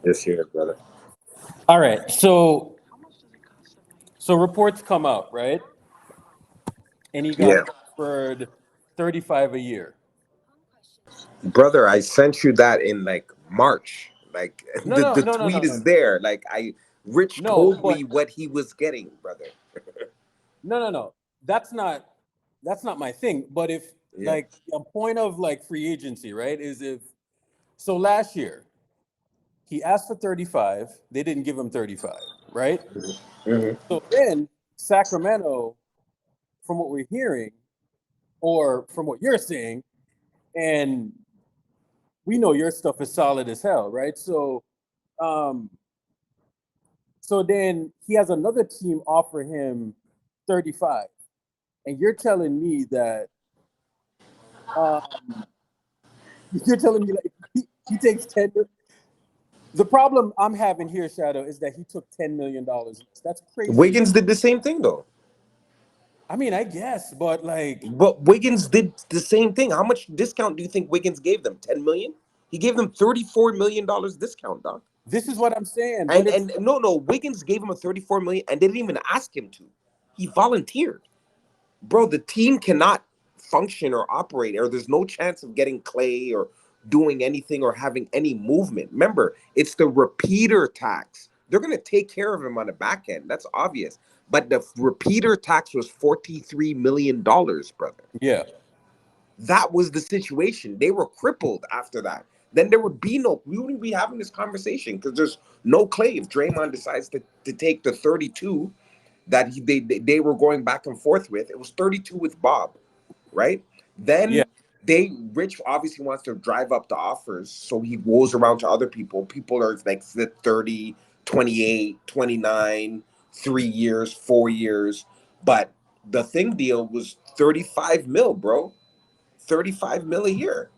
this year, brother. All right. So reports come out, right? And he got Yeah, offered 35 a year. brother, I sent you that in like March. Like No, no, the no, no, no, tweet no, is there. Like Rich no. told But me what he was getting, brother. no, no, no. That's not that's not my thing. But if Yeah. like a point of like free agency, right? Is if so last year he asked for 35, they didn't give him 35, right? Hmm. So then Sacramento, from what we're hearing, or from what you're saying, and we know your stuff is solid as hell, right? Um, so then he has another team offer him 35, and you're telling me that um, you're telling me like he takes 10. The problem I'm having here, Shadow, is that he took $10 million. That's crazy to me. Wiggins did the same thing though. I mean, I guess, but like But Wiggins did the same thing. How much discount do you think Wiggins gave them? 10 million? He gave them $34 million discount, dog. this is what I'm saying. But And it's no, Wiggins gave him a 34 million and they didn't even ask him to. He volunteered. Bro, the team cannot function or operate, or there's no chance of getting Clay or doing anything or having any movement. Remember, it's the repeater tax. They're going to take care of him on the back end. That's obvious. But the repeater tax was $43 million, brother. yeah. That was the situation. They were crippled after that. Then there would be no, we wouldn't be having this conversation because there's no Clay. If Draymond decides to take the 32 that they were going back and forth with, it was 32 with Bob, right? Yeah. Then Rich obviously wants to drive up the offers. So he goes around to other people. People are like 30, 28, 29, 3 years, 4 years. But the thing deal was 35 mil, bro. 35 mil a year.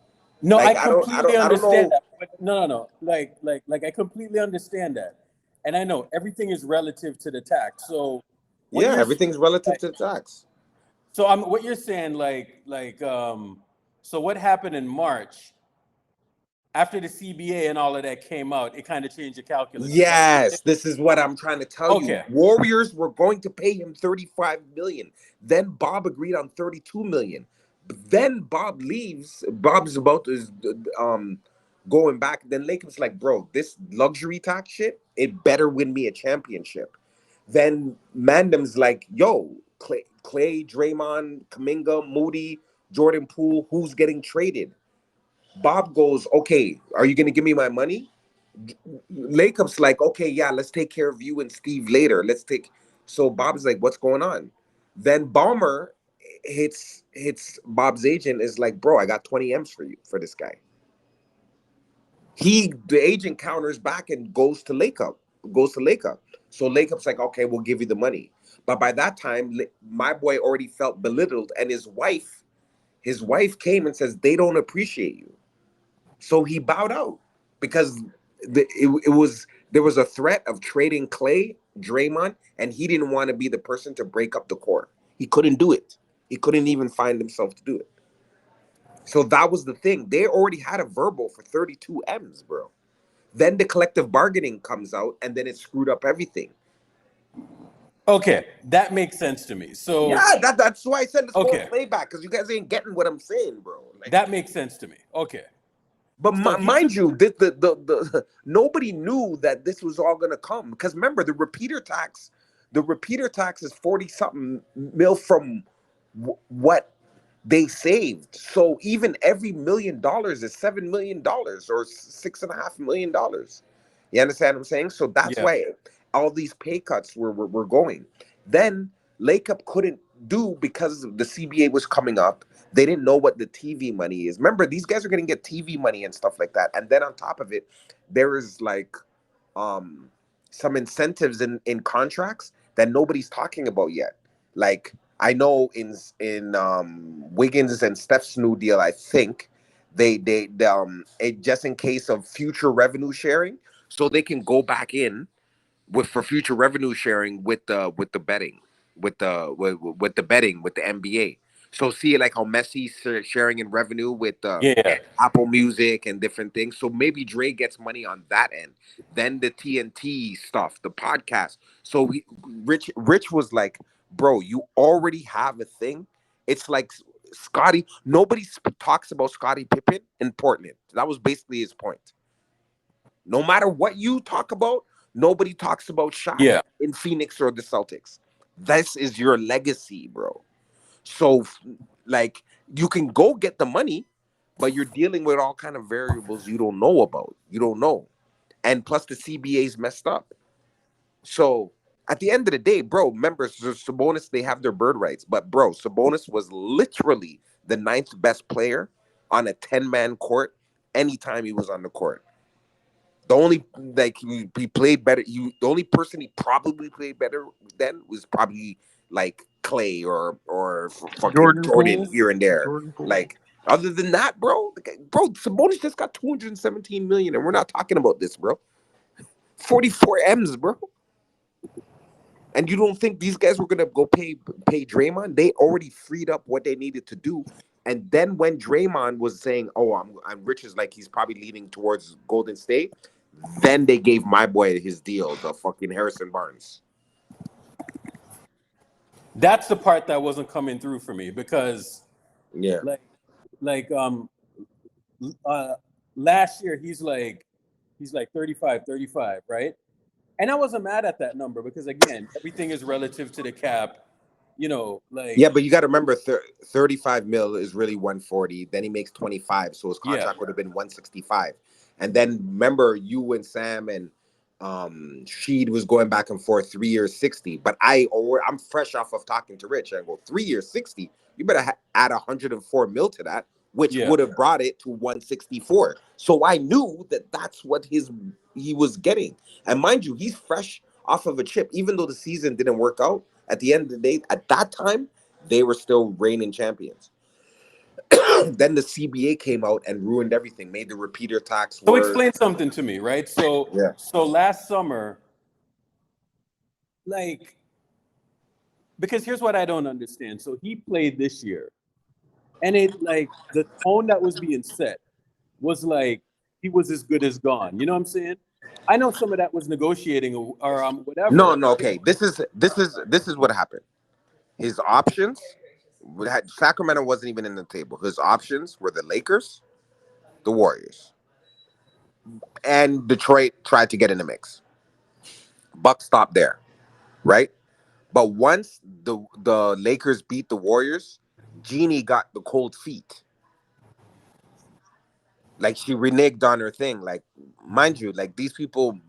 No, I Like completely I don't understand know. that. But no, no, no. Like I completely understand that. And I know everything is relative to the tax. So what Yeah, you're saying, everything's relative like, to the tax. so I'm what you're saying, so what happened in March after the CBA and all of that came out, it kind of changed the calculus. Is that what you're saying? Yes, this is what I'm trying to tell you. Okay. Warriors were going to pay him 35 million. Then Bob agreed on 32 million. Then Bob leaves. Bob's about to going back. Then Lakers like, bro, this luxury tax shit, it better win me a championship. Then Mandem's like, yo, Clay, Draymond, Kaminga, Moody, Jordan Poole, who's getting traded? Bob goes, okay, are you gonna give me my money? Lacob's like, okay, yeah, let's take care of you and Steve later. Let's take. So Bob's like, what's going on? Then Balmer hits Bob's agent is like, bro, I got 20 M's for you for this guy. The agent counters back and goes to Lacob. So Lacob's like, okay, we'll give you the money. But by that time, my boy already felt belittled, and his wife came and says they don't appreciate you. So he bowed out because it was there was a threat of trading Clay, Draymond, and he didn't want to be the person to break up the core. He couldn't do it. He couldn't even find himself to do it. So that was the thing. They already had a verbal for 32 M's, bro. Then the collective bargaining comes out, and then it screwed up everything. Okay. That makes sense to me. So Yeah, that's why I said let's go and okay. play back because you guys ain't getting what I'm saying, bro. Like, That makes sense to me. Okay. but So he took mind you, nobody knew that this was all gonna come because remember the repeater tax is 40 something mil from what they saved. So even every $1 million is $7 million or $6.5 million. You understand what I'm saying? So that's yeah. why all these pay cuts were going. Then Lake Up couldn't do because the CBA was coming up. They didn't know what the TV money is. Remember, these guys are going to get TV money and stuff like that. And then on top of it, there is like um some incentives in contracts that nobody's talking about yet. Like I know in Wiggins and Steph's new deal, I think just in case of future revenue sharing, so they can go back in for future revenue sharing with the betting with the betting with the NBA. So see, like how Messi's sharing in revenue with Yeah, Apple Music and different things. So maybe Dre gets money on that end. Then the TNT stuff, the podcast. So Rich was like, bro, you already have a thing. It's like Scotty. Nobody talks about Scottie Pippen in Portland. That was basically his point. No matter what you talk about, nobody talks about Shaq yeah. in Phoenix or the Celtics. This is your legacy, bro. So, like, you can go get the money, but you're dealing with all kind of variables you don't know about. You don't know, and plus the CBA's messed up. So, at the end of the day, bro, remember Sabonis, they have their bird rights, but bro, Sabonis was literally the ninth best player on a 10-man court anytime he was on the court. The only like he played better. The only person he probably played better then was probably like Clay or fucking Jordan Jordan Poole. here and there. Jordan Poole. Like other than that, bro, bro, Sabonis just got 217 million, and we're not talking about this, bro. 44 M's, bro. And you don't think these guys were gonna go pay Draymond? They already freed up what they needed to do. And then when Draymond was saying, "Oh, I'm rich," is like he's probably leaning towards Golden State. Then they gave my boy his deal, the fucking Harrison Barnes. That's the part that wasn't coming through for me because Yeah. like like uh last year he's like 35, right? And I wasn't mad at that number because again, everything is relative to the cap. Yeah, but you got to remember, 35 mil is really 140. Then he makes 25, so his Yeah, contract would have been 165. And then remember, you and Sam and Sheed was going back and forth 3 years 60. But I'm fresh off of talking to Rich. I go 3 years 60. You better add 104 mil to that, which yeah. would have brought it to 164. So I knew that that's what he was getting. And mind you, he's fresh off of a chip, even though the season didn't work out. At the end of the day, at that time, they were still reigning champions. Then the CBA came out and ruined everything, made the repeater tax So worse. explain something to me, right? So Yeah. so last summer, like because here's what I don't understand. So he played this year, and it like the tone that was being set was like he was as good as gone. You know what I'm saying? I know some of that was negotiating or No, whatever. no, okay. This is what happened. His options Sacramento wasn't even in the table. His options were the Lakers, the Warriors, and Detroit tried to get in the mix. Buck stopped there, right? But once the Lakers beat the Warriors, Jeannie got the cold feet. Like she reneged on her thing. Like, mind you, like these people,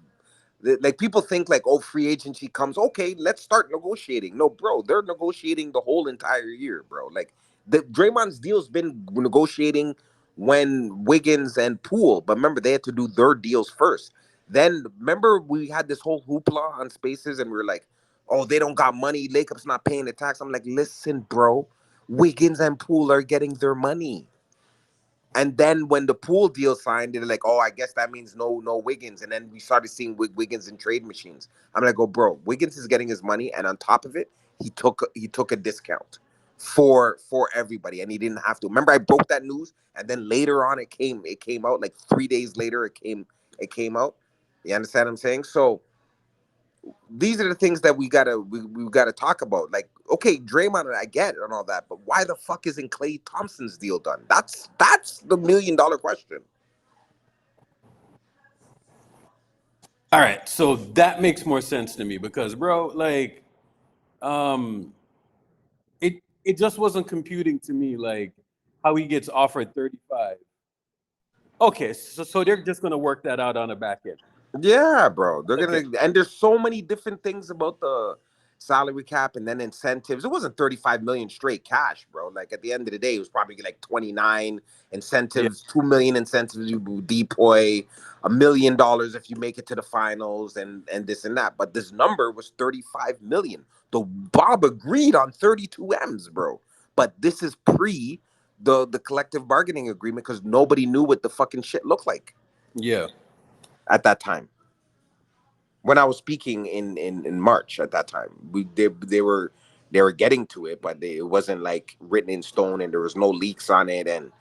like people think like, oh, free agency comes, okay, let's start negotiating. No, bro, they're negotiating the whole entire year, bro. Like the Draymond's deal's been negotiating when Wiggins and Poole, but remember they had to do their deals first. Then remember we had this whole hoopla on Spaces, and we were like, oh, they don't got money. Lakers not paying the tax. I'm like, listen, bro, Wiggins and Poole are getting their money. And then when the Pool deal signed, they're like, "Oh, I guess that means no Wiggins." And then we started seeing Wiggins in trade machines. I'm like, "Oh, bro, Wiggins is getting his money, and on top of it, he took a discount for everybody, and he didn't have to." Remember, I broke that news, and then later on, it came out like 3 days later. It came out. You understand what I'm saying? So these are the things that we gotta talk about. Like, okay, Draymond, I get it and all that, but why the fuck isn't Klay Thompson's deal done? That's the $1 million question. All right, so that makes more sense to me because, bro, like, um, it just wasn't computing to me like how he gets offered 35. Okay, so they're just gonna work that out on the back end. Yeah, bro. They're Okay, gonna, and there's so many different things about the salary cap and then incentives. It wasn't 35 million straight cash, bro. Like at the end of the day, it was probably like 29 yeah. incentives, 2 million incentives you deploy, $1 million if you make it to the finals, and this and that. But this number was 35 million. The Bob agreed on 32 M's, bro. But this is pre the collective bargaining agreement because nobody knew what the fucking shit looked like Yeah. at that time. When I was speaking in March at that time, they were they were getting to it, but it wasn't like written in stone, and there was no leaks on it. And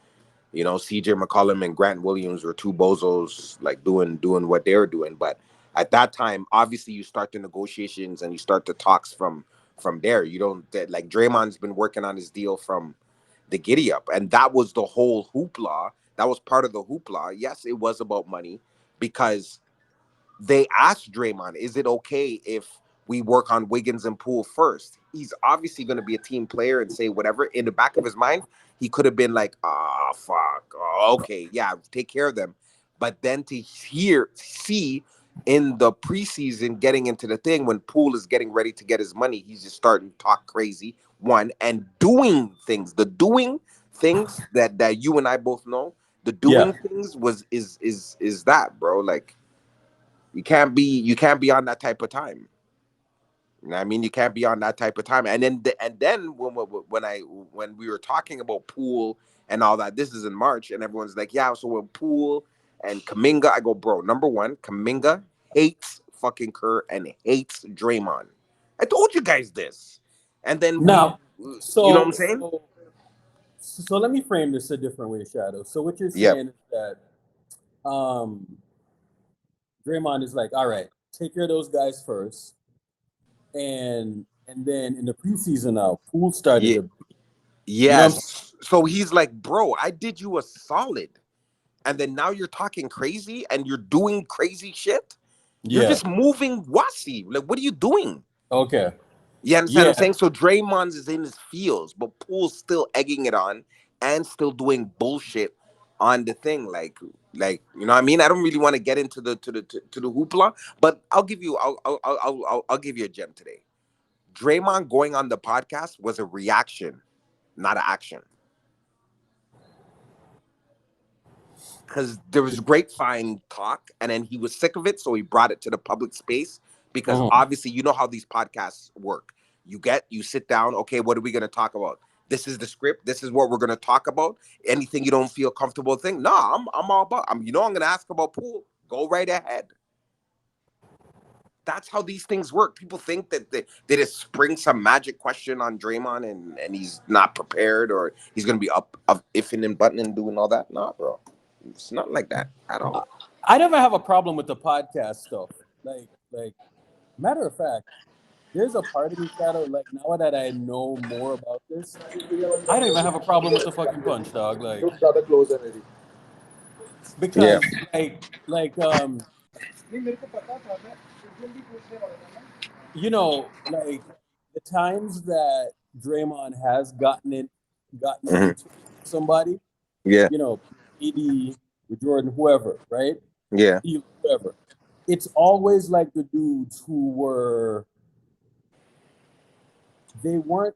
CJ McCollum and Grant Williams were two bozos, like doing what they were doing. But at that time, obviously, you start the negotiations and you start the talks from there. You don't like Draymond's been working on his deal from the giddy up, and that was the whole hoopla. That was part of the hoopla. Yes, it was about money because they asked Draymond, is it okay if we work on Wiggins and Poole first? He's obviously going to be a team player and say whatever. In the back of his mind, he could have been like, ah, fuck. Oh, okay, yeah, take care of them. But then to see in the preseason getting into the thing when Poole is getting ready to get his money, he's just starting to talk crazy, one, and doing things. The doing things that you and I both know, the Yeah. doing things is that, bro. Like, you can't be on that type of time. You know what I mean? You can't be on that type of time. And then when we were talking about Poole and all that, this is in March, and everyone's like, yeah. So when Poole and Kaminga, I go, bro. Number one, Kaminga hates fucking Kerr and hates Draymond. I told you guys this. And then Now, you know what I'm so saying? so so let me frame this a different way, Shadow. So what you're Yep. saying is that um Draymond is like, all right, take care of those guys first, and then in the preseason now, Poole started Yeah. to, you know what I'm saying? Yes. So he's like, bro, I did you a solid, and then now you're talking crazy and you're doing crazy shit. You're Yeah. just moving Wasi. Like, what are you doing? Okay. You understand what Yeah. I'm saying? So Draymond's is in his feels, but Poole's still egging it on and still doing bullshit on the thing. Like you know what I mean? I don't really want to get into the hoopla, but I'll give you a gem today. Draymond going on the podcast was a reaction, not an action. Because there was grapevine talk, and then he was sick of it, so he brought it to the public space. Because Mhm. obviously, you know how these podcasts work. You sit down. Okay, what are we going to talk about? This is the script. This is what we're going to talk about. Anything you don't feel comfortable thing? No, I'm all about. I'm going to ask about Pool. Go right ahead. That's how these things work. People think that they just spring some magic question on Draymond, and he's not prepared, or he's going to be up ifing and buttoning and doing all that. Nah, bro. It's not like that at I, all. I never have a problem with the podcast stuff. Like matter of fact, there's a part of me, Shadow, like now that I know more about this, I don't even have a problem with the fucking punch, dog. Like Yeah. because like the times that Draymond has gotten Hmm. into it with somebody, Yeah. you know, AD with Jordan, whoever, right? Yeah. Whoever. It's always like the dudes who they weren't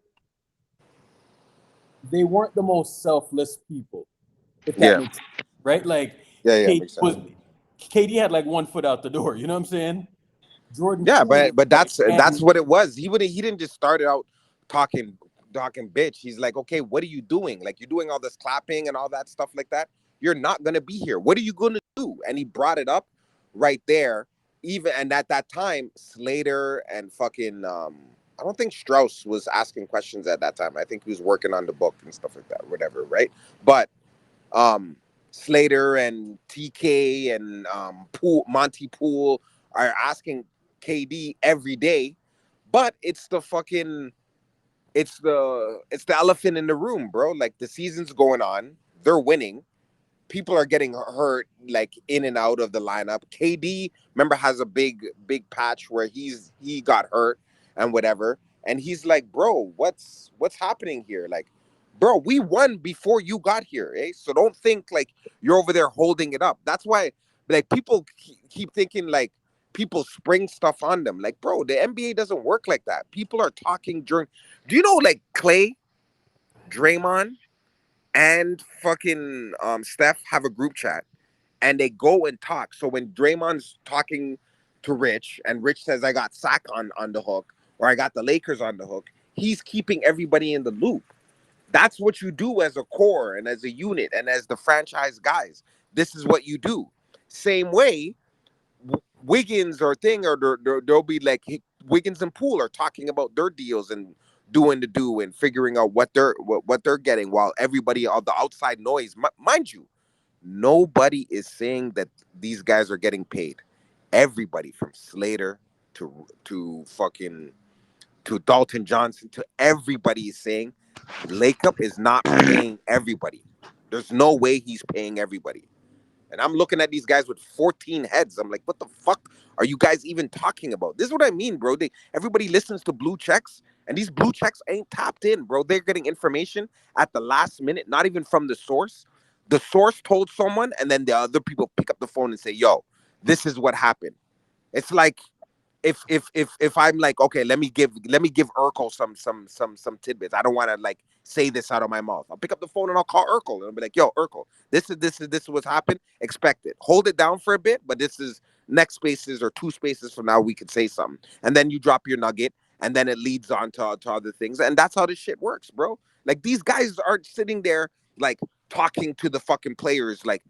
they weren't the most selfless people, if that Yeah. makes sense, right? Like Yeah. Yeah. KD Makes sense. was KD had like one foot out the door, you know what I'm saying? Jordan Yeah, Poole was but like, that's and what it was. He didn't just start it out talking bitch. He's like, okay, what are you doing? Like, you're doing all this clapping and all that stuff like that. You're not gonna be here. What are you gonna do? And he brought it up right there. Even and at that time, Slater and fucking I don't think Strauss was asking questions at that time. I think he was working on the book and stuff like that, whatever, right? But um Slater and TK and Monty Poole are asking KD every day, but it's the elephant in the room, bro. Like, the season's going on, they're winning, people are getting hurt, like in and out of the lineup. KD, remember, has a big patch where he got hurt and whatever, and he's like, bro, what's happening here? Like, bro, we won before you got here, eh? So don't think like you're over there holding it up. That's why, like, people keep thinking like people spring stuff on them. Like, bro, the NBA doesn't work like that. People are talking during. Do you know, like, Clay, Draymond, and fucking Steph have a group chat, and they go and talk. So when Draymond's talking to Rich, and Rich says, I got Sack on the hook, or I got the Lakers on the hook, he's keeping everybody in the loop. That's what you do as a core and as a unit and as the franchise guys. This is what you do. Same way, Wiggins or thing, or there'll be like Wiggins and Poole are talking about their deals and doing the do and figuring out what they're getting, while everybody on the outside noise, mind you, nobody is saying that these guys are getting paid. Everybody from Slater to fucking to Dalton Johnson to everybody is saying Lakeup is not paying everybody. There's no way he's paying everybody. And I'm looking at these guys with 14 heads. I'm like, what the fuck are you guys even talking about? This is what I mean, bro. Everybody listens to blue checks, and these blue checks ain't tapped in, bro. They're getting information at the last minute, not even from the source. The source told someone, and then the other people pick up the phone and say, yo, this is what happened. It's like if I'm like, okay, let me give Urkel some tidbits. I don't want to like say this out of my mouth. I'll pick up the phone and I'll call Urkel and I'll be like, yo, Urkel, this is what's happened. Expect it. Hold it down for a bit, but this is next spaces or two spaces from now we could say something. And then you drop your nugget, and then it leads on to other things. And that's how this shit works, bro. Like these guys aren't sitting there like talking to the fucking players like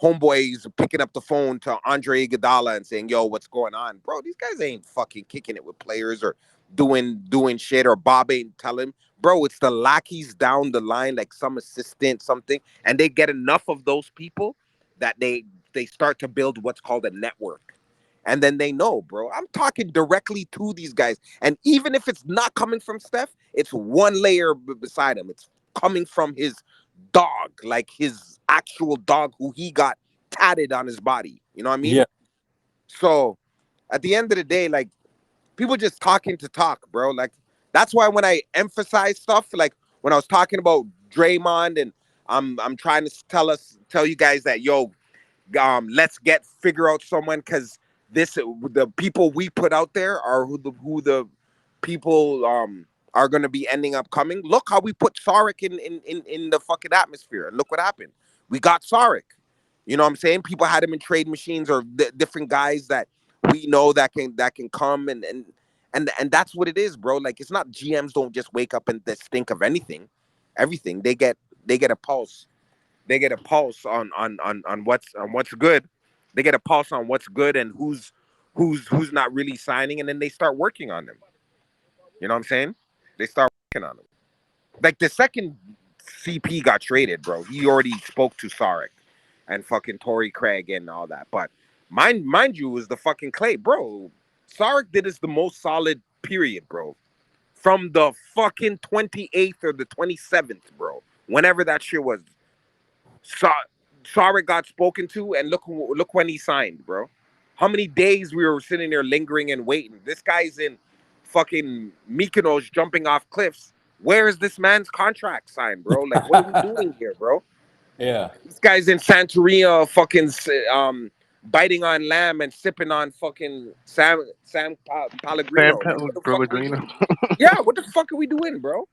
homeboys picking up the phone to Andre Iguodala and saying, "Yo, what's going on, bro?" These guys ain't fucking kicking it with players or doing shit, or Bob ain't telling, bro. It's the lackeys down the line, like some assistant, something, and they get enough of those people that they start to build what's called a network. And then they know, bro. I'm talking directly to these guys. And even if it's not coming from Steph, it's one layer beside him. It's coming from his dog, like his actual dog who he got tatted on his body. You know what I mean? Yeah. So at the end of the day, like people just talking to talk, bro. Like that's why when I emphasize stuff, like when I was talking about Draymond, and I'm trying to tell you guys that, yo, let's figure out someone, because the people we put out there are who the people are going to be ending up coming. Look how we put Sarek in the fucking atmosphere, and look what happened. We got Sarek. You know what I'm saying? People had him in trade machines, or different guys that we know that can come, and that's what it is, bro. Like it's not, GMs don't just wake up and just think of everything. They get a pulse. They get a pulse on what's good. They get a pulse on what's good and who's not really signing, and then they start working on them. You know what I'm saying? They start working on them. Like the second CP got traded, bro, he already spoke to Sarek and fucking Torrey Craig and all that. But mind you, was the fucking Clay, bro. Sarek did us the most solid period, bro. From the fucking 28th or the 27th, bro. Whenever that shit was. Sa- Sarek got spoken to, and look when he signed, bro. How many days we were sitting there lingering and waiting? This guy's in fucking Mykonos jumping off cliffs. Where is this man's contract signed, bro? Like, what are we doing here, bro? Yeah. This guy's in Santeria, fucking biting on lamb and sipping on fucking Sam Sam Pellegrino. Like, what the fuck are we Pellegrino. doing? Yeah, what the fuck are we doing, bro?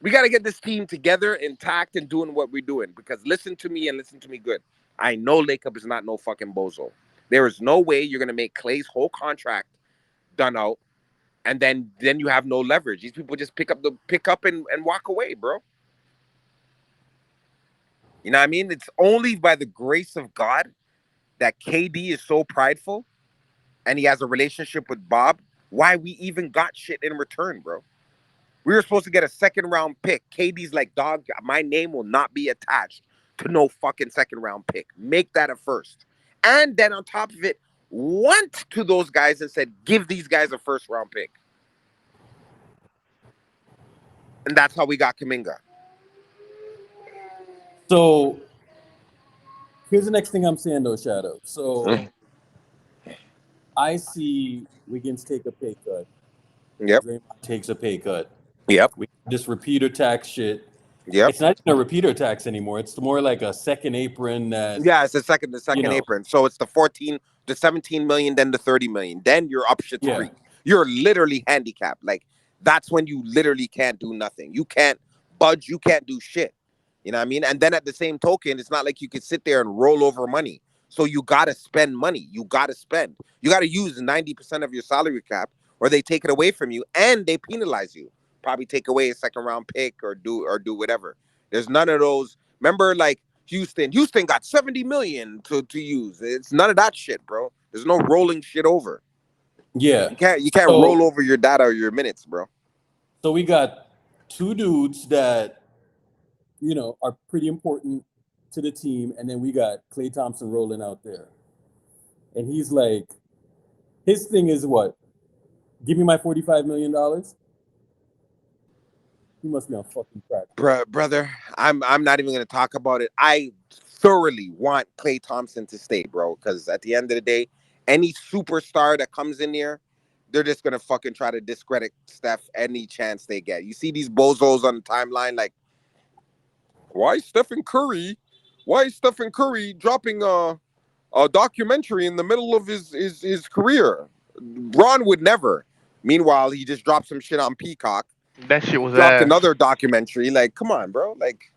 We got to get this team together, intact, and doing what we're doing. Because listen to me and listen to me good. I know Lakeup is not no fucking bozo. There is no way you're gonna make Clay's whole contract done out, and then you have no leverage. These people just pick up and walk away, bro. You know what I mean? It's only by the grace of God that KD is so prideful and he has a relationship with Bob. Why we even got shit in return, bro? We were supposed to get a second round pick. KD's like, dog, my name will not be attached to no fucking second round pick. Make that a first. And then on top of it, went to those guys and said, give these guys a first round pick. And that's how we got Kaminga. So here's the next thing I'm saying, though, Shadow. So I see Wiggins take a pay cut. Yep. Draymond takes a pay cut. Yep. We this repeater tax shit. Yep. It's not even a repeater tax anymore. It's more like a second apron that, Yeah, it's the second know. apron. So it's the 14, the 17 million, then the 30 million. Then you're up shit's Yeah. creek. You're literally handicapped. Like that's when you literally can't do nothing. You can't budge, you can't do shit. You know what I mean? And then at the same token, it's not like you could sit there and roll over money. So you gotta spend money. You gotta spend. You gotta use 90% of your salary cap, or they take it away from you and they penalize you. Probably take away a second round pick or do whatever. There's none of those. Remember, like Houston got 70 million to use. It's none of that shit, bro. There's no rolling shit over. Yeah. You can't roll So over your data or your minutes, bro. So we got two dudes that are pretty important to the team, and then we got Klay Thompson rolling out there, and he's like, his thing is what? Give me my $45 million. He must be on fucking crack, bro. Brother, I'm not even gonna talk about it. I thoroughly want Klay Thompson to stay, bro, because at the end of the day, any superstar that comes in here, they're just gonna fucking try to discredit Steph any chance they get. You see these bozos on the timeline, like, why is Stephen Curry? Why is Stephen Curry dropping a documentary in the middle of his career? Braun would never. Meanwhile, he just dropped some shit on Peacock. That shit was Dropped ass. another documentary. Like, come on, bro. Like,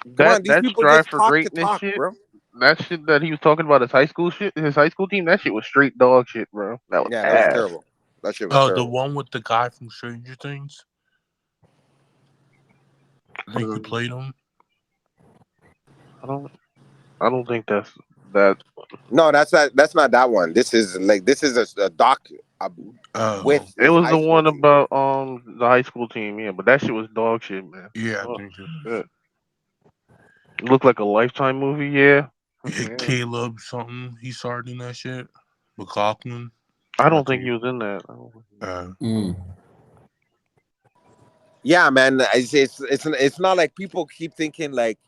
come That on. These that people strive just for talk to greatness talk, shit. bro. That shit that he was talking about his high school team. That shit was straight dog shit, bro. That was Yeah, that was ass. terrible. That shit was The terrible. one with the guy from Stranger Things. I think you Um, played him. I don't. I don't think that's that. No, that's not that one. This is a doc uh, Oh, with It his was high the school one team. about the high school team, yeah. But that shit was dog shit, man. yeah, I Oh think it was. shit. It looked like a Lifetime movie, yeah. Yeah, Yeah. Caleb something. He starred in that shit. McLaughlin. I I don't think think. he was in that. I don't think he was in Uh, that. Mm. Yeah, man. It's not like people keep thinking like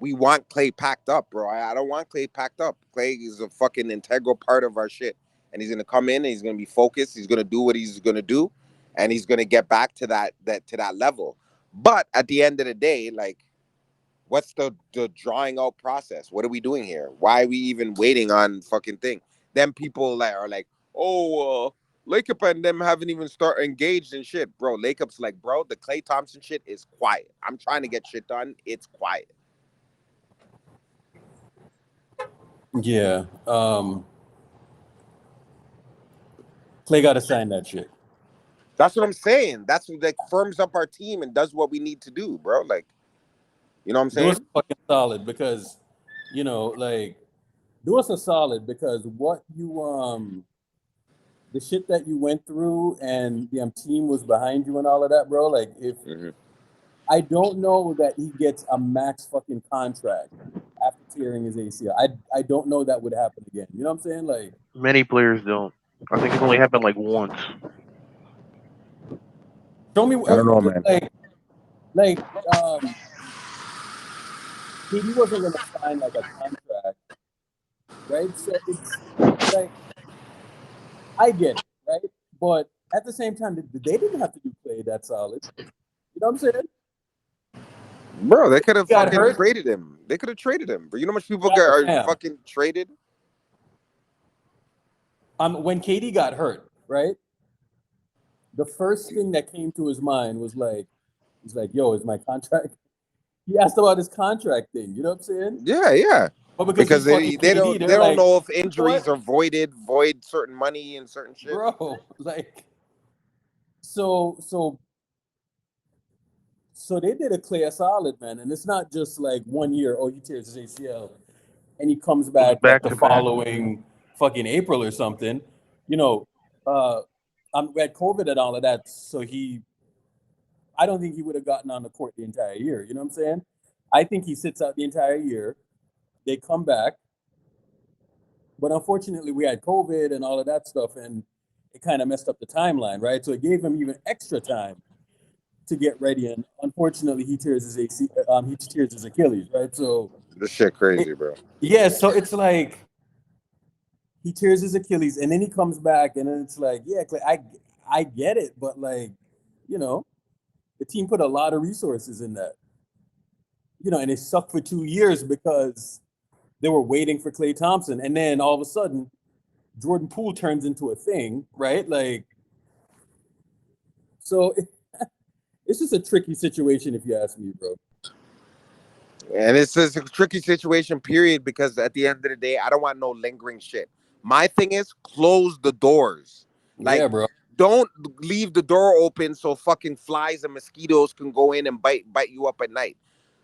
we want Clay packed up, bro. I don't want Clay packed up. Clay is a fucking integral part of our shit, and he's gonna come in and he's gonna be focused. He's gonna do what he's gonna do, and he's gonna get back to that level. But at the end of the day, like, what's the drawing out process? What are we doing here? Why are we even waiting on fucking thing? Then people like are like, oh, Lakeup and them haven't even start engaged in shit, bro. Lakeup's like, bro, the Clay Thompson shit is quiet. I'm trying to get shit done. It's quiet. Yeah. Clay got to sign that shit. That's what I'm saying. That's what like firms up our team and does what we need to do, bro. Like, you know what I'm Do us saying? a fucking solid because, like, do us a solid because what the shit that you went through and the team was behind you and all of that, bro. Like, if Hmm. I don't know that he gets a max fucking contract after tearing his ACL. I don't know that would happen again. You know what I'm saying? Like, Many players don't. I think it's only happened like once. show me I don't know, man. like um he wasn't gonna sign like a contract, right? So it's like I get it, right? But at the same time, they didn't have to do Clay that solid. You know what I'm saying? Bro, they could have He got fucking hurt. traded him. They could have traded him. But you know how much people Got get the are fam. fucking traded? When Katie got hurt, right? The first thing that came to his mind was like, he's like, "Yo, is my contract?" He asked about his contract thing. You know what I'm saying? Yeah, yeah. But because Because he's fucking KD, they they're don't like, know if you know what, injuries are void certain money and certain shit. bro? Like, so so they did a Clay a solid, man, and it's not just like 1 year. Oh, he tears his ACL and he comes It was back like back the to back. following fucking April or something. You know, uh, we had COVID and all of that, so I don't think he would have gotten on the court the entire year. You know what I'm saying? I think he sits out the entire year. They come back, but unfortunately, we had COVID and all of that stuff, and it kind of messed up the timeline, right? So it gave him even extra time to get ready, and unfortunately, he tears his he tears his Achilles, right? So, This shit it, crazy, bro. yeah, so it's like he tears his Achilles, and then he comes back, and then it's like, yeah, I get it, but like, you know, the team put a lot of resources in that, and it sucked for 2 years because they were waiting for Klay Thompson, and then all of a sudden, Jordan Poole turns into a thing, right? Like, so it's just a tricky situation if you ask me, bro. And it's just a tricky situation, period, because at the end of the day, I don't want no lingering shit. My thing is close the doors. Like, Yeah, bro. don't leave the door open so fucking flies and mosquitoes can go in and bite you up at night.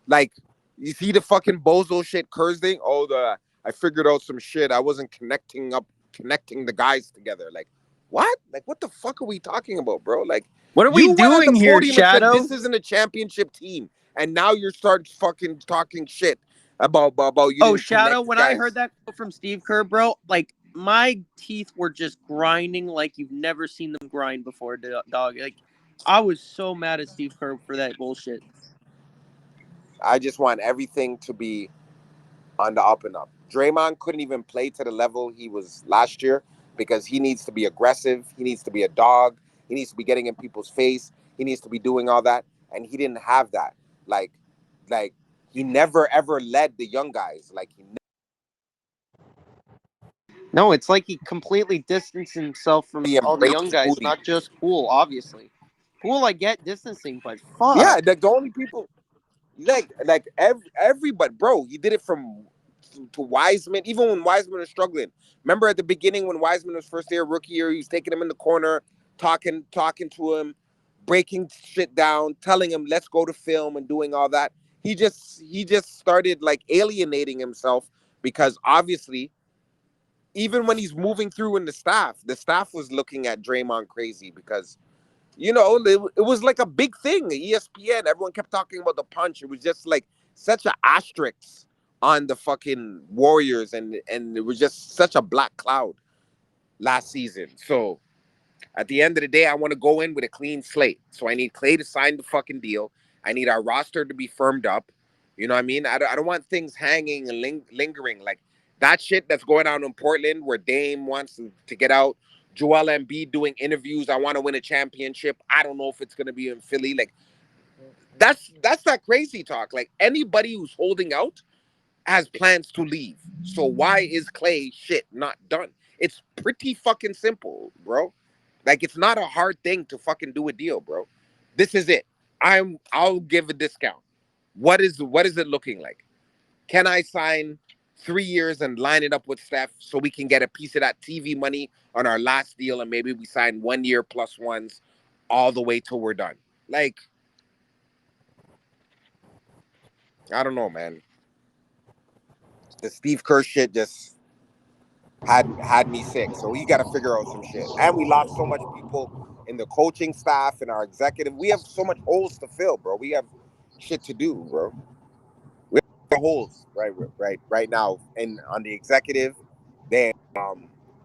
Like, you see the fucking bozo shit Kurz thing? Oh, I figured out some shit. I wasn't connecting the guys together. Like, what? Like, what the fuck are we talking about, bro? Like, What are we You went on the doing here, podium and said Shadow? this isn't a championship team, and now you're starting fucking talking shit about you Oh, didn't Shadow, connect the when I heard guys. that quote from Steve Kerr, bro, like my teeth were just grinding like you've never seen them grind before, dog. Like I was so mad at Steve Kerr for that bullshit. I just want everything to be on the up and up. Draymond couldn't even play to the level he was last year because he needs to be aggressive. He needs to be a dog. He needs to be getting in people's face. He needs to be doing all that, and he didn't have that. Like, like he never ever led the young guys. Like No, it's like he completely distanced himself from he all the embraced young guys, Moody. not just Poole, obviously. Poole, I get distancing, but fuck. Yeah, like the only people everybody, bro. He did it from to Wiseman, even when Wiseman was struggling. Remember at the beginning when Wiseman was first year, rookie year, he was taking him in the corner, talking to him, breaking shit down, telling him let's go to film and doing all that. He just started like alienating himself because obviously, even when he's moving through in the staff was looking at Draymond crazy because it was like a big thing. ESPN, everyone kept talking about the punch. It was just like such an asterisk on the fucking Warriors, and it was just such a black cloud last season. So at the end of the day, I want to go in with a clean slate. So I need Clay to sign the fucking deal. I need our roster to be firmed up. You know what I mean? I don't want things hanging and lingering. Like that shit that's going on in Portland where Dame wants to get out. Joel Embiid doing interviews. I want to win a championship. I don't know if it's going to be in Philly. Like that's that crazy talk. Like anybody who's holding out has plans to leave. So why is Clay shit not done? It's pretty fucking simple, bro. Like it's not a hard thing to fucking do a deal, bro. This is it. I'll give a discount. What is it looking like? Can I sign 3 years and line it up with Steph so we can get a piece of that TV money on our last deal and maybe we sign 1 year plus ones all the way till we're done? Like, I don't know, man. The Steve Kerr shit just had me sick. So he got to figure out some shit. And we lost so much people in the coaching staff and our executive. We have so much holes to fill, bro. We have shit to do, bro. We have holes right now, and on the executive, then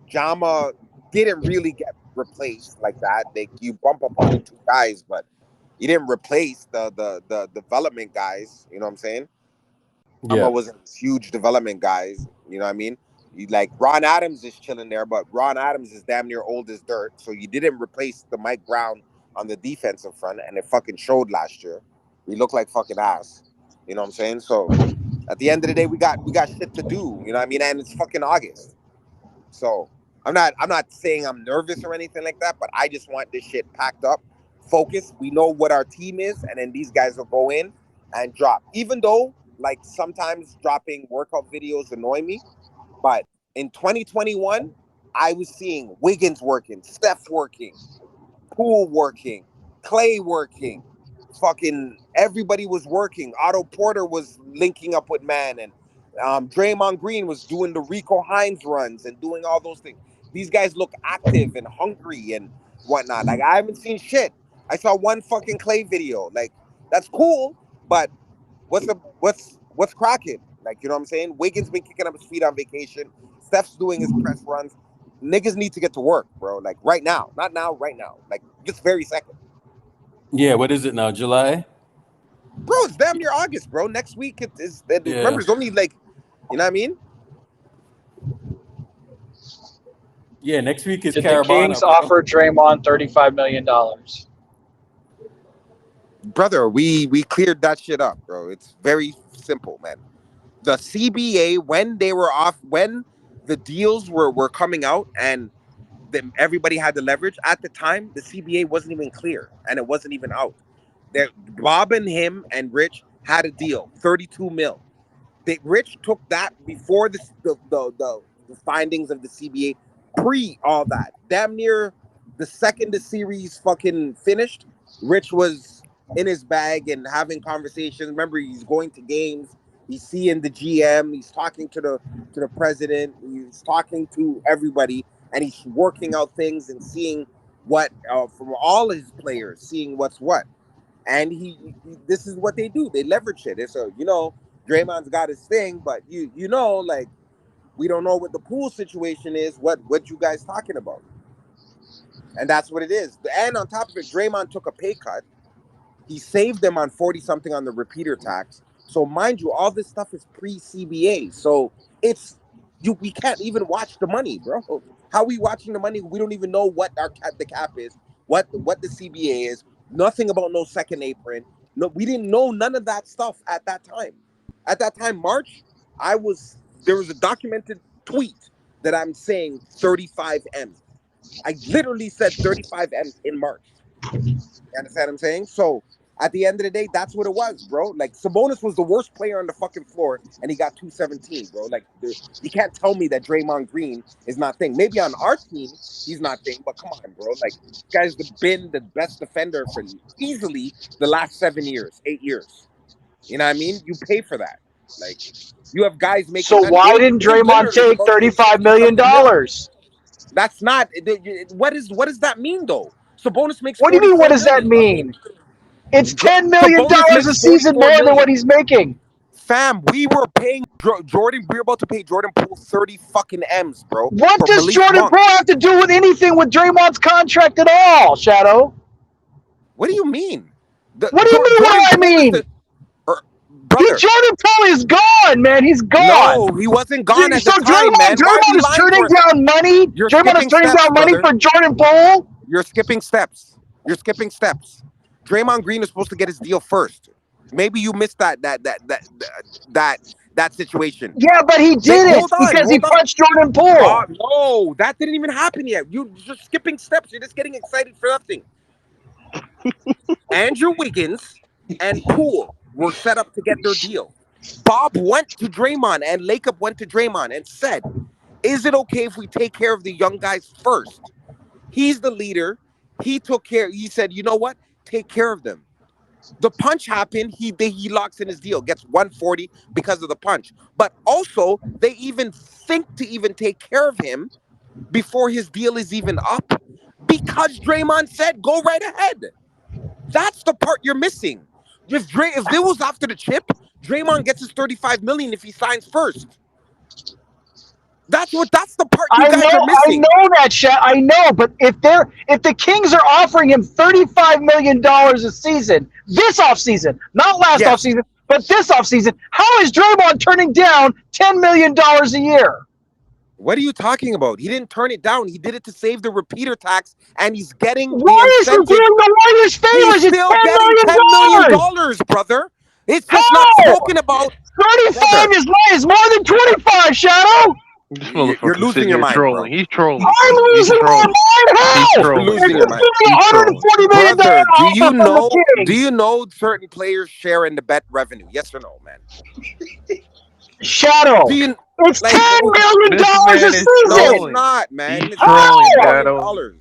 Jama didn't really get replaced like that. You bump up onto two guys, but you didn't replace the development guys. You know what I'm saying? Yeah. Wasn't huge development guys. You know what I mean? Like Ron Adams is chilling there, but Ron Adams is damn near old as dirt. So you didn't replace the Mike Brown on the defensive front, and it fucking showed last year. We look like fucking ass. You know what I'm saying? So at the end of the day, we got shit to do. You know what I mean? And it's fucking August. So I'm not saying I'm nervous or anything like that, but I just want this shit packed up, focused. We know what our team is, and then these guys will go in and drop. Even though like sometimes dropping workout videos annoy me, but in 2021, I was seeing Wiggins working, Steph working, Poole working, Clay working, fucking everybody was working. Otto Porter was linking up with Man, and Draymond Green was doing the Rico Hines runs and doing all those things. These guys look active and hungry and whatnot. Like I haven't seen shit. I saw one fucking Clay video. Like that's cool, but what's cracking? Like you know what I'm saying? Wiggins been kicking up his feet on vacation. Steph's doing his press runs. Niggas need to get to work, bro. Like right now, not now, right now. Like this very second, Yeah. What is it now? July? bro. It's damn near August, bro. Next week it is. Remember, Yeah. it's only like, you know what I mean, Yeah. Next week is Did the Kings Caravana, bro. offer Draymond $35 million? brother. We cleared that shit up, bro. It's very simple, man. The CBA when they were off, when the deals were coming out, and everybody had the leverage at the time. The CBA wasn't even clear, and it wasn't even out. That Bob and him and Rich had a deal, 32 mil. Rich took that before the findings of the CBA, pre all that. Damn near the second the series fucking finished, Rich was in his bag and having conversations. Remember, he's going to games. He's seeing the GM. He's talking to the president. He's talking to everybody, and he's working out things and seeing what from all his players, seeing what's what. And this is what they do. They leverage it. It's Draymond's got his thing, but like we don't know what the pool situation is. What you guys talking about? And that's what it is. And on top of it, Draymond took a pay cut. He saved them on 40 something on the repeater tax. So mind you, all this stuff is pre-CBA. So we can't even watch the money, bro. How are we watching the money? We don't even know what the cap is, what the CBA is. Nothing about no second apron. No, we didn't know none of that stuff at that time. At that time, March, there was a documented tweet that I'm saying 35 M's. I literally said 35 M's in March. You understand what I'm saying? So at the end of the day, that's what it was, bro. Like Sabonis was the worst player on the fucking floor, and he got 217, bro. Like you can't tell me that Draymond Green is not thing. Maybe on our team he's not thing, but come on, bro. Like this guy's been the best defender for easily the last 8 years. You know what I mean? You pay for that. Like you have guys making. So why didn't Draymond take $35 million? That's not. What does that mean though? Sabonis makes. What do you mean? What does that mean? It's $10 million a season more than what he's making. Fam, we were paying Jordan. We were about to pay Jordan Poole 30 fucking M's, bro. What does Jordan Poole have to do with anything with Draymond's contract at all, Shadow? What do you mean? What do you mean? What I mean? Jordan Poole is gone, man. He's gone. No, he wasn't gone at the time, man. Draymond is turning down money. Draymond is turning down money for Jordan Poole. You're skipping steps. Draymond Green is supposed to get his deal first. Maybe you missed that situation. Yeah, but he did it because he punched Jordan Poole. No, that didn't even happen yet. You're just skipping steps. You're just getting excited for nothing. Andrew Wiggins and Poole were set up to get their deal. Bob went to Draymond and Lacob went to Draymond and said, is it okay if we take care of the young guys first? He's the leader. He took care. He said, you know what? Take care of them. The punch happened. He locks in his deal, gets 140 because of the punch. But also, they even think to even take care of him before his deal is even up because Draymond said, go right ahead. That's the part you're missing. If it was after the chip, Draymond gets his 35 million if he signs first. That's the part you guys are missing. I know that, Shat. I know, but if the Kings are offering him $35 million a season this offseason, not last offseason, but this offseason, how is Draymond turning down $10 million a year? What are you talking about? He didn't turn it down. He did it to save the repeater tax, and he's getting the incentive. The Warriors favors. He's still getting $10 million, brother. It's just not spoken about. 35 is more than 25, Shadow. You're losing your mind, trolling. bro. He's trolling. I'm losing my mind. How? You're losing your mind. $140 million Brother, do you know certain players share in the bet revenue? Yes or no, man? Shadow. It's $10 million a season. No, it's not, man. It's trolling, Shadow.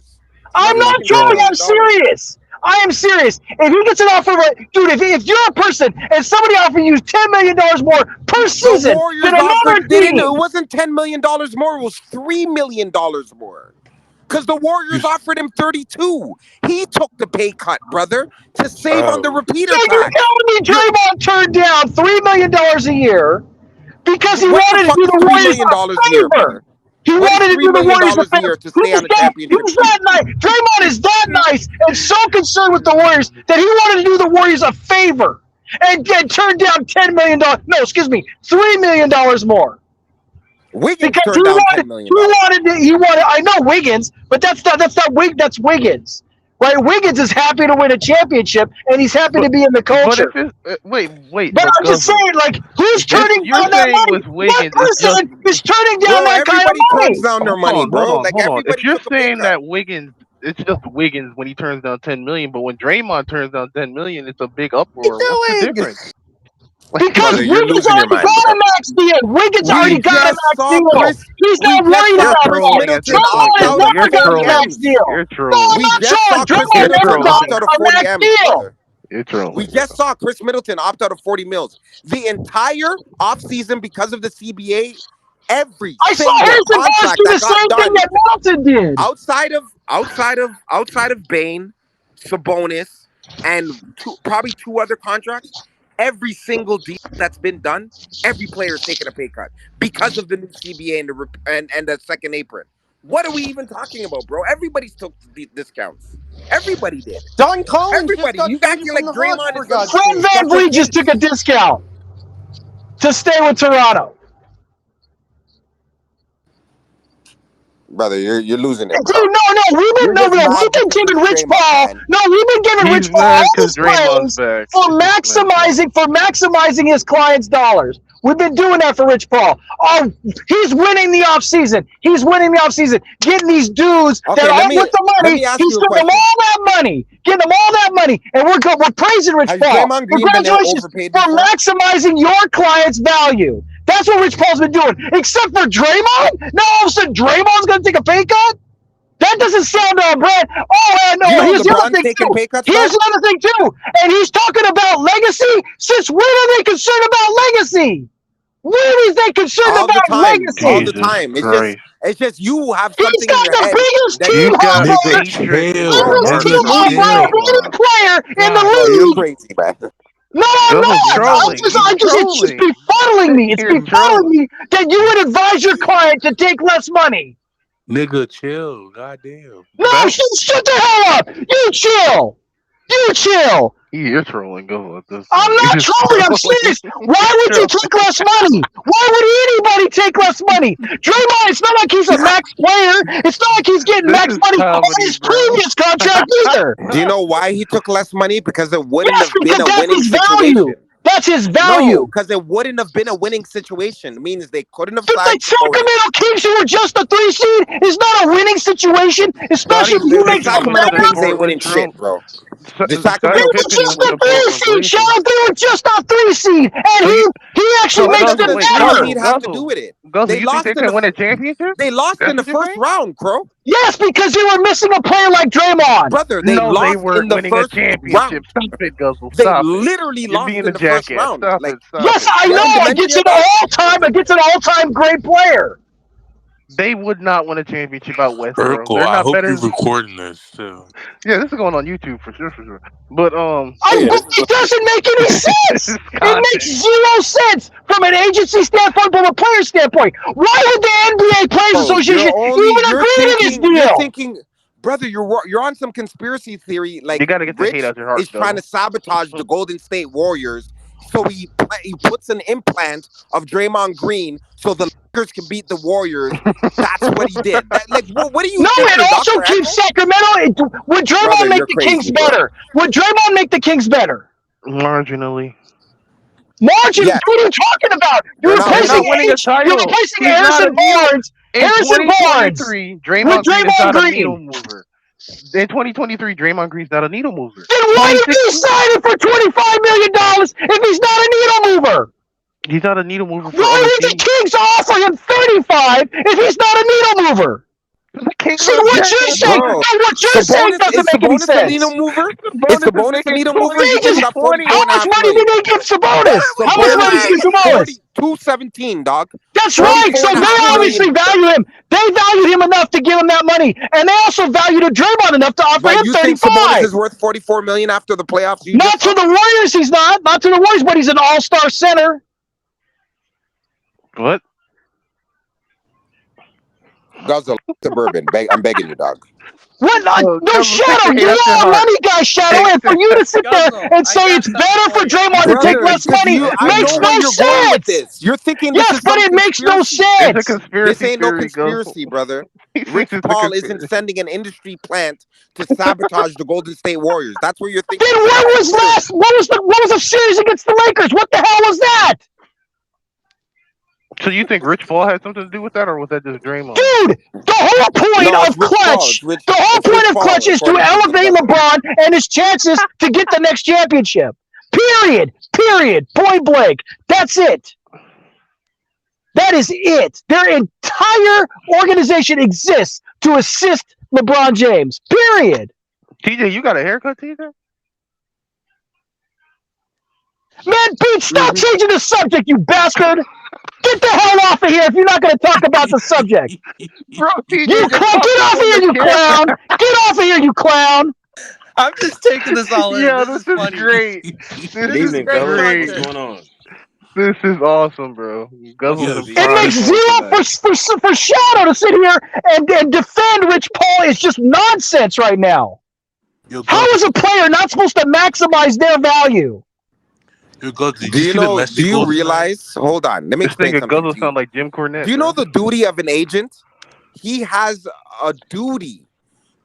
I'm not trolling. I'm serious. I am serious. If he gets an offer, dude, if you're a person and somebody offers you $10 million more per season than another team, it wasn't $10 million more. It was $3 million more. Because the Warriors offered him 32. He took the pay cut, brother, to save on the repeater tax. You're telling me Draymond turned down $3 million a year because he wanted to do the Warriors a favor. He wanted to do the Warriors a favor to stay on the championship. Who's that nice? Draymond is that nice and so concerned with the Warriors that he wanted to do the Warriors a favor and turned down $10 million. No, excuse me, $3 million more. Wiggins turned down $10 million. He wanted. I know Wiggins, but that's Wiggins. Right, Wiggins is happy to win a championship, and he's happy to be in the culture. Wait. But I'm just saying, like, who's turning down that money? What person is turning down that kind of money? Everybody turns down their money, bro. Hold on. If you're saying that Wiggins, it's just Wiggins when he turns down $10 million, but when Draymond turns down $10 million, it's a big uproar. What's the difference? Because Wiggins already got a max deal. Wiggins already got a max deal. He's not worried about it. Draymond has never got a max deal. You're trolling. No, I'm not trolling. Draymond never got a max deal. You're trolling. We just saw Chris Middleton opt out of 40 mils. The entire offseason, because of the CBA, Every I saw single Harrison Barnes contract do the that got same thing done that Middleton did. outside of Bane, Sabonis, and probably two other contracts. Every single deal that's been done, every player is taking a pay cut because of the new CBA and the second apron. What are we even talking about, bro? Everybody's took discounts. Everybody did. Don Collins just Everybody. got You traded acting from like the Hawks, Draymond for is some God's Fred sake. Van special Vliet just kid. took a discount to stay with Toronto. Brother, you're losing it, Dude, bro. we've You're been just mad because giving it's Rich Draymond, Paul. man. No, we've been giving He's Rich Paul mad all because his Draymond's praise back. for He's just maximizing his clients' dollars. We've been doing that for Rich Paul. Oh, he's winning the offseason. Getting these dudes that Okay, aren't with the let money. me ask He's you a giving them question. all that money. And we're praising Rich Has Paul. Draymond Green been Congratulations overpaid for before? maximizing your client's value. That's what Rich Paul's been doing. Except for Draymond. Now all of a sudden Draymond's going to take a pay cut? That doesn't sound Brad. Oh, and Do you know here's the other LeBron's thing taking too. pay cuts, Here's dog? another thing too. And he's talking about legacy. Since when are they concerned about legacy? When is they concerned All the about time. All legacy? the Jesus time. Christ. It's just you have He's something in got your the head biggest that team You you got offer, Nigga, hatred in your chill. bro, heart you're biggest for team Nigga, offer of losing chill. any Draymond. player in God bro, the you're league. damn. crazy, man. No, I'm Guzzle's not. trolling. He's It's just trolling. befuddling me. It's He's befuddling trolling. me that you would advise your client to take less money. Nigga, chill. God damn. No, That shut the hell up. You chill. You chill. you're trolling Guzzle at this I'm point. not You're trolling. I'm trolling. serious. Why would you Trolling. take less money? Why would anybody take less money? Draymond, it's not like he's a max player. It's not like he's getting This max is money on comedy, his bro. previous contract either. Do you know why he took less money? Because it wouldn't Yes, have been because a that's winning his value. situation. That's his No, value. because it wouldn't have been a winning situation. It means they couldn't have But the signed Sabonis. Sacramento Kings, who were just a 3 seed, is not a winning situation, especially Scottie if you The make Pippen some went Sacramento to better. Kings ain't Portland winning Trail. shit, bro. The They Scottie Sacramento were Pippen Kings just went ain't to a the winning shit. 3 Portland seed, Blazers. Charles. They were just a 3 seed, and So you he actually so What makes does Guzzle, them the wait, three better. seed have to do with it? Guzzle, They you think they lost in can the win a championship? they lost That's in the what you're first saying? round, bro. Yes, because they were missing a player like Draymond. Brother, they No, they lost in weren't the winning a first championship. round. Stop it, Guzzle. They Stop it. literally You're lost being a in the first jackass. round. Stop Like, it. Stop Yes, it. I you Stop haven't know. it. dementia yet, dog? Against an all-time great player. They would not win a championship out west, bro. Urkel, They're I not hope you're better. recording this too. Yeah, this is going on YouTube for sure, for sure. But Oh yeah, this is It doesn't make any sense. this It makes content. zero sense from an agency standpoint, from a player standpoint. Why would the NBA Players bro. Association even agree to this You're deal? thinking, brother. You're on some conspiracy theory. You Like got to get the hate Rich out your heart, is trying to Guzzle. sabotage the Golden State Warriors, so he puts an implant of Draymond Green so the Lakers can beat the Warriors. That's what he did. What are you No, it thinking, also Doctor keeps Echo? Sacramento. Would Brother, Draymond make you're the Kings crazy, bro. better? Would Draymond make the Kings better? Marginally. Margin, Yes, what are you talking about? they're You're not They're winning. not winning a title. replacing He's not a Harrison needle. Barnes. In Harrison Barnes 2023, with Draymond Green is Draymond not a Green. needle mover. In 2023, Draymond Green's not a needle mover. Then why did you 2016, sign him for $25 million if he's not a needle mover? he's not a needle mover for Why other would the teams. Kings offer him 35 if he's not a needle mover? The Kings See are what you're jackass. saying? Bro, No, what you're saying doesn't Is make any Sabonis a sense. needle mover? Is Bonus is Sabonis a making needle mover? 20 He They just just, got how 44 and a much half money did million. they give Sabonis? How much money did Sabonis they give is Sabonis? 217, dog. That's right. So 44 and a they half obviously million. value him. They valued him enough to give him that money, and they also valued Draymond enough to offer But him you think Sabonis 35. is worth 44 million after the playoffs you just Not to saw? the Warriors, he's not. Not to the Warriors, but he's an all-star center. What? Guzzle, suburban. I'm begging you, dog. What? No, Guzzle, take Shadow, the hate you out your are a heart. money guy, Shadow, Take and for you to sit there Guzzle, and I say got it's something better for for you. Draymond to take Brother, less because money I makes know no where you're going with sense. this. You're thinking this Yes, is but some it makes no conspiracy. It's a sense. This conspiracy ain't no theory, Guzzle. conspiracy, brother. He Rich thinks it's a Paul isn't conspiracy. sending an industry plant to sabotage the Golden State Warriors. That's where you're thinking Then this is what all was conspiracy. last? What was the series against the Lakers? What the hell was that? So you think Rich Paul had something to do with that, or was that just Draymond? Dude, the whole point No, it's of Rich Paul. Clutch, It's Rich Paul, is to according to elevate Guzzle. LeBron and his chances to get the next championship. Period. Point blank. That's it. That is it. Their entire organization exists to assist LeBron James. Period. TJ, you got a haircut, TJ? Man, Pete, stop changing the subject, you bastard! Get the hell off of here if you're not going to talk about the subject. Bro, TJ You just clown, get popped up off of on here, the you camera. clown! Get off of here, you clown! I'm just taking this all in. Yeah, This is this is funny. great. This Good This is is evening, great fellas. great. What's content. going on? This is awesome, bro. What's Guzzles up, and Z? It How makes fries. you doing zero tonight? for Shadow to sit here and defend Rich Paul is just nonsense right now. Yo, How is Gutsy. a player not supposed to maximize their value? Yo, Gutsy. Did Do you you see the know? message Do they you posted tonight? realize? Hold on. Let me This explain nigga something Guzzle to sound you. like Jim Cornette, Do you know bro. the duty of an agent? He has a duty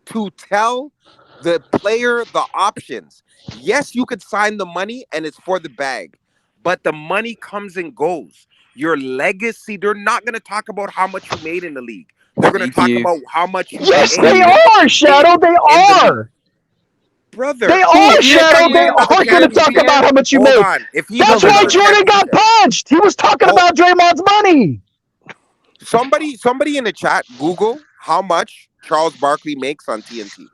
to tell the player the options. Yes, you could sign the money and it's for the bag, but the money comes and goes. Your legacy, they're not going to talk about how much you made in the league. They're going to talk EQ. about how much you Yes, pay they EQ. and what are, you did Shadow. They in the league. are. Brother, They Who? are, if Shadow. They ESPN? Draymond doesn't aren't care going if to he talk made, about ESPN? how much you hold made. on. If he That's doesn't why give a Guzzle. Jordan got championship, punched. He was talking hold, about Draymond's money. somebody in the chat, Google how much Charles Barkley makes on TNT.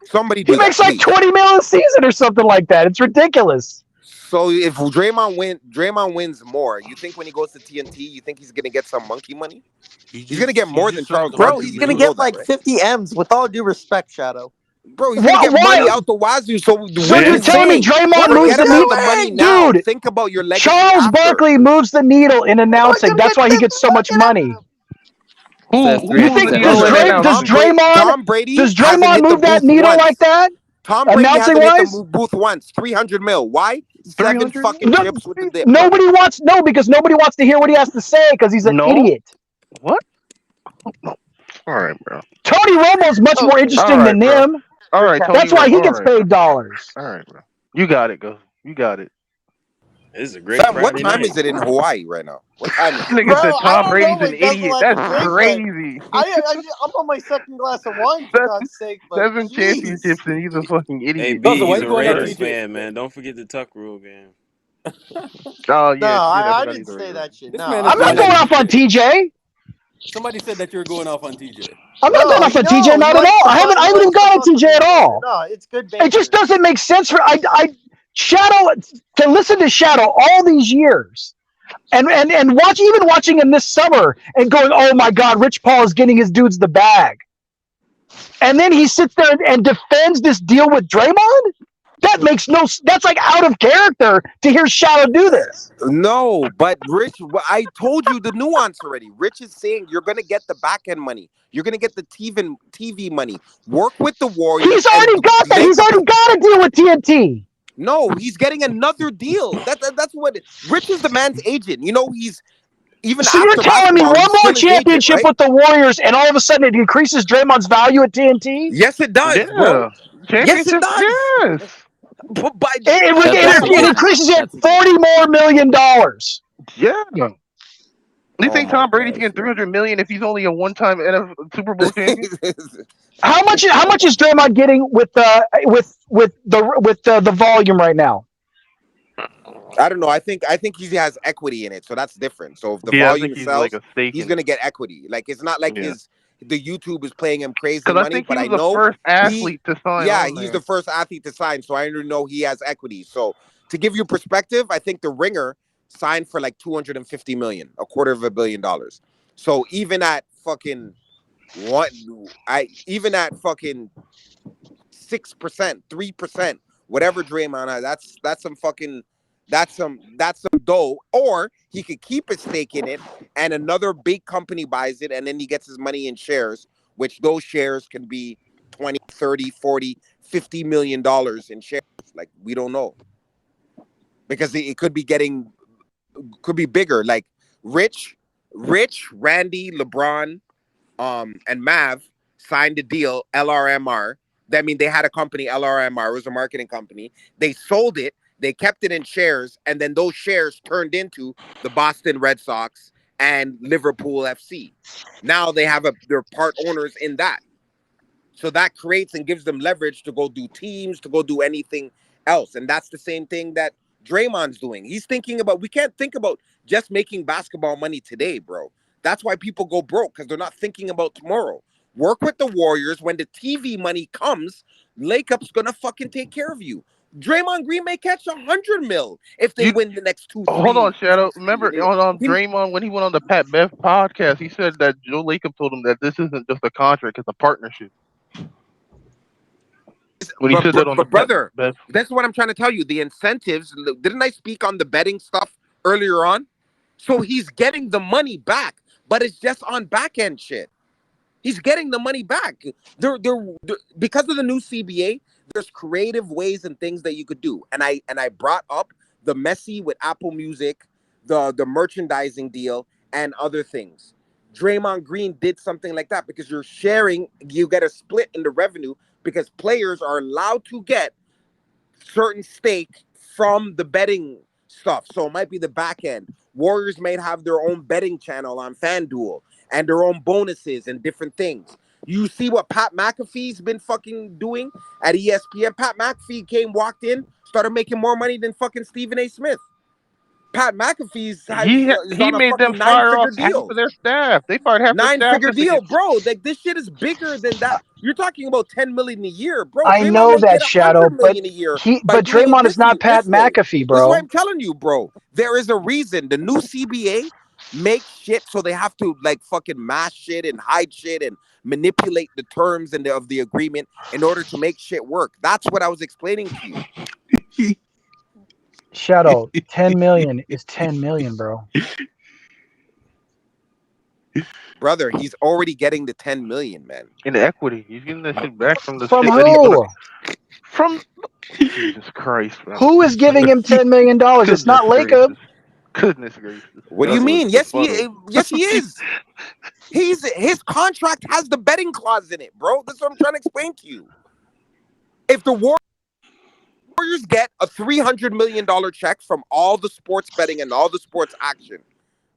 Somebody He do that, makes like please. 20 mil a season or something like that. It's ridiculous. So if Draymond wins more. You think when he goes to TNT, you think he's gonna get some monkey money? He's gonna get He more than just signed Charles a Bro, Barkley. he's $100 gonna You million. know get that, like right? 50 M's with all due respect, Shadow. Bro, he's gonna get Why? money out the wazoo. So So what you're he's Then telling me saying, What Draymond are we moves forget the about needle? the money doing? now. Dude, Think about your legacy Charles after. Barkley moves the needle in Oh, he's announcing. gonna That's get why he 50 gets so much fucking money. Says who You moved the think 300% needle in sure. announcing? Does Hasn't Draymond hit the move that booth needle like once. that? Tom Brady Announcing hasn't hit the wise? booth once. 300 mil. Why? 7 300? fucking No, chips with the dip, bro. nobody wants because nobody wants to hear what he has to say because he's an No? idiot. What? All right, bro. Tony Romo's much more Okay. All interesting right, than bro. him. All right, Tony That's why Romo. he All gets right, bro. paid dollars. All right, bro. You got it, Go. You got it. This is a great Fam, what Friday time night. is it in Hawaii right now? What time is it? Bro, Nigga said I Tom don't know Brady's an what Guzzle idiot. had to That's drink, but crazy. I'm on my second glass of wine, for God's sake, but Seven jeez. championships and he's a fucking Hey, idiot. B, Guzzle, why he's you a going on All right. Raiders TJ? fan, man. Don't forget the Tuck rule game. Oh No, yeah, shit. I I forgot didn't he's a say Raider. that shit. This No, man is I'm I'm not going not. on going off on TJ. TJ. Somebody said that you were going off on TJ. I'm not going No, off on no, TJ, he not at likes all. to I fuck. haven't He even likes to gone on fuck with TJ me at earlier. all. No, it's good It just banter. doesn't make sense for I Shadow to listen to Shadow all these years and watching him this summer and going, oh my God, Rich Paul is getting his dudes the bag, and then he sits there and defends this deal with Draymond. That makes no. That's like out of character to hear Shadow do this. No, but Rich, I told you the nuance already. Rich is saying you're going to get the back end money. You're going to get the TV money. Work with the Warriors He's and already got that. He's Lakers. already got a deal with TNT. No, he's getting another deal. That's what Rich is the man's agent. You know, he's even So you're after telling me basketball, one he's more still his agent, championship right? with the Warriors, and all of a sudden it increases Draymond's value at TNT? Yes, it does, bro. Yeah. Yes, it Championships. does. Yes. But by That's by a It what? given. increases it That's a given. $40 more million. Yeah. You Oh think my Tom Brady's gosh, getting 300 million if he's only a one-time NFL Super Bowl champion? man. How much? How much is Draymond getting with the volume right now? I don't know. I think he has equity in it, so that's different. So if the Yeah, I think volume he's like sells, a stake he's in it. gonna get equity. Like it's not like Yeah. the YouTube is paying him crazy Because I money, think he but I was the know first he, athlete to sign yeah, on he's the there. first athlete to sign. So I know he has equity. So to give you perspective, I think the Ringer signed for like 250 million, a quarter of $1 billion. So even at fucking what even at fucking 6%, 3%, whatever Draymond has, that's some fucking that's some dough. Or he could keep his stake in it and another big company buys it and then he gets his money in shares, which those shares can be 20, 30, 40, $50 million in shares. Like we don't know. Because it could be bigger. Like Rich, Randy, LeBron, and Mav signed a deal, LRMR. That mean they had a company, LRMR, it was a marketing company. They sold it, they kept it in shares, and then those shares turned into the Boston Red Sox and Liverpool FC. Now they're part owners in that. So that creates and gives them leverage to go do teams, to go do anything else. And that's the same thing that Draymond's doing. He's thinking about, we can't think about just making basketball money today, bro. That's why people go broke, because they're not thinking about tomorrow. Work with the Warriors. When the TV money comes, Lakeup's gonna fucking take care of you. Draymond Green may catch 100 mil if they You win the next 2, hold 3. on, Shadow. Remember on He- Draymond when he went on the Pat Bev podcast, he said that Joe Lacob told him that this isn't just a contract; it's a partnership. When he said that on the but Pat brother, Bev, that's what I'm trying to tell you. The incentives. Didn't I speak on the betting stuff earlier on? So he's getting the money back, but it's just on back end shit. He's getting the money back. They're because of the new CBA. There's creative ways and things that you could do, and I brought up the Messi with Apple Music, the merchandising deal, and other things. Draymond Green did something like that because you're sharing. You get a split in the revenue because players are allowed to get certain stake from the betting stuff. So it might be the back end. Warriors might have their own betting channel on FanDuel and their own bonuses and different things. You see what Pat McAfee's been fucking doing at ESPN? Pat McAfee walked in, started making more money than fucking Stephen A. Smith. Pat McAfee's is he on a made them fucking fire off nine-figure half deal. of their staff. They fired half their staff 9-figure just to get. deal, bro. Like this shit is bigger than that. You're talking about 10 million a year, bro. I Draymond know may that, get Shadow, 100 but million a year he, by but doing it Draymond is not Pat this way. McAfee, This is what bro. I'm telling you, bro. There is a reason the new CBA makes shit so they have to like fucking mask shit and hide shit and manipulate the terms and of the agreement in order to make shit work. That's what I was explaining to you, Shadow, 10 million is 10 million, bro. brother. He's already getting the 10 million, man. In the equity. He's getting that shit back from the From shit that he's gonna who? from Jesus Christ, man. Who is giving him $10 million? It's not Lacob. Goodness gracious. What do you Guzzle is mean? Yes, befuddled. he is. His contract has the betting clause in it, bro. That's what I'm trying to explain to you. If the Warriors get a $300 million check from all the sports betting and all the sports action,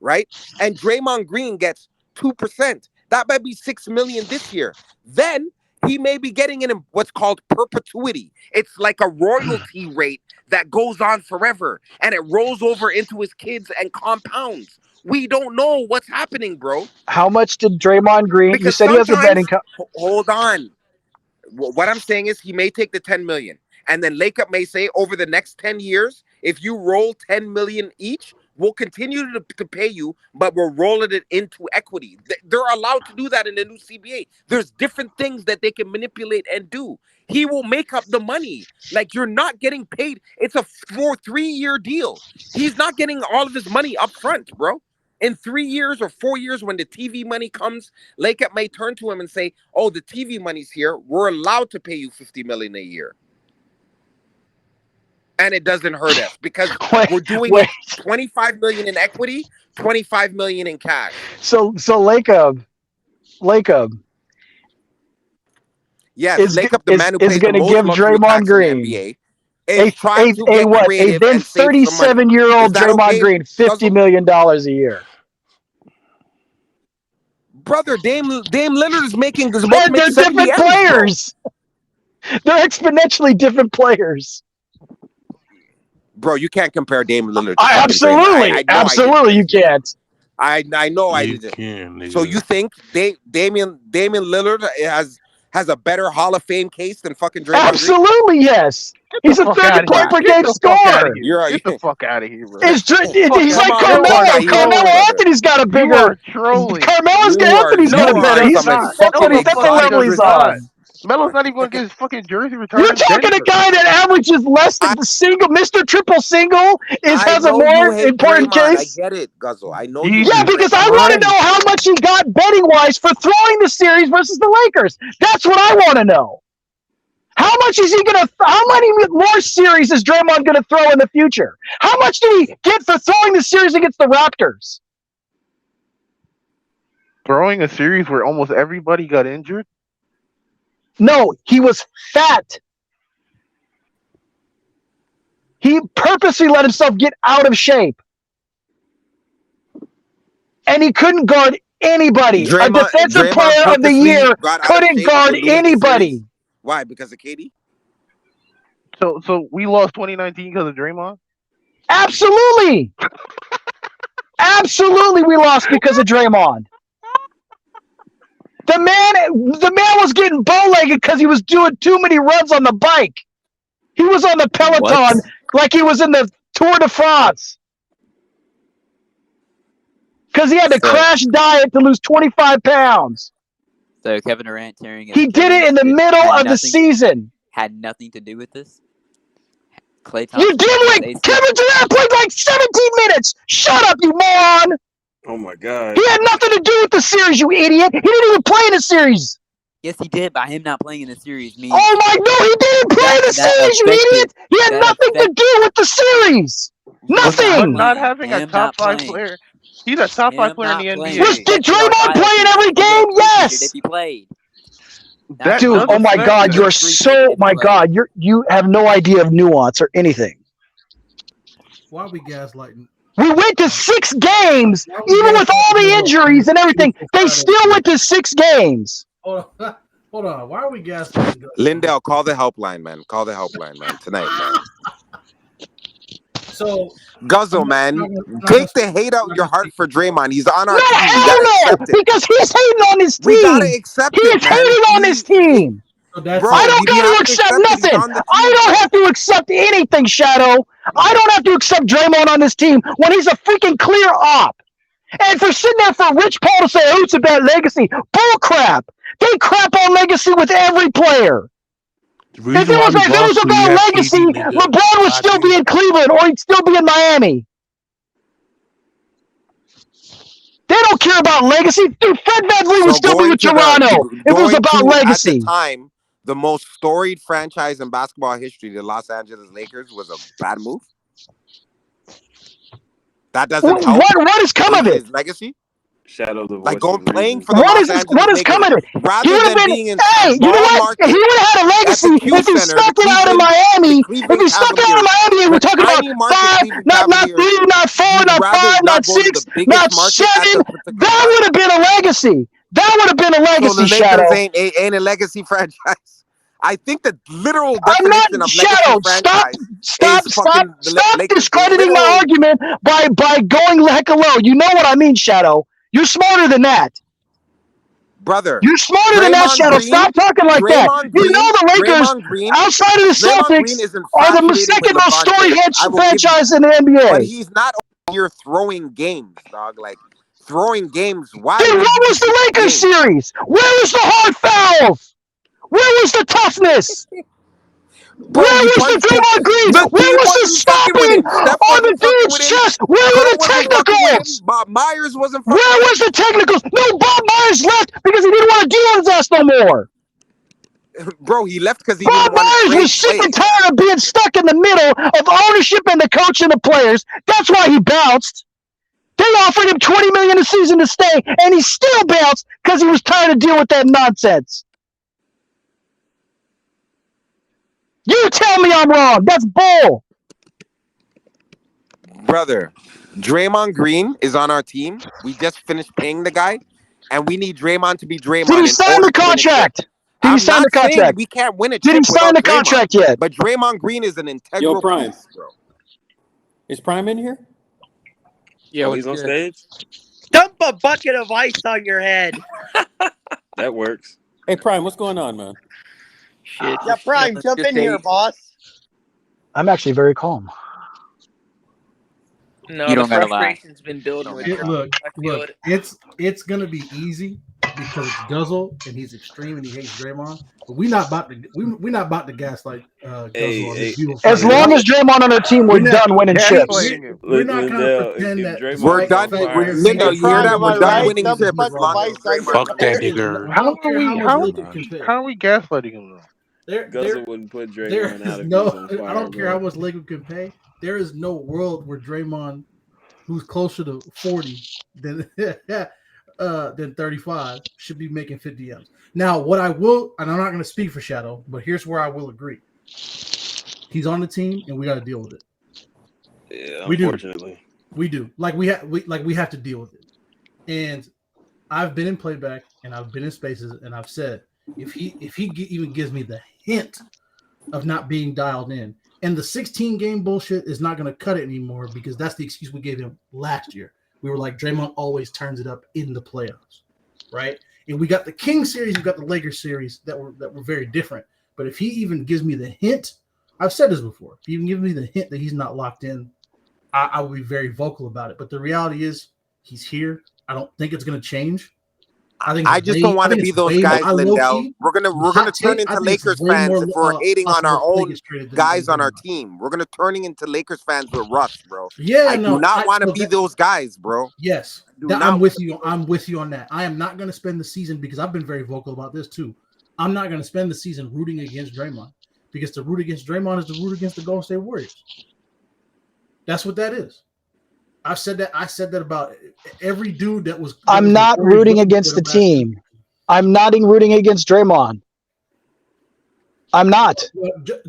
right? And Draymond Green gets 2%, that might be $6 million this year. Then he may be getting in what's called perpetuity. It's like a royalty rate that goes on forever and it rolls over into his kids and compounds. We don't know what's happening, bro. How much did Draymond Green? You Because said he has a betting. hold on. What I'm saying is he may take the 10 million and then Lake Up may say over the next 10 years, if you roll 10 million each, we'll continue to pay you, but we're rolling it into equity. They're allowed to do that in the new CBA. There's different things that they can manipulate and do. He will make up the money. Like you're not getting paid. It's a 3-year deal. He's not getting all of his money up front, bro. In 3 years or 4 years, when the TV money comes, Lake Up may turn to him and say, "Oh, the TV money's here. We're allowed to pay you 50 million a year." And it doesn't hurt us because we're doing it 25 million in equity, 25 million in cash. So Lacob. Yes, is Lake Up, the man who is pays going the to most give luxury Draymond tax in the Green NBA, is trying to a get what? A creative then and save some money. 37-year-old Is that Draymond okay, Green, $50 million a year. Brother, Dame Lillard is making is about to They're make 70 different M's, bro. players. They're exponentially different players. Bro, you can't compare Dame Lillard to fucking Absolutely, Draymond. I know absolutely, you can't. I know I You didn't. can, nigga. So you think Damian Lillard has a better Hall of Fame case than fucking Draymond Green? Absolutely, yes. He's a 30 point per game scorer. Get the fuck out of here, bro. He's like Come on, Carmelo. brother. Carmelo Anthony's got a You bigger. are trolling. Anthony's got a on better. He's some fucking fucking that's the level he's exotic on. Melo's not even going to get his fucking jersey retired. You're in talking Denver. a guy that averages less than the single, Mr. Triple Single has a know you more hate important Draymond. case. I get it, Guzzle. I know Jesus you. Yeah, hate because Draymond. I want to know how much he got betting wise for throwing the series versus the Lakers. That's what I want to know. How much is he gonna? How many more series is Draymond gonna throw in the future? How much did he get for throwing the series against the Raptors? Throwing a series where almost everybody got injured. No, he was fat. He purposely let himself get out of shape. And he couldn't guard anybody. A defensive player of the year couldn't guard anybody. Why? Because of KD? So we lost 2019 because of Draymond? Absolutely. Absolutely we lost because of Draymond. The man was getting bow-legged because he was doing too many runs on the bike. He was on the Peloton like he was in the Tour de France. Because he had to crash diet to lose 25 pounds. So Kevin Durant tearing his He did it in the middle of the season. Had nothing to do with this. Klay You Thompson. did it! Kevin Durant played like 17 minutes! Shut up, you moron! Oh my God. He had nothing to do with the series, you idiot! He didn't even play in the series! Yes, he did. By him not playing in the series means. Oh my, no, he didn't play in the series, you idiot! He had nothing to do with the series! Nothing! But not having a top 5 player. He's a top 5 player in the NBA. Did Draymond play in every game? Yes! If he played. Dude, oh my God, you are so, my God, you have no idea of nuance or anything. Why are we gaslighting? We went to 6 games, even with all the injuries and everything. They still went to 6 games. Hold on. Why are we gaslighting? Lindell, call the helpline, man. Call the helpline, man. Tonight, man. So Guzzle, man. Take the hate out your heart for Draymond. He's on our team. Hell no, because he's hating on his team. We gotta accept he is hating on his team. So I don't got to accept nothing. I don't have to accept anything, Shadow. I don't have to accept Draymond on this team when he's a freaking clear op. And for sitting there for Rich Paul to say, oh, it's about legacy. Bull crap. They crap on legacy with every player. If it was about legacy, LeBron would still be in Cleveland or he'd still be in Miami. They don't care about legacy. Dude, Fred VanVleet would still be with Toronto if it was about legacy. At the time, the most storied franchise in basketball history, the Los Angeles Lakers, was a bad move. That doesn't help. What has come of it? His legacy? Shadow the like voice going playing for the what Los is Angeles what has Lakers, come of it? rather than being in hey, you know what? He would have had a legacy if he stuck it out in Miami. If he stuck it out in Miami, and we're talking about 5, not 3, not 4, not 5, not 6, not 7. That would have been a legacy. That would have been a legacy, so the Shadow. Lakers ain't a legacy franchise. I think the literal definition of Shadow, legacy franchise stop discrediting my argument by going the heck low. You know what I mean, Shadow. You're smarter than that. Brother. You're smarter than that, Shadow. Stop talking like that. You know the Lakers, outside of the Celtics, are the second most storied franchise in the NBA. But he's not here throwing games, dog. Like, throwing games. Why? Dude, what was the Lakers series? Where was the hard fouls? Where was the toughness? Where was the Draymond Green? Where was the stopping on the dude's chest? Where were the technicals? Bob Myers wasn't. Where was the technicals? No, Bob Myers left because he didn't want to deal with his ass no more. Bro, he left because he Bob Myers was sick and tired of being stuck in the middle of ownership and the coach and the players. That's why he bounced. They offered him $20 million a season to stay, and he still bounced because he was tired of dealing with that nonsense. You tell me I'm wrong. That's bull. Brother, Draymond Green is on our team. We just finished paying the guy, and we need Draymond to be Draymond. Did he sign the contract? Did he sign the contract? We can't win it. Did he sign the contract yet? But Draymond Green is an integral. Yo, Prime. piece, bro. Is Prime in here? Yeah, he's on stage. Dump a bucket of ice on your head. That works. Hey, Prime, what's going on, man? Shit. Yeah, Prime, jump in here, boss. I'm actually very calm. No, You the don't gotta lie. frustration's been building with you. Look, I feel it. it's gonna be easy because it's Guzzle and he's extreme and he hates Draymond. But we're not about to gaslight Guzzle on this beautiful. As long as Draymond on our team, we're done winning chips. We're not gonna pretend that We're done. Linda, you hear that? We're done winning chips. As long as Draymond. Fuck that nigga. How are we gaslighting him though? Guzzle wouldn't put There Draymond is out of no. on fire, I don't care bro. how much Laker can pay. There is no world where Draymond, who's closer to 40 than 35, should be making 50 M's. Now, what I will, and I'm not going to speak for Shadow, but here's where I will agree. He's on the team, and we got to deal with it. Yeah, We do. unfortunately. We do. We have to deal with it. And I've been in playback, and I've been in spaces, and I've said if he even gives me the hint of not being dialed in, and the 16 game bullshit is not going to cut it anymore because that's the excuse we gave him last year. We were like, Draymond always turns it up in the playoffs, right? And we got the King series, we got the Lakers series that were very different. But if he even gives me the hint I've said this before. If you can give me the hint that he's not locked in, I will be very vocal about it. But the reality is, he's here. I don't think it's going to change. I just don't want to be those guys, Lindell. We're gonna turn into Lakers fans if we're hating on our own guys on our team. We're gonna turning into Lakers fans with Russ, bro. Yeah, I do not want to be those guys, bro. Yes, I'm with you. I'm with you on that. I am not going to spend the season, because I've been very vocal about this too. I'm not going to spend the season rooting against Draymond, because to root against Draymond is to root against the Golden State Warriors. That's what that is. I said that about every dude that was. I'm not rooting against the team. I'm not rooting against Draymond. I'm not.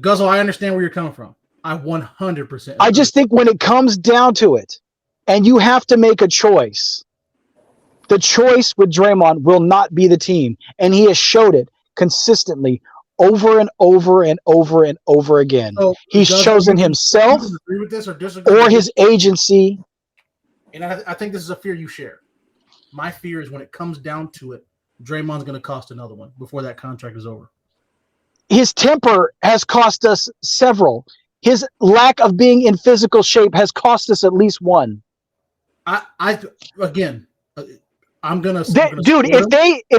Guzzle, I understand where you're coming from. I 100%. I just think when it comes down to it, and you have to make a choice, the choice with Draymond will not be the team. And he has showed it consistently over and over and over and over again. So, he's chosen himself agree with this or disagree or his agency. And I think this is a fear you share. My fear is when it comes down to it, Draymond's going to cost another one before that contract is over. His temper has cost us several. His lack of being in physical shape has cost us at least one. I'm gonna dude. If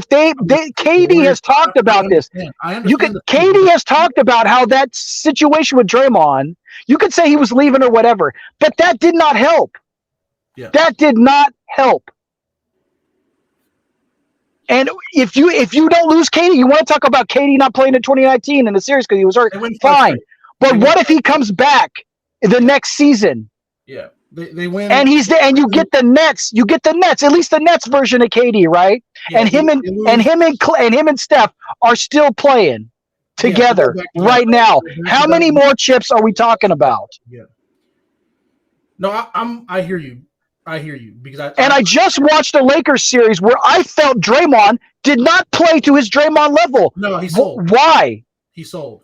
they KD has talked about this. KD has talked about how that situation with Draymond. You could say he was leaving or whatever, but that did not help. Yeah. That did not help. And if you don't lose KD, you want to talk about KD not playing in 2019 in the series because he was hurt. Fine, but what if he comes back the next season? Yeah. They win, and he's there, and you get the Nets. You get the Nets, at least the Nets version of KD, right? Yeah, and him and Steph are still playing together right now. How many more chips are we talking about? Yeah. No, I hear you. I hear you because I just watched a Lakers series where I felt Draymond did not play to his Draymond level. No, he sold. Why? He sold.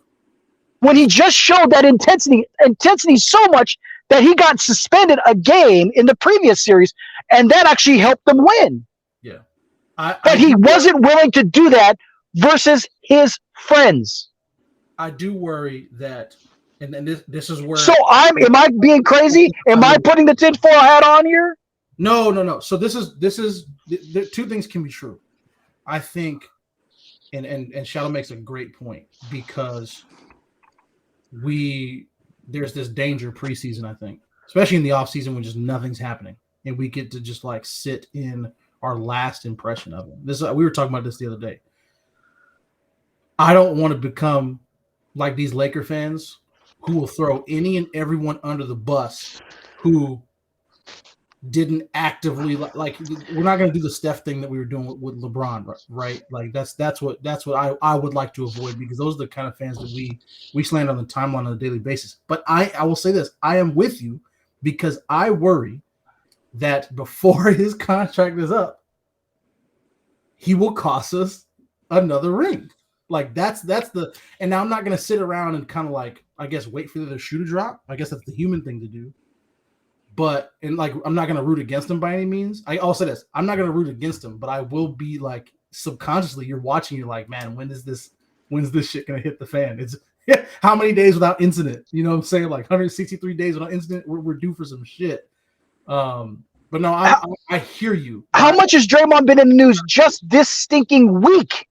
When he just showed that intensity so much that he got suspended a game in the previous series, and that actually helped them win. Yeah. But he wasn't willing to do that versus his friends. I do worry that, and this is where. So am I being crazy? Am I putting the tinfoil hat on here? No. So this is the two things can be true. I think, and Shadow makes a great point because there's this danger preseason, I think, especially in the offseason when just nothing's happening and we get to just like sit in our last impression of him. We were talking about this the other day. I don't want to become like these Laker fans who will throw any and everyone under the bus who didn't actively like we're not going to do the Steph thing that we were doing with LeBron, right? Like that's what I would like to avoid because those are the kind of fans that we slander on the timeline on a daily basis. But I will say this, I am with you because I worry that before his contract is up, he will cost us another ring. Like that's the and now I'm not going to sit around and kind of like I guess wait for the shoe to drop. I guess that's the human thing to do. But I'm not gonna root against him by any means. I'll say this: I'm not gonna root against him, but I will be like subconsciously. You're watching, you're like, man, when's this shit gonna hit the fan? It's how many days without incident? You know what I'm saying? Like 163 days without incident. We're due for some shit. But no, I hear you. How much has Draymond been in the news just this stinking week?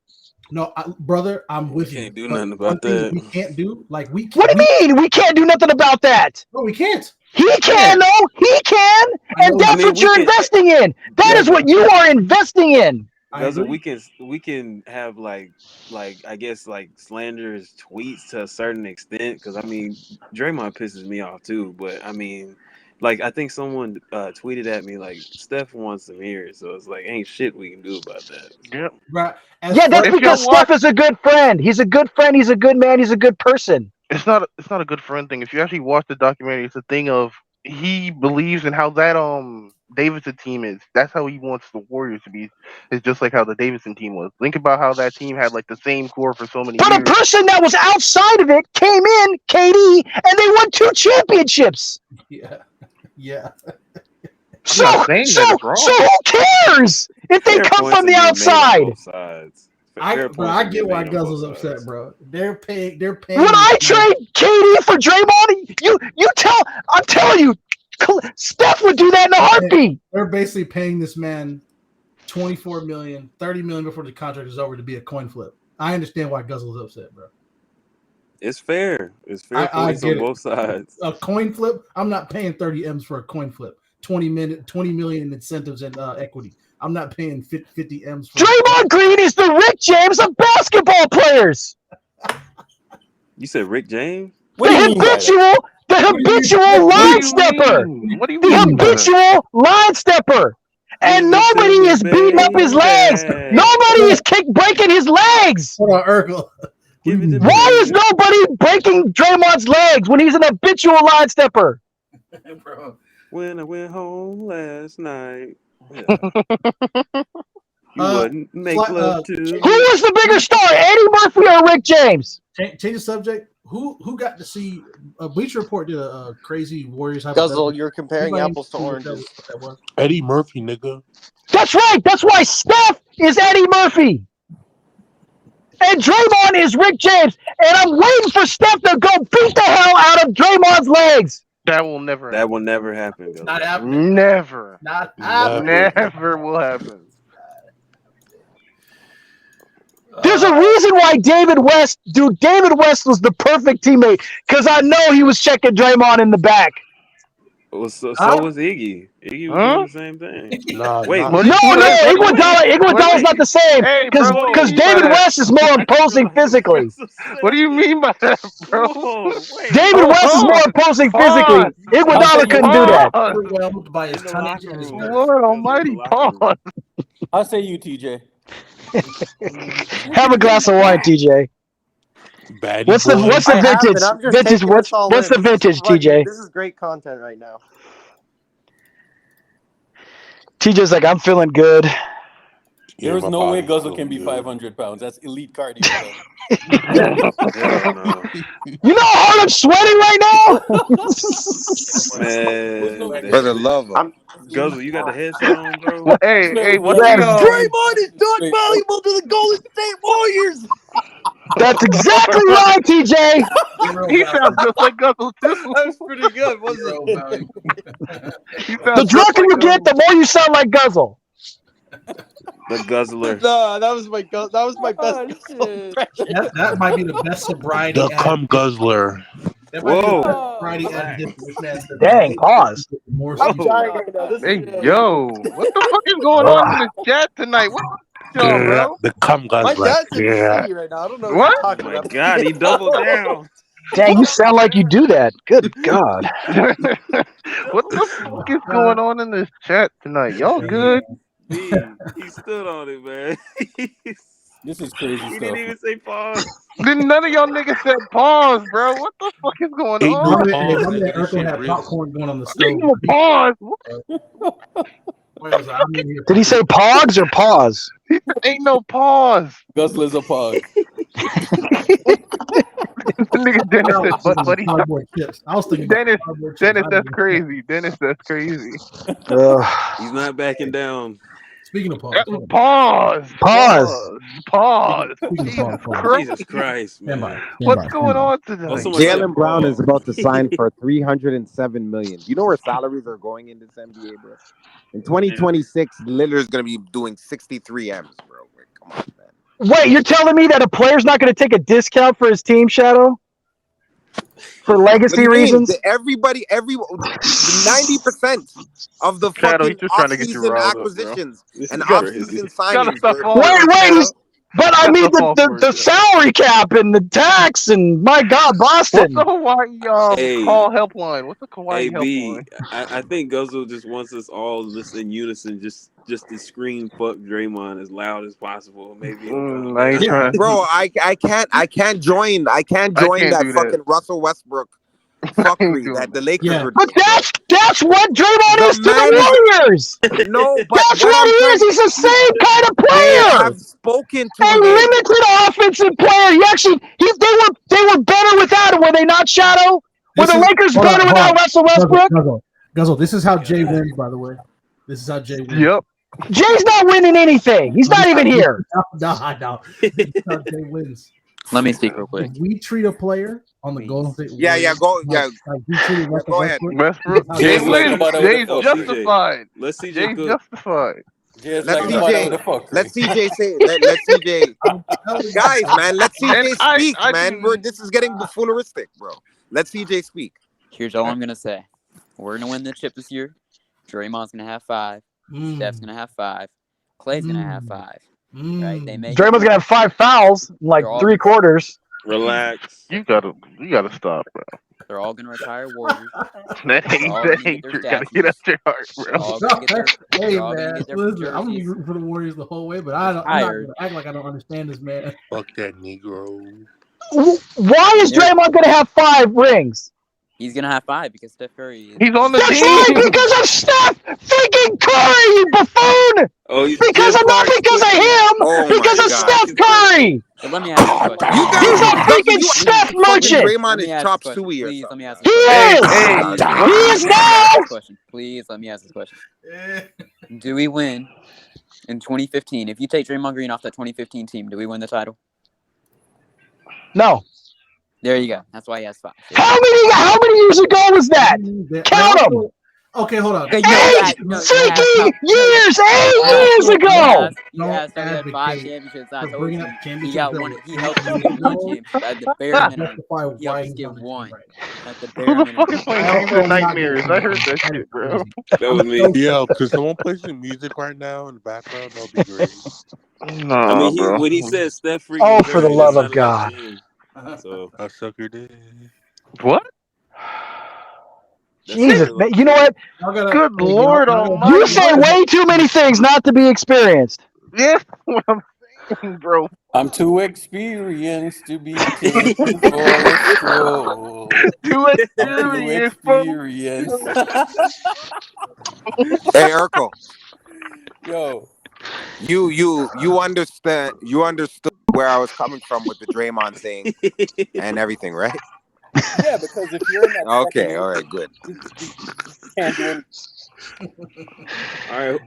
No, brother, I'm with you. Can't do nothing about that. We can't do What do you mean? We can't do nothing about that. No, we can't. He can, though. He can, and that's what you're investing in. That is what you are investing in. We can have like I guess like slanderous tweets to a certain extent because I mean Draymond pisses me off too, but I mean like I think someone tweeted at me like Steph wants him here, so it's like ain't shit we can do about that. Yep. Right. That's because Steph is a good friend. He's a good friend. He's a good man. He's a good person. It's not a good friend thing. If you actually watch the documentary, it's a thing of he believes in how that Davidson team is. That's how he wants the Warriors to be. It's just like how the Davidson team was. Think about how that team had like the same core for so many years. But a person that was outside of it came in, KD, and they won 2 championships. Yeah. So who cares if they come from the outside? Fair Bro, points I are get being why made on Guzzle's both upset, sides. bro. They're paying. Would I trade KD for Draymond? You tell. I'm telling you, Steph would do that in a heartbeat. They're basically paying this man 24 million, 30 million before the contract is over to be a coin flip. I understand why Guzzle's upset, bro. It's fair. It's fair I points get on it. both sides. A coin flip. I'm not paying 30 M's for a coin flip. 20 million in incentives and equity. I'm not paying 50 M's for Draymond Green is the Rick James of basketball players. You said Rick James? What do you mean by that? The habitual What line do you stepper. mean? What do you The mean by that? habitual line stepper. And Give it to nobody me, is beating up his legs. baby. Nobody is breaking his legs. Hold on, Urkel. Give it to Why me. is nobody breaking Draymond's legs when he's an habitual line stepper? Bro. When I went home last night, yeah. You wouldn't make love to Who was the bigger star, Eddie Murphy or Rick James? Change the subject. Who got to see Bleacher Report did a crazy Warriors Guzzle, you're comparing Anybody apples to know what oranges. that was? Eddie Murphy, nigga. That's right. That's why Steph is Eddie Murphy. And Draymond is Rick James. And I'm waiting for Steph to go beat the hell out of Draymond's legs. That will never That will never happen. It's Guzzle. not happening. Never. Not Never. happening. Never will happen. There's a reason why David West was the perfect teammate because I know he was checking Draymond in the back. Well, so Huh? was Iggy. Iggy was Huh? doing the same thing. Nah, Wait, nah. what No, did you no, Iguodala's not the same Hey, bro, because what do you mean by David that? West is more imposing physically. What do you mean by that, bro? Whoa, wait. David West is more imposing physically. Iguodala couldn't do that. Pause. Overwhelmed by his In the tonnage locker and his room. nerve. Lord almighty, pause. I'll say you, TJ. Have a glass of wine, TJ. Baddie What's the boy. I haven't. vintage? I'm just Vintage. taking this all What's in. the vintage, TJ? This is great content right now. TJ's like, I'm feeling good. There is Yeah, no my way body's Guzzle feeling can be good. 500 pounds. That's elite cardio. Hell no. You know how hard I'm sweating right Man. For the love of. Guzzle, you got the headset on, bro? Well, hey, what's Yeah. the Draymond is not valuable to the Golden State Warriors. That's exactly right, TJ. He sounds just like Guzzle too. That was pretty good, wasn't it? He The sounds just drunker like you get, the more you sound like Guzzle. The Guzzler. No, that was my best Guzzle impression. That might be the best sobriety The ad. cum guzzler. That might be Whoa. the best sobriety ad in history. This man said- Dang, pause. More I'm speed. dying right now. This Hey, is yo, what the fuck is going on in this chat tonight? What's up, Yeah, bro? the cum my guzzler. dad's in the Yeah. city right now. I don't know what, What? you're Oh talking my about. God, he doubled down. Dang, you sound like you do that. Good God. What the fuck is going on in this chat tonight? Y'all good? He stood on it, man. This is crazy He stuff. didn't even say pause. Then none of y'all niggas said pause, bro. What the fuck is going Ain't no on? Hey, pause, my man nigga. This Urkel shit had real. popcorn going on the Ain't stove. no pause. Where was I? I'm in here. Did he say pogs or pause? Ain't no pause. Guzzler's a pog. Nigga Dennis I said, was but thinking buddy, cardboard chips. I was thinking about Dennis, cardboard chips. Dennis, I that's didn't- crazy. Dennis, that's crazy. He's not backing down. Speaking of pause, Pause. Pause. Pause. Speaking of Jesus pause, Christ. Jesus Christ, stand by. man. What's going on Oh, tonight? someone said Jalen Brown pause. is about to sign for $307 million. You know where salaries are going in this NBA, bro? In 2026, Lillard's gonna be doing 63 M's, bro. Come on, man. Wait, you're telling me that a player's not going to take a discount for his team, Shadow? For What do legacy you mean? reasons? 90% of the Shadow, fucking he's just trying to get you off-season riled up, bro. acquisitions This and is crazy. off-season Gotta signings. stop They're- falling for it, Wait, Shadow. but I mean That's the the salary cap and the tax and my God, What's Boston. the Hawaii Hey. call helpline? What's the Hawaii Hey, B, helpline? I think Guzzle just wants us all just in unison, just to scream "fuck Draymond" as loud as possible. Maybe it'll calm I ain't down. trying. Bro, I can't join can't that do that. fucking Russell Westbrook fuckery doing that the Lakers Yeah. are But doing. that's what Draymond The is to man the is- Warriors. No, but That's what he is. He's the same kind of They player. have spoken to A him. limited offensive player. They were better without him. Were they not, Shadow? Were the Lakers hold on, better hold without on. Russell Westbrook? Guzzle. This is how Jay wins, by the way. This is how Jay wins. Yep. Jay's not winning anything. He's not even here. No. Jay wins. Let me speak real quick. If we treat a player on the Golden State Yeah, Warriors yeah, like we treated Russell go ahead. Westbrook, that's Jay how- Jay's like wins. nobody would Jay's have fucked me. justified. Let's CJ Jay's cook. justified. Jay's Let like nobody would CJ have fucked me. let CJ say let CJ I'm telling you. guys, man, let CJ And I speak, man. think- This is getting buffooneristic, bro. Let CJ speak. Here's all I'm gonna say. We're gonna win the chip this year. Draymond's gonna have 5. Steph's gonna have 5. Clay's gonna have 5. Right? They may Draymond's gonna have 5 fouls in like They're all- 3 quarters. Relax. You gotta stop, bro. They're all gonna retire Warriors. That ain't all that gonna ain't get true. their Gotta get out statues. your heart, They're bro. all gonna get their, Hey they're all gonna man, get their listen, I'm gonna be jerseys. rooting for the Warriors the whole way, but I'm not gonna act like I don't understand this, man. Fuck that Negro. Why is Draymond gonna have 5 rings? He's gonna have 5 because Steph Curry is. He's on the That's right, team. because of Steph freaking Curry, you buffoon! Oh, Because of not because of him, Oh my because of God. Steph Curry. But let me ask you a question. You guys, He's a Dougie, freaking you Steph fucking merchant. Let Draymond me is ask chop this question. suey or Please let me something. ask He this question. is. Hey, He is now. Please let me ask this question. Do we win in 2015? If you take Draymond Green off that 2015 team, do we win the title? No. There you go. That's why he has 5. How many years ago was that? Count them. Okay, hold on. Okay, 8 freaking years. 8 years ago. You asked him, he had 5 advocate championships. I for told bringing you up he championships got that one. were He helped us 8 get years one ago. championship at the bare minimum. Justify He why helped us he's get on the team one right now. at the Who bare the minimum. fuck is playing Games of Nightmares? I heard that shit, bro. That was me. Yeah, could someone play some music right now in the background? That'll be great. I Nah, mean, bro. when he said Steph freaking Oh, Curry, for the that love of sounded God. like James. So I sucker did. What? that Jesus, sounded like man, you know what? Y'all gotta- Good hey, Lord y'all gotta- Almighty. You say way too many things not to be experienced. Yeah, what I'm saying, bro. I'm too experienced to be taken for a stroll. Too I'm too experienced, folks. experienced. Hey, Urkel, Yo, you understood where I was coming from with the Draymond thing and everything, right? yeah, because if you're in that Okay, second all right, good. you can't do anything. all right.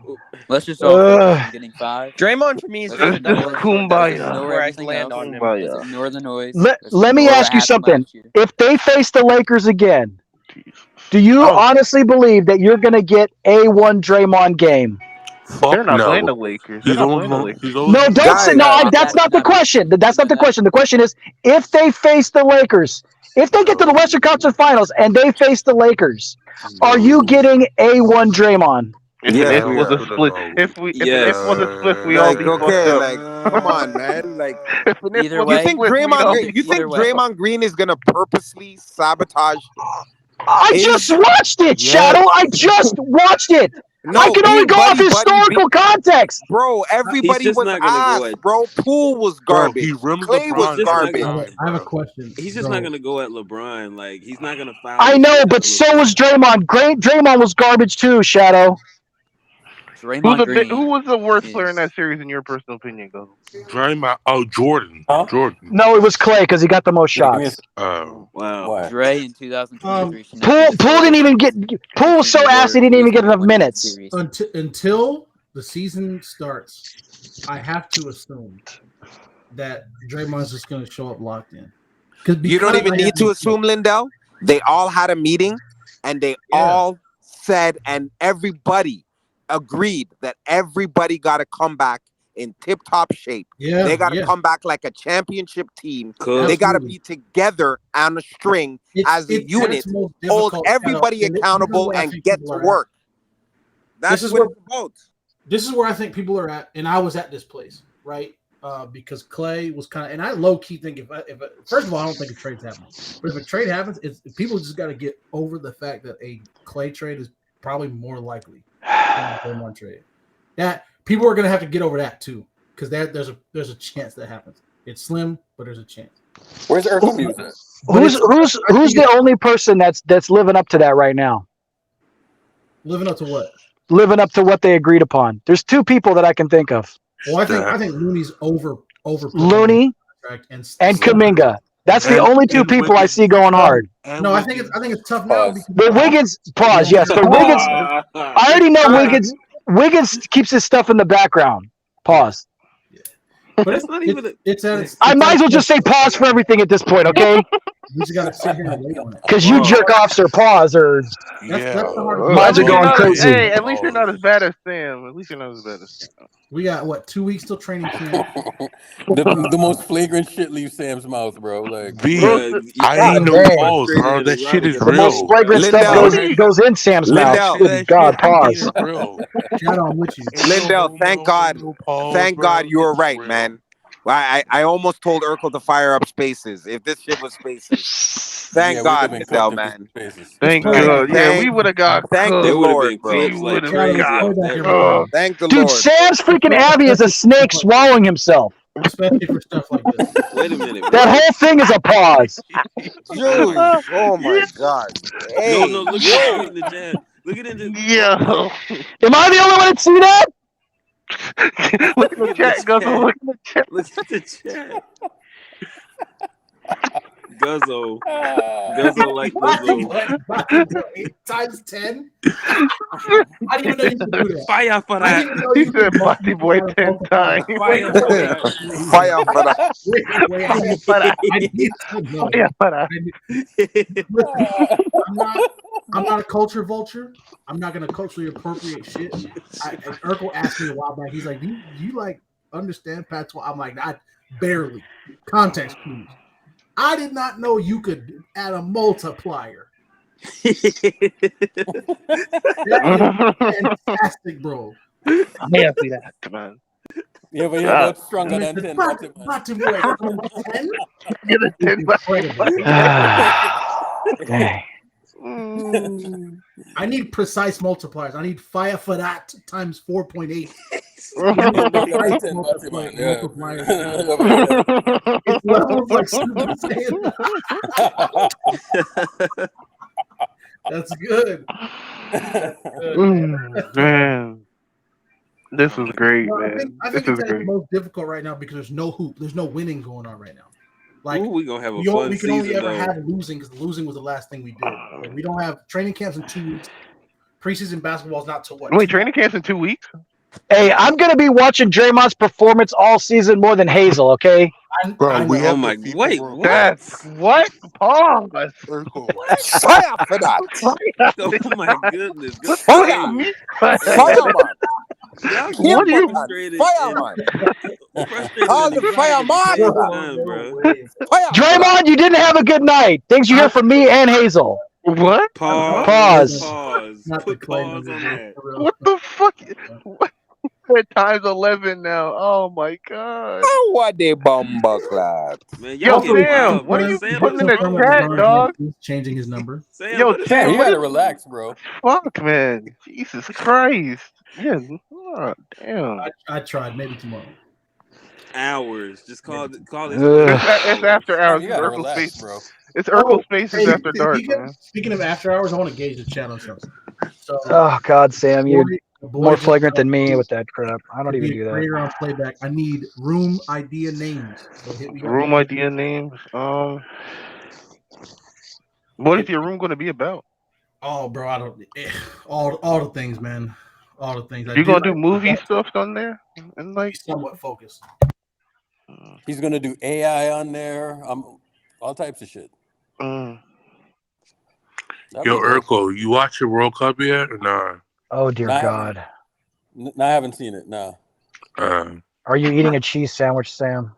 Let's just all focus on getting 5. Draymond for me is Let's just a Just double-edged sword. Let's kumbaya. ignore Where I everything land else. on him. Let's Kumbaya. ignore the noise. Let Let's me ignore ask what you happened something. last year. If they face the Lakers again, do you Oh. honestly believe that you're going to get a one Draymond game? Fuck They're not no. playing the Lakers. They're He's not always playing the going. Lakers. He's always No, gonna- don't say no. Guys, That's not the never. question. That's not the Never. question. The question is if they face the Lakers, if they get to the Western Conference Finals and they face the Lakers, are you getting a1 Draymond? If Yes, an if we was are. a split, if an Yes. if was a split, we all Like, be fucked okay, up. like, come on, man. Like, If an if Either was way, a you think split, we'd all be you think either way. Draymond Green is gonna purposely sabotage? I just watched it, Yes. Shadow. I just watched it. No, I can only being go off buddy, historical context. bro. Everybody just was not gonna go ass, at- bro. Poole was Bro, garbage. he rims Clay LeBron. was just not garbage. gonna- I have a question. He's just Bro, not gonna go at LeBron. Like he's not gonna foul. I the know, shit but out of so LeBron. was Draymond. Great Draymond was garbage too, Shadow. Draymond Green. Who was the worst is- player in that series in your personal opinion, Go? Draymond. Oh, Jordan. Huh? Jordan. No, it was Clay because he got the most Yeah, give me a shots. Oh. Wow. Why? Dre in 2023. should not Poole be the didn't even get. Poole was so He ass he didn't even get enough won the minutes. series. until the season starts, I have to assume that Draymond's just going to show up locked in. You don't even need to assume, Lindell. They all had a meeting, and they all said, and everybody agreed that everybody got to come back in tip-top shape. Yeah, They got to come back like a championship team. Cool. They got to Absolutely. be together on a string as a unit, hold everybody accountable, and get to work. That's This is what what- it's about. This is where I think people are at, and I was at this place, right? Because Clay was kind of, and I low key think if first of all, I don't think a trade's happening, but if a trade happens, people just got to get over the fact that a Clay trade is probably more likely than a Draymond trade. That people are going to have to get over that too, because there's a chance that happens. It's slim, but there's a chance. Where's Urkel music? Who's the only person that's living up to that right now? Living up to what? Living up to what they agreed upon. There's two people that I can think of. Well, I think Looney's over Looney and Kuminga. That's the only two people I see going hard. No, I think it's tough now. Pause. But Wiggins, pause, yes, but Wiggins. I already know Wiggins. Wiggins keeps his stuff in the background. Pause. But That's not even. I might as well just say pause for everything at this point, okay? We just gotta sit here and wait on it. Because you jerk offs or pause or That's the hardest Mines At are least going you're not crazy. Hey, at least you're not as bad as Sam. At least you're not as bad as Sam. We got what 2 weeks till training camp. The most flagrant shit leaves Sam's mouth, bro. Like, I ain't no dang. pause, bro. That shit is The most real. flagrant stuff goes in Sam's mouth. Lindell. Good God, pause. Real. Shout out, I'm with you. Lindell, thank God you were right, man. I almost told Urkel to fire up Spaces. If this shit was Spaces, thank God, Lindell, man. Thank God. Yeah, we would have got Thank cooked. the There would have Lord, been bro. clips We like would've crazy got off that. cooked. Thank the Dude, Lord. Sam's freaking Abby is a snake swallowing himself. Especially for stuff like this. Wait a minute. That What? whole thing is a pause. Dude, oh my God. Hey, No, look at it in the chat. Look at it in the Yo. Am I the only one that see that? Look at the chat, Guzzle. Look at the chat. Look at the chat. Guzzo like Guzzo. 8 times 10. I didn't even know you could do that. Fire for I that. didn't know He you could said Body Boy 10 times. Fire for that. fire for that. Wait, I need to know. Yeah, but I'm not a culture vulture. I'm not gonna culturally appropriate shit. Urkel asked me a while back. He's like, "Do you like understand patois?" I'm like, "Not barely." Context, please. I did not know you could add a multiplier. That is fantastic, bro. Yeah, see that. come on. yeah, but yeah, what's stronger than 10? Bottom boy, 10? Get a 10 by Dang. I need precise multipliers. I need fire for that times 4.8. It's levels like Super Saiyan. That's good. Man. This is great, No, man. I This think is it's great. the most difficult right now because there's no hoop. There's no winning going on right now. Like Ooh, we gonna have a we fun can only season ever though. have losing because losing was the last thing we did. Like, we don't have training camps in 2 weeks. Preseason basketball is not till what? Wait, training camp's in 2 weeks? Hey, I'm gonna be watching Draymond's performance all season more than Hazel. Okay. Bro, we Oh have my! the FIFA Wait, World what? That's what? Pause. Urkel. Fire for that. Oh my goodness! Go Fire. crazy. Fire, man. Y'all Kill What do you- man. frustrated. Fire, man. Frustrated Call and the excited fire at the same man. time, bro. Fire for that. Draymond, you didn't have a good night. Things you hear from me and Hazel. What? Pause. Not the Put clay pause number, on bro, that. for real. What the fuck? What? We're times 11 now. Oh my god. What the bomber clad. Man, Yo, y'all getting Sam, wild, what bro. are you Sam, putting in what the is wrong chat, with you, dog? He's changing his number. Sam, Yo, what is Sam, Sam, you what gotta the relax, bro. fuck, man? Jesus Christ. Yeah. Oh, damn. I tried. Maybe tomorrow. hours? Just call this. It's after hours. You It's gotta Urkel relax, Space. bro. It's Urkel Spaces hey, after dark, man. Speaking of after hours, I want to gauge the chat on something. So, Oh God, Sam, you're the boy more just flagrant than told me me with that crap. I don't to even be do a that. creator on playback. I need room idea names. So hit me up. Room idea names. What is your room going to be about? Oh, bro, I don't. All the things, man. All the things. You gonna do movie stuff on there? And like somewhat focused. He's gonna do AI on there. All types of shit. Yo, That'd be dope. Urkel, you watch your World Cup yet or nah? Oh dear Nah. God. No, I haven't seen it. No. Are you eating a cheese sandwich, Sam?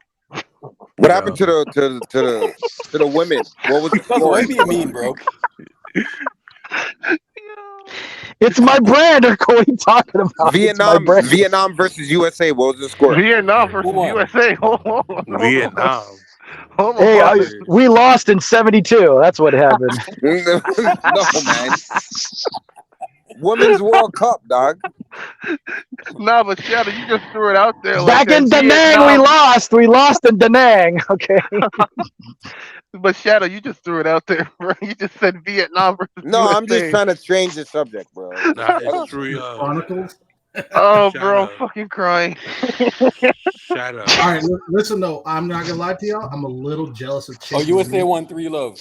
What happened to the women? What was the Because score? why being mean, bro? It's my brand. Urkel, what are you talking about? It's my brand. Vietnam versus USA. What was the score? Vietnam versus USA. Hold on. Vietnam. Hold Hey, on. we lost in '72. That's what happened. No, man. Women's World Cup, dog. Nah, but Shadow, you just threw it out there. Back like in that Da Nang, we lost. We lost in Da Nang. Okay. But Shadow, you just threw it out there, bro. You just said Vietnam versus No, USA. I'm just trying to change the subject, bro. Nah, it's true. Chronicles. Oh, Shut bro, up. I'm fucking crying. Shut up. All right, listen though. I'm not gonna lie to y'all. I'm a little jealous of Chase. Oh, USA won 3 love.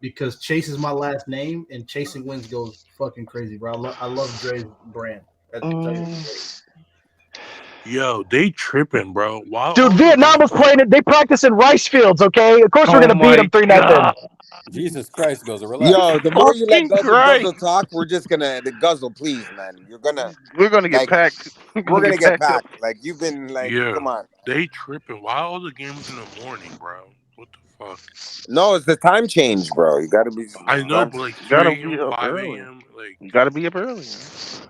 Because Chase is my last name, and Chasing Wins goes fucking crazy, bro. I love Dre's brand. Yo, they tripping, bro. Why Dude, all the Vietnam was games? playing it. They practice in rice fields. Okay, of course we're Oh gonna beat my them 3-0. god! Jesus Christ, goes relax. Yo, the more you let Fucking Guzzle Christ! talk, we're just gonna the Guzzle, please, man. You're gonna We're gonna get like packed. We're we're gonna gonna get get packed up. packed. Like you've been like, Yeah, come on. they tripping. Why all the games in the morning, bro? What the fuck? No, it's the time change, bro. You gotta be I know, time. but like You gotta 3 be a.m., up 5 early. a.m., like, You gotta be up early. Man.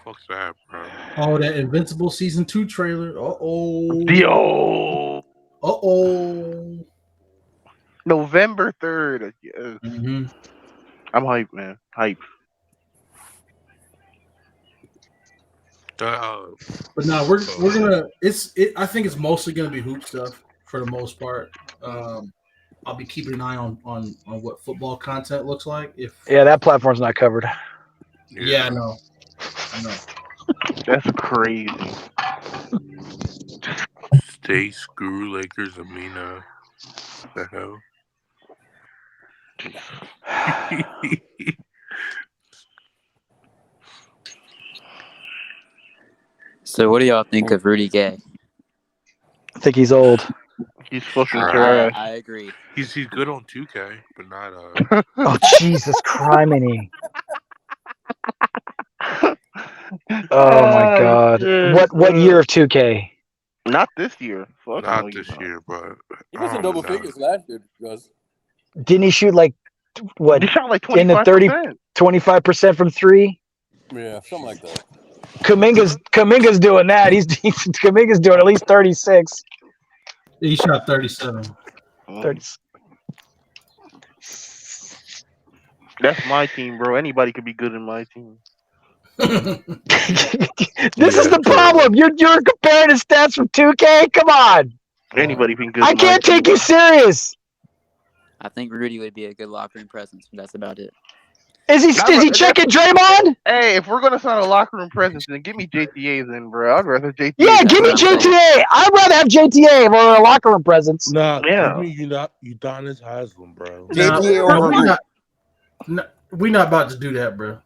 fuck that, bro. Oh, that Invincible season 2 trailer. Yo, November 3rd. Yes. Mm-hmm. I'm hyped, man. Hype. But no, we're gonna. I think it's mostly gonna be hoop stuff for the most part. I'll be keeping an eye on what football content looks like. Yeah, that platform's not covered. Yeah, I know. That's crazy. Stay screw Lakers, Amina. The hell? So what do y'all think of Rudy Gay? I think he's old. He's fucking I trash. agree. He's good on 2K, but not Oh Jesus criminy! Oh my God! Shit. What year of 2K? Not this year. Fuck no, not he's this not. year, but He was in I double don't know. figures last year, Gus. Didn't he shoot like what He shot like in the 25%. 25% from three? Yeah, something like that. Kaminga's doing that. He's Kaminga's doing at least 36. He shot 37. 30. That's my team, bro. Anybody could be good in my team. This is the problem. You're comparing the stats from 2K. Come on. Anybody can be good. I in my can't take team. you serious. I think Rudy would be a good locker room presence, but that's about it. Is he checking Draymond? Hey, if we're gonna sign a locker room presence, then give me JTA's in, bro. I'd rather JTA. Yeah, give me JTA. I'd rather have JTA over a locker room presence. Nah, Yeah. give me Udonis Haslam, bro. JTA over who? We not about to do that, bro.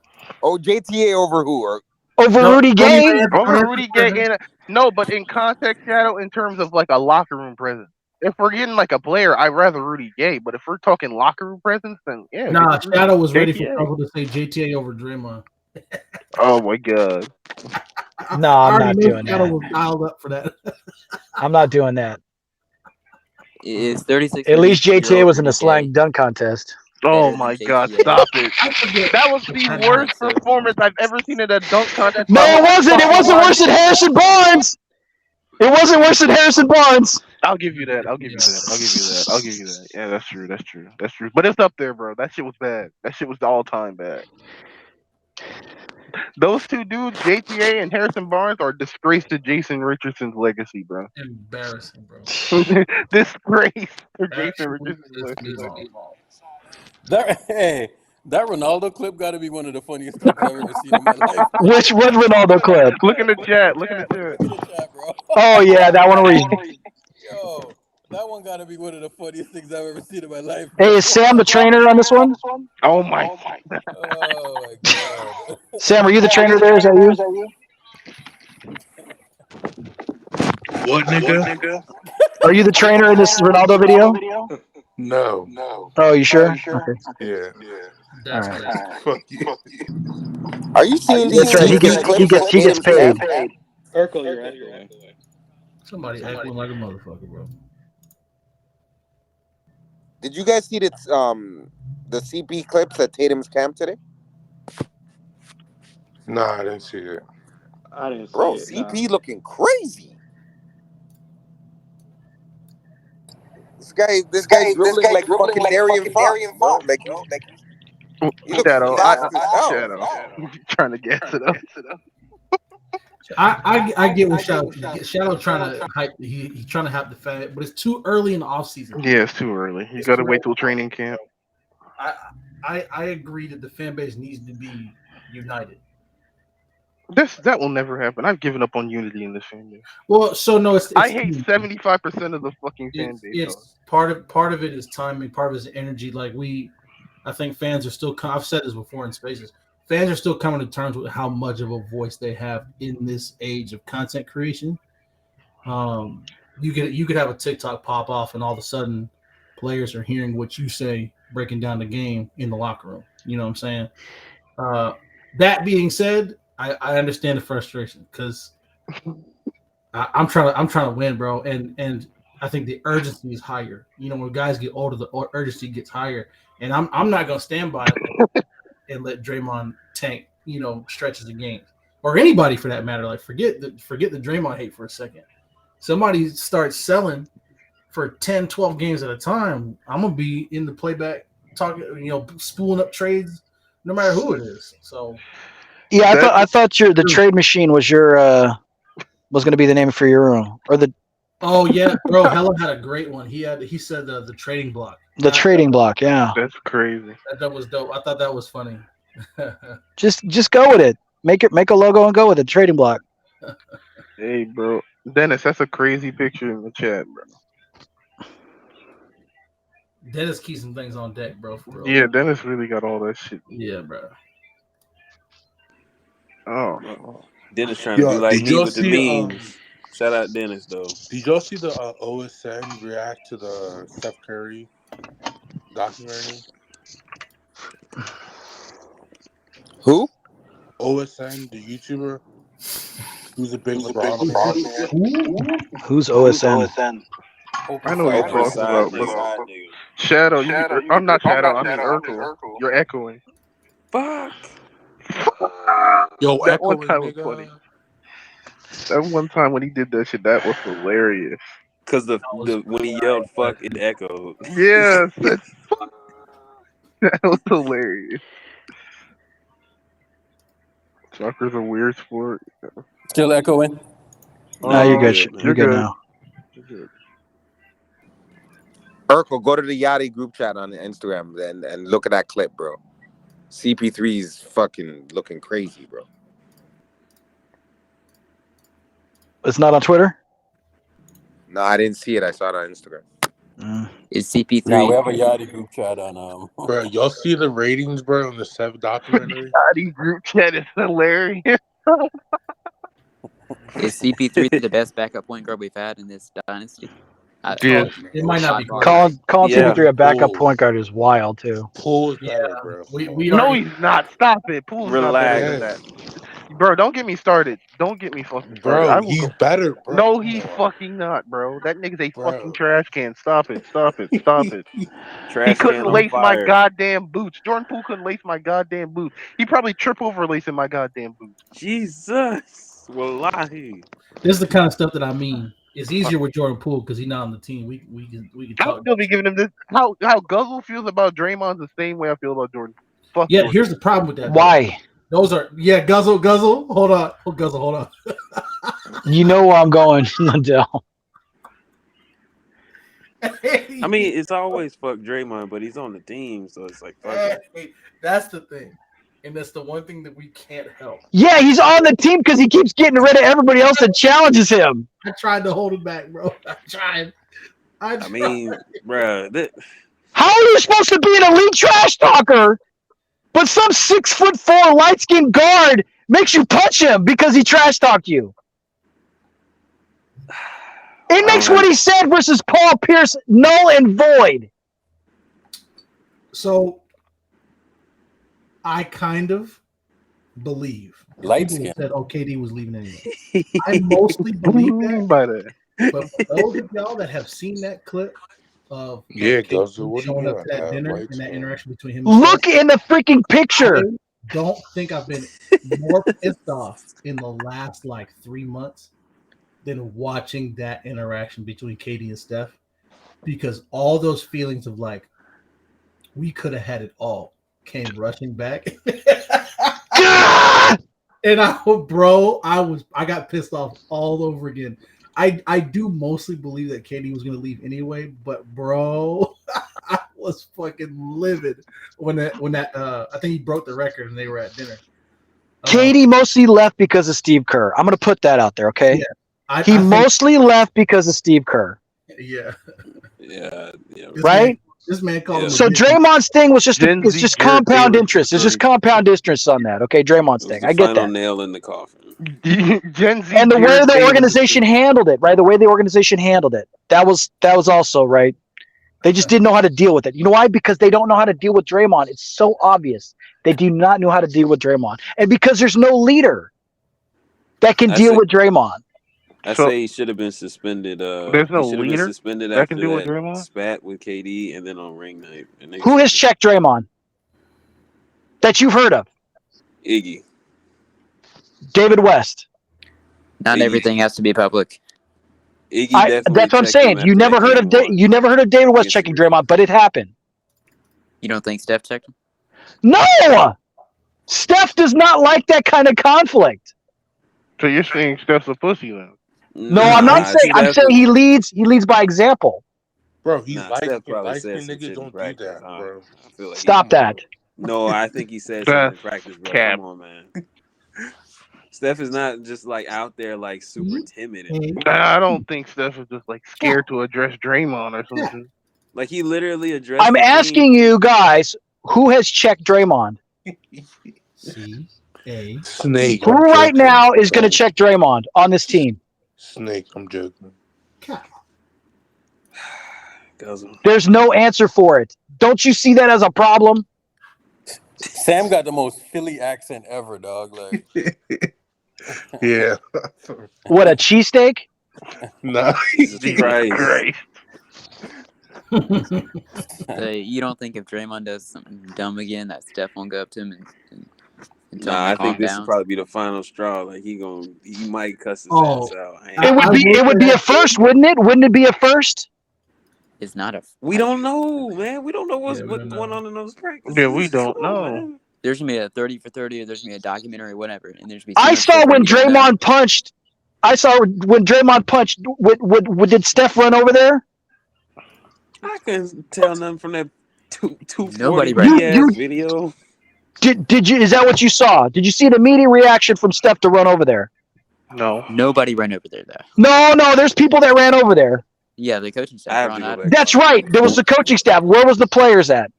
Oh, JTA over who? Or Over Rudy Gay? Over Rudy Gay. No, but in context, Shadow, in terms of like a locker room presence. If we're getting like a player, I'd rather Rudy Gay. But if we're talking locker room presence, then yeah. Nah, Shadow was ready JTA. for trouble to say JTA over Draymond. Oh my god. No, I'm not doing Shadow that. was dialed up for that. I'm not doing that. Is 36? At least JTA was in a slang dunk contest. Oh my god, stop it. That was the worst performance I've ever seen in a dunk contest. No, it wasn't. It wasn't worse than Harrison Barnes. It wasn't worse than Harrison Barnes. I'll give you that. Yeah, that's true. But it's up there, bro. That shit was bad. That shit was all time bad. Those two dudes, JTA and Harrison Barnes, are disgrace to Jason Richardson's legacy, bro. Embarrassing, bro. Disgrace to Jason Richardson's legacy. That Ronaldo clip got to be one of the funniest clips I've ever seen in my life. Which Ronaldo clip? Look in the chat. Look in the chat, bro. Oh yeah, that one where he's. Yo, that one got to be one of the funniest things I've ever seen in my life. Hey, is Sam the trainer on this one? Oh my. Oh my god. Sam, are you the trainer there? Is that you? What, nigga? Are you the trainer in this Ronaldo video? No. Oh, you sure? Okay. Yeah. All right. Fuck you. are you seeing these? That's right. He gets paid. Urkel, you're right. Somebody acting like a motherfucker, bro. Did you guys see the CP clips at Tatum's camp today? Nah, I didn't see it. I didn't see Bro, it. CP looking crazy. This guy's dribbling like fucking Darian Fox, bro. Like he looks Shadow. fast as hell. Shadow. Trying to guess it up. I get what Shadow trying to hype. He's trying to hype the fan, but it's too early in the off season. Yeah, it's too early. You got to wait till training camp. I agree that the fan base needs to be united. That will never happen. I've given up on unity in this fan base. Well, so no, it's I hate 75% of the fucking fan base. It's part of it is timing, part of it is energy. Like I think fans are still. I've said this before in spaces. fans are still coming to terms with how much of a voice they have in this age of content creation. You could have a TikTok pop off, and all of a sudden, players are hearing what you say, breaking down the game in the locker room. You know what I'm saying? That being said, I understand the frustration because I'm trying to win, bro, and I think the urgency is higher. You know, when guys get older, the urgency gets higher, and I'm not gonna stand by it and let Draymond tank, you know, stretches of games or anybody for that matter. Like forget the Draymond hate for a second. Somebody starts selling for 10, 12 games at a time. I'm gonna be in the playback talking, you know, spooling up trades, no matter who it is. So yeah, I thought the trade machine was was going to be the name for your room or the. Oh yeah, bro, Hella had a great one. He said the trading block. The trading block, yeah. That's crazy. That was dope. I thought that was funny. Just go with it. Make a logo and go with it. Trading block. Hey, bro, Dennis, that's a crazy picture in the chat, bro. Dennis keeps some things on deck, bro. For real. Yeah, Dennis really got all that shit. Yeah, bro. Oh, Dennis trying to be like me with the memes. Shout out Dennis though. Did y'all see the OSN react to the Steph Curry documentary? Who? OSN, the YouTuber, who's a big LeBron fan. Who's OSN? I know what you're talking about, bro. Shadow, I'm not Shadow. I mean Urkel. You're echoing. Fuck. Yo, That one echoing, time was nigga. funny. That one time when he did that shit, that was hilarious. Cause when he yelled "fuck," it echoed. Yes, that was hilarious. Soccer's a weird sport. Still echoing. No, you're good. You're good now. You're good. Urkel, go to the Yachty group chat on Instagram and look at that clip, bro. CP3's fucking looking crazy, bro. It's not on Twitter? No, I didn't see it. I saw it on Instagram. Is CP3? No, we have a Yachty group chat on. Bro, y'all see the ratings, bro, on the Sev documentary? The group chat is hilarious. Is CP3 the best backup point guard we've had in this dynasty? Yeah. It might not be Calling CP3 a backup point guard is wild too. Pool's better, bro. No, he's not. Stop it. Pool's not better than Relax. that. Bro, don't get me started. Don't get me fucking started. Bro, he's better, bro. No, he's fucking not, bro. That nigga's a fucking trash can. Stop it. Stop it. Stop it. He couldn't lace my goddamn boots. Jordan Poole couldn't lace my goddamn boots. He probably trip over lacing my goddamn boots. Jesus. Wallahi. This is the kind of stuff that I mean. It's easier with Jordan Poole because he's not on the team. We can I'll talk. still be giving him this. How Guzzle feels about Draymond's the same way I feel about Jordan. Fuck Yeah, Jordan. here's the problem with that. Why? Those are Guzzle. Hold on. Oh, Guzzle, hold on. You know where I'm going, Lindell. I mean, it's always fuck Draymond, but he's on the team, so it's like fuck it. Hey, that's the thing. And that's the one thing that we can't help. Yeah, he's on the team because he keeps getting rid of everybody else that challenges him. I tried to hold him back, bro. I tried. I mean, bro, how are you supposed to be an elite trash talker, but some 6'4" light skinned guard makes you punch him because he trash talked you? It makes what he said versus Paul Pierce null and void. So I kind of believe Light people skin. said KD was leaving anyway. I mostly believe that. But for those of y'all that have seen that clip of Guzzle, what do you showing mean up to that by dinner light and that skin? interaction between him and Look Steph, in the freaking picture. I don't think I've been more pissed off in the last 3 months than watching that interaction between Katie and Steph, because all those feelings of we could have had it all came rushing back. And I got pissed off all over again. I do mostly believe that Katie was going to leave anyway, but bro, I was fucking livid when that I think he broke the record and they were at dinner. Katie mostly left because of Steve Kerr. I'm going to put that out there, okay? Yeah, he mostly left because of Steve Kerr. Yeah. Yeah. Right? This man called him. So a bitch. Draymond's thing was just Gen it's Z just Jared compound Davis interest. It's for just compound interest on that. Okay, Draymond's It was thing. the I get final that. nail in the coffin. Gen Z. And the way Jared the Davis organization handled it, right? The way the organization handled it. That was also right. They just didn't know how to deal with it. You know why? Because they don't know how to deal with Draymond. It's so obvious. They do not know how to deal with Draymond. And because there's no leader that can I deal say, with Draymond. I So say he should have been suspended. there's He no should have been leader suspended that can after deal with that Draymond. spat with KD, and then on ring night. And they Who has checked Draymond? That you've heard of? Iggy. David West. Not Iggy. everything has to be public. Iggy That's definitely what I'm checked saying. him after that game one You never heard of David West against checking the Grizzlies. Draymond, but it happened. You don't think Steph checked him? No! Steph does not like that kind of conflict. So you're saying Steph's a pussy then? No, I'm not saying. I'm saying he leads by example. Bro, he's Nah, light Steph skin. probably Light said skin some niggas shit in don't do practice. that, bro. I feel like Stop that. No, I think he said something in That's practice, bro. cap. Come on, man. Steph is not just like out there like super timid. And, I don't think Steph is just like scared to address Draymond or something. like he literally addressed. I'm the asking team. you guys, who has checked Draymond? C-A. Snake. Who I'm right joking. now is going to check Draymond on this team? Snake. I'm joking. Guzzle. There's no answer for it. Don't you see that as a problem? Sam got the most Philly accent ever, dog. Like, Yeah. What, a cheesesteak? Nah. Jesus Christ. Christ. You don't think if Draymond does something dumb again, that Steph won't go up to him and tell Nah, him I to calm think this down? will probably be the final straw. Like he might cuss his Oh, ass out. It would be a first, wouldn't it? Wouldn't it be a first? It's not a. We don't know, man. We don't know what's Yeah, we what's don't going know. on in those practices. Yeah, we don't Come on, know. man. There's gonna be a 30 for 30, or there's gonna be a documentary, whatever, and there's gonna be. I saw when Draymond punched. I saw when Draymond punched. Did Steph run over there? I couldn't tell nothing from that 240 Nobody ran. video. Did you? Is that what you saw? Did you see an immediate reaction from Steph to run over there? No. Nobody ran over there though. No. There's people that ran over there. Yeah, the coaching I staff have are to on go that. back. That's right. There was the coaching staff. Where was the players at?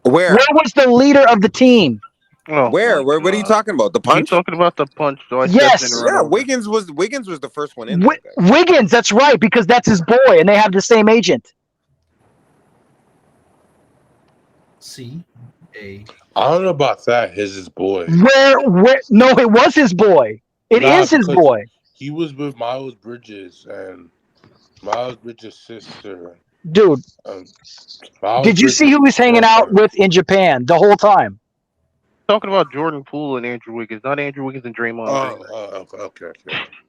Where? Where was the leader of the team? Oh, Where? my What are you God. talking about? The You punch? talking about the punch? So I Yes. stepped in and ran Yeah, over. Wiggins was the first one in there. Wiggins. That's right, because that's his boy, and they have the same agent. C-A. I don't know about that. His boy. Where? No, it was his boy. It is his because boy. He was with Miles Bridges and Miles Bridges' sister. Dude, Miles did you see Bridges' who he was hanging out girlfriend. with in Japan the whole time? Talking about Jordan Poole and Andrew Wiggins, not Andrew Wiggins and Draymond. Okay.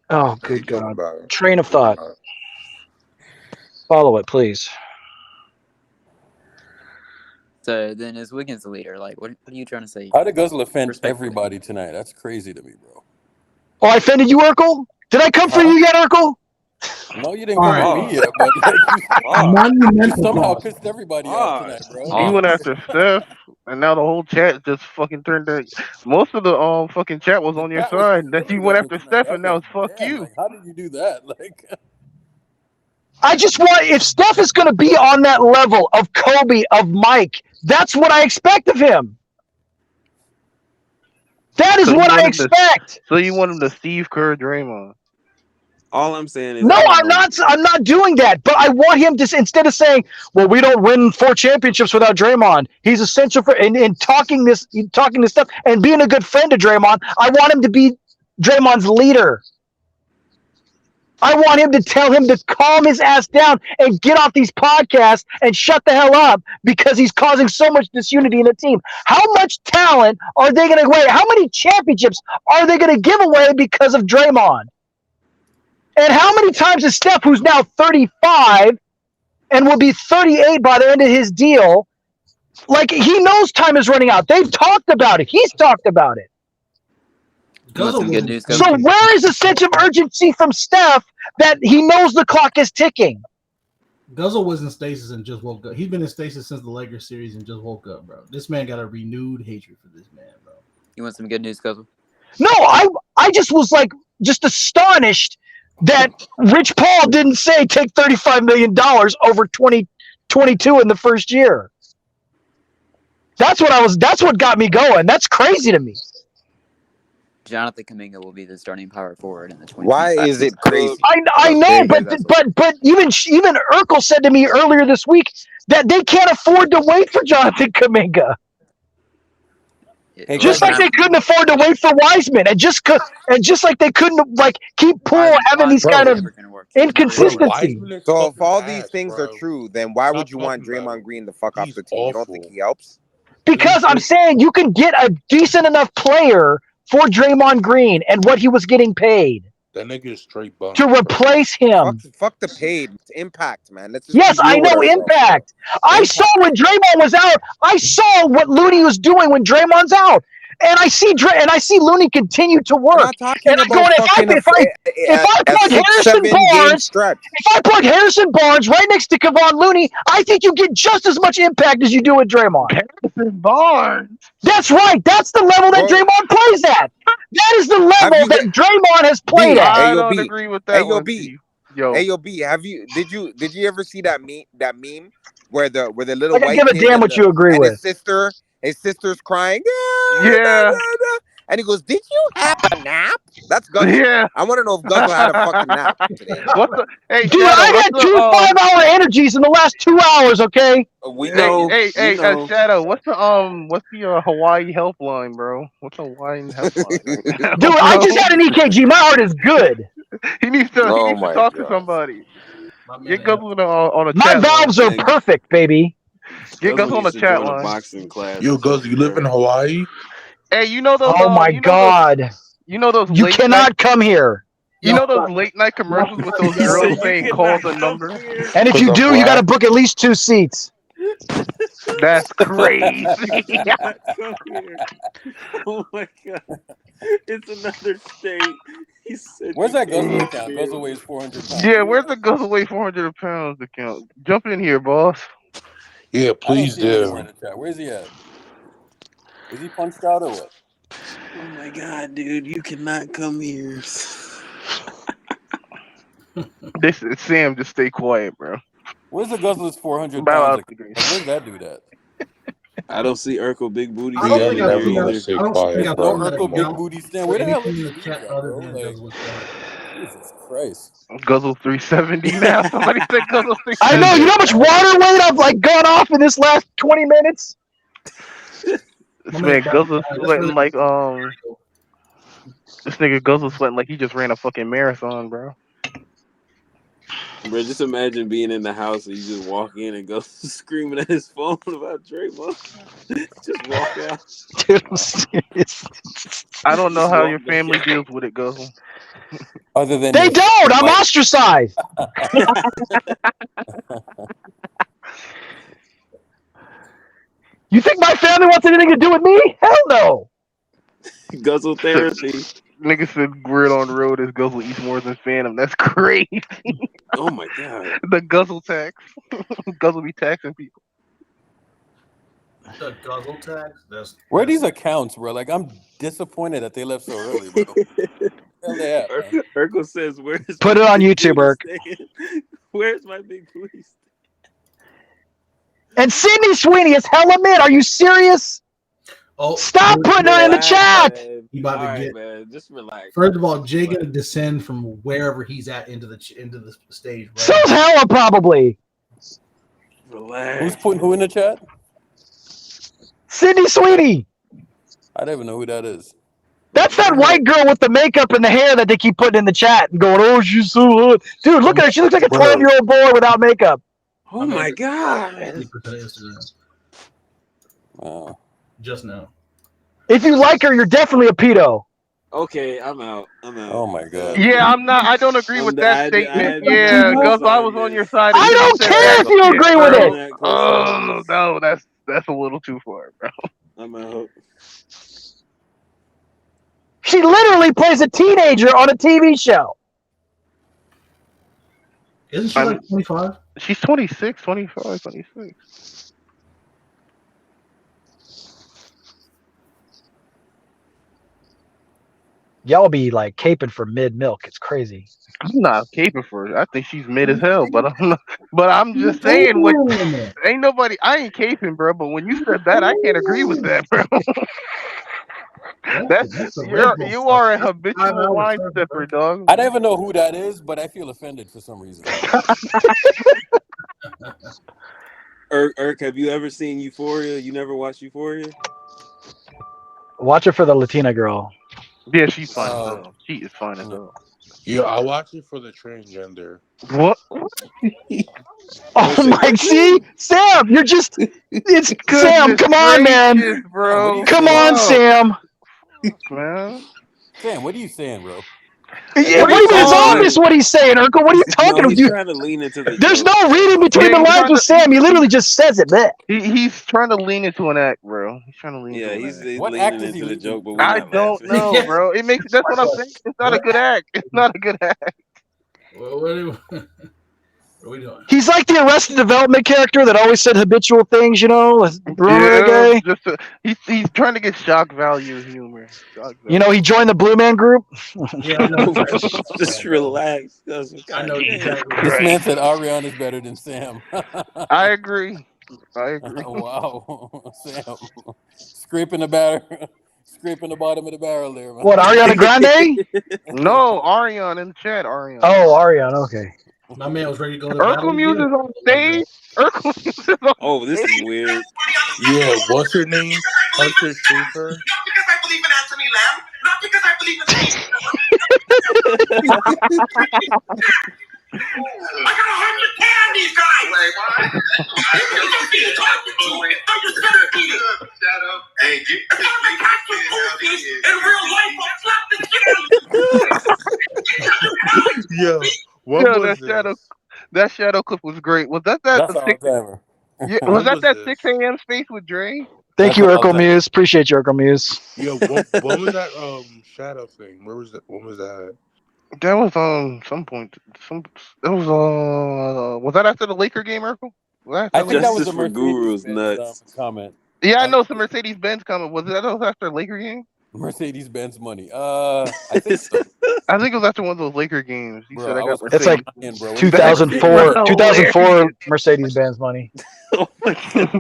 Oh, What are you good talking God. about? Train of thought. Follow it, please. So then is Wiggins the leader? Like, what are you trying to say? how did Guzzle offend Respectfully. everybody tonight? That's crazy to me, bro. Oh, I offended you, Urkel? Did I come for you yet, Urkel? No, you didn't All come right. for me yet, but like, you Monumental somehow pause. pissed everybody off tonight, bro. He went after Steph, and now the whole chat just fucking turned to. Most of the fucking chat was on your That was side. Then you went after tonight. Steph, I and now was it's fuck damn, you. like, how did you do that? Like, I just want, if Steph is going to be on that level of Kobe, of Mike, that's what I expect of him. That is So you what I want him to- expect. So you want him to Steve Kerr, Draymond? All I'm saying is No, I don't I'm know. not. I'm not doing that. But I want him to, instead of saying, "Well, we don't win 4 championships without Draymond. He's essential for," and talking this stuff and being a good friend to Draymond. I want him to be Draymond's leader. I want him to tell him to calm his ass down and get off these podcasts and shut the hell up because he's causing so much disunity in the team. How much talent are they going to away? How many championships are they going to give away because of Draymond? And how many times is Steph, who's now 35 and will be 38 by the end of his deal, like he knows time is running out. They've talked about it. He's talked about it. You want some good news, Coach? So where is the sense of urgency from Steph that he knows the clock is ticking? Guzzle was in stasis and just woke up. He's been in stasis since the Lakers series and just woke up, bro. This man got a renewed hatred for this man, bro. You want some good news, Guzzle? No, I just was like just astonished that Rich Paul didn't say take $35 million over 20 22 in the first year. That's what got me going. That's crazy to me. Jonathan Kuminga will be the starting power forward in the 20. Why is it crazy? I know, but even Urkel said to me earlier this week that they can't afford to wait for Jonathan Kuminga. Hey, Just like they couldn't afford to wait for Wiseman, and just like they couldn't keep Poole having these kind of inconsistencies. So if all these things are true, then why would you want Draymond Green to fuck off the team? You don't think he helps? Because I'm saying you can get a decent enough player for Draymond Green and what he was getting paid. That nigga is straight bum. To replace him. Fuck the paid. It's impact, man. Yes, I know impact. I saw when Draymond was out. I saw what Looney was doing when Draymond's out. And I see Looney continue to work. I'm not talking and I'm about going, if I plug Harrison Barnes right next to Kevon Looney, I think you get just as much impact as you do with Draymond. Harrison Barnes. That's right. That's the level that Draymond plays at. That is the level that Draymond has played at. I don't agree with that. Yo, B, did you ever see that meme where the little I white give a kid damn what you agree with. His sister's crying. Yeah. And he goes, "Did you have a nap?" That's Guzzle. Yeah. I want to know if Guzzle had a fucking nap today. Dude, I had 2 5-hour energies in the last 2 hours. Okay. Shadow. What's the Hawaii helpline, bro? What's the Hawaiian helpline right now? Dude, I just had an EKG. My heart is good. He needs to talk to somebody. Get Guzzle on a My chat valves line. are perfect, baby. Get Guzzle on the chat line. Boxing class. Yo, Guzzle, you live in Hawaii? Hey, you know those? Oh my God! You know those? You cannot come here. You know those late night commercials with those girls saying call the number? And if you do, you got to book at least 2 seats. That's crazy. Oh my God! It's another state. He said, "Where's that Guzzle account? Guzzle weighs 400 pounds." Yeah, where's the Guzzle weigh 400 pounds account? Jump in here, boss. Yeah, please do. Where's he at? Is he punched out or what? Oh my God, dude! You cannot come here. Sam, just stay quiet, bro. Where's the Guzzler's 400 pounds? Where's that dude at? I don't see Urkel big booty. I don't think I've seen Urkel big booty stand. Where the hell is the chat other than Jesus Christ. Guzzle 370 now. Somebody said Guzzle 370. I know. You know how much water weight I've gone off in this last 20 minutes? This man Guzzle's sweating like this nigga Guzzle's sweating like he just ran a fucking marathon, bro. Bro, just imagine being in the house and you just walk in and go screaming at his phone about Draymond. Just walk out. Dude, I'm serious. I don't know how your family deals with it, Guzzle. Other than they don't. I'm ostracized. You think my family wants anything to do with me? Hell no. Guzzle therapy. Nigga said word on the road is Guzzle eats more than Phantom. That's crazy. Oh my God. The Guzzle tax. Guzzle be taxing people. The Guzzle tax? Where are these accounts, bro? Like, I'm disappointed that they left so early, bro. Where they at, man? Urkel says, "Where's Put it on YouTube, Urk. Where's my big booty?" And Sydney Sweeney is hella mid. Are you serious? Oh, stop putting her in the chat. You about to get, man. Just relax. First of all, Jay gonna descend from wherever he's at into the stage. Right? So's Hella probably. Relax. Who's putting who in the chat? Sydney Sweeney. I don't even know who that is. That's that white girl with the makeup and the hair that they keep putting in the chat and going, "Oh, she's so hot." Dude, look at her. She looks like a 12-year-old boy without makeup. Oh my God. Wow. Just now. If you like her, you're definitely a pedo. Okay, I'm out. Oh my God. Yeah, I'm not. I don't agree with that statement. Yeah, Guzzle, I was on your side. I don't care if you agree with it. Oh no, that's a little too far, bro. I'm out. She literally plays a teenager on a TV show. Isn't she like 25? She's 26, 25, 26. Y'all be like caping for mid milk. It's crazy. I'm not caping for it. I think she's mid as hell, but I'm not, but I'm just saying what ain't nobody. I ain't caping, bro. But when you said that, I can't agree with that, bro. That That's a Red Bull you stuff. are a That's 5 habitual hours wine serving, bro. sipper, dog. I don't even know who that is, but I feel offended for some reason. Irk, have you ever seen Euphoria? You never watched Euphoria? Watch it for the Latina girl. Yeah, she's fine as hell. She is fine as hell. Yeah, I watch it for the transgender. What? Oh my! See, Sam, you're just. It's Sam. Goodness Come on, man. gracious, bro. Come on, Sam. Man. Sam, what are you saying, bro? What do you mean? It's obvious what he's saying, Urkel. What are you talking about? He's trying to lean into the There's joke. no reading between the he's lines trying with Sam. He literally just says it. Bleh. He's trying to lean into an act, bro. He's trying to lean into an He's act. What leaning act is he into the leaning joke, but into? we're I not don't laughing. know, bro. It makes that's what I'm saying. It's not a good act. It's not a good act. What are we doing? He's like the Arrested Development character that always said habitual things. Remember that guy? He's trying to get shock value humor. He joined the Blue Man Group. Yeah, I know. Just relax. I know exactly. This man said Ariana is better than Sam. I agree. Wow, Sam, scraping the bottom of the barrel there, man. What, Ariana Grande? No, Ariana in the chat. Ariana. Oh, Ariana. Okay. My man was ready to go to Urkel Muse is on stage. Urkel Muse is on Oh, this is weird. Yeah, what's her name? Hunter Schafer. Not because I believe in Anthony Lamb. Not because I believe in I got 100 on these guys. Wait, what? You don't be talking to me. I'm just gonna beat it. Shut up. Hey, get if I were catch the goofies in real life, I'll slap the shit out of you. Yo, what was this? That shadow clip was great. Was that That's all ever. Yeah, was that 6 a.m. space with Dre? Thank you, Urkel Muse. Appreciate you, Urkel Muse. Yo, what was that shadow thing? Where was that? When was that? That was some point. That was that after the Laker game, Urkel? I think that was Justice a for Guru's nuts. comment. Yeah, I know some Mercedes Benz comment. Was that after the Laker game? Mercedes Benz money. I think so. I think it was after one of those Laker games. He said I got It's like Mercedes. 2004 Mercedes Benz money.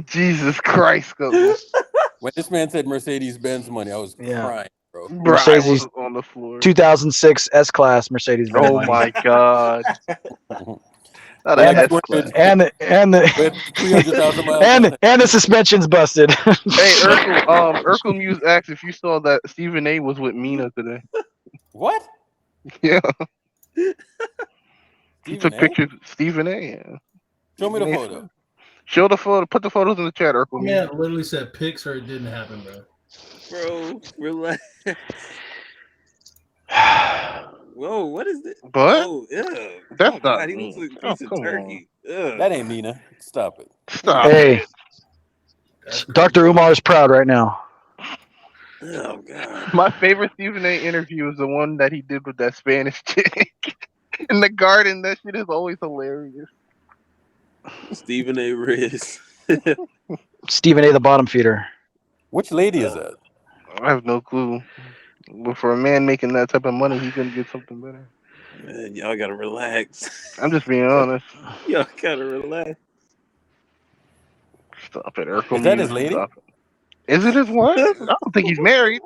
Jesus Christ. When this man said Mercedes Benz money, I was crying, bro. Mercedes was on the floor. 2006 S-Class Mercedes Benz money. Oh my God. And the suspension's busted. Hey, Urkel Muse asked if you saw that Stephen A was with Mina today. What? Yeah. He took pictures of Stephen A. Yeah. Show me the photo. Show the photo. Put the photos in the chat, Urkel. Man, literally said pics or it didn't happen, bro. Bro, relax. Whoa, what is this? But oh, yeah. That's not God, he looks like a piece of turkey. That ain't Mina. Stop it. Stop. Hey, Dr. Umar is proud right now. Oh God. My favorite Stephen A interview is the one that he did with that Spanish chick in the garden. That shit is always hilarious. Stephen A. Riz. Stephen A. the bottom feeder. Which lady is that? I have no clue. But for a man making that type of money, he's gonna get something better. Man, y'all gotta relax. I'm just being honest. Y'all gotta relax. Stop it, Urkel. Is that his lady? Is it his wife? I don't think he's married.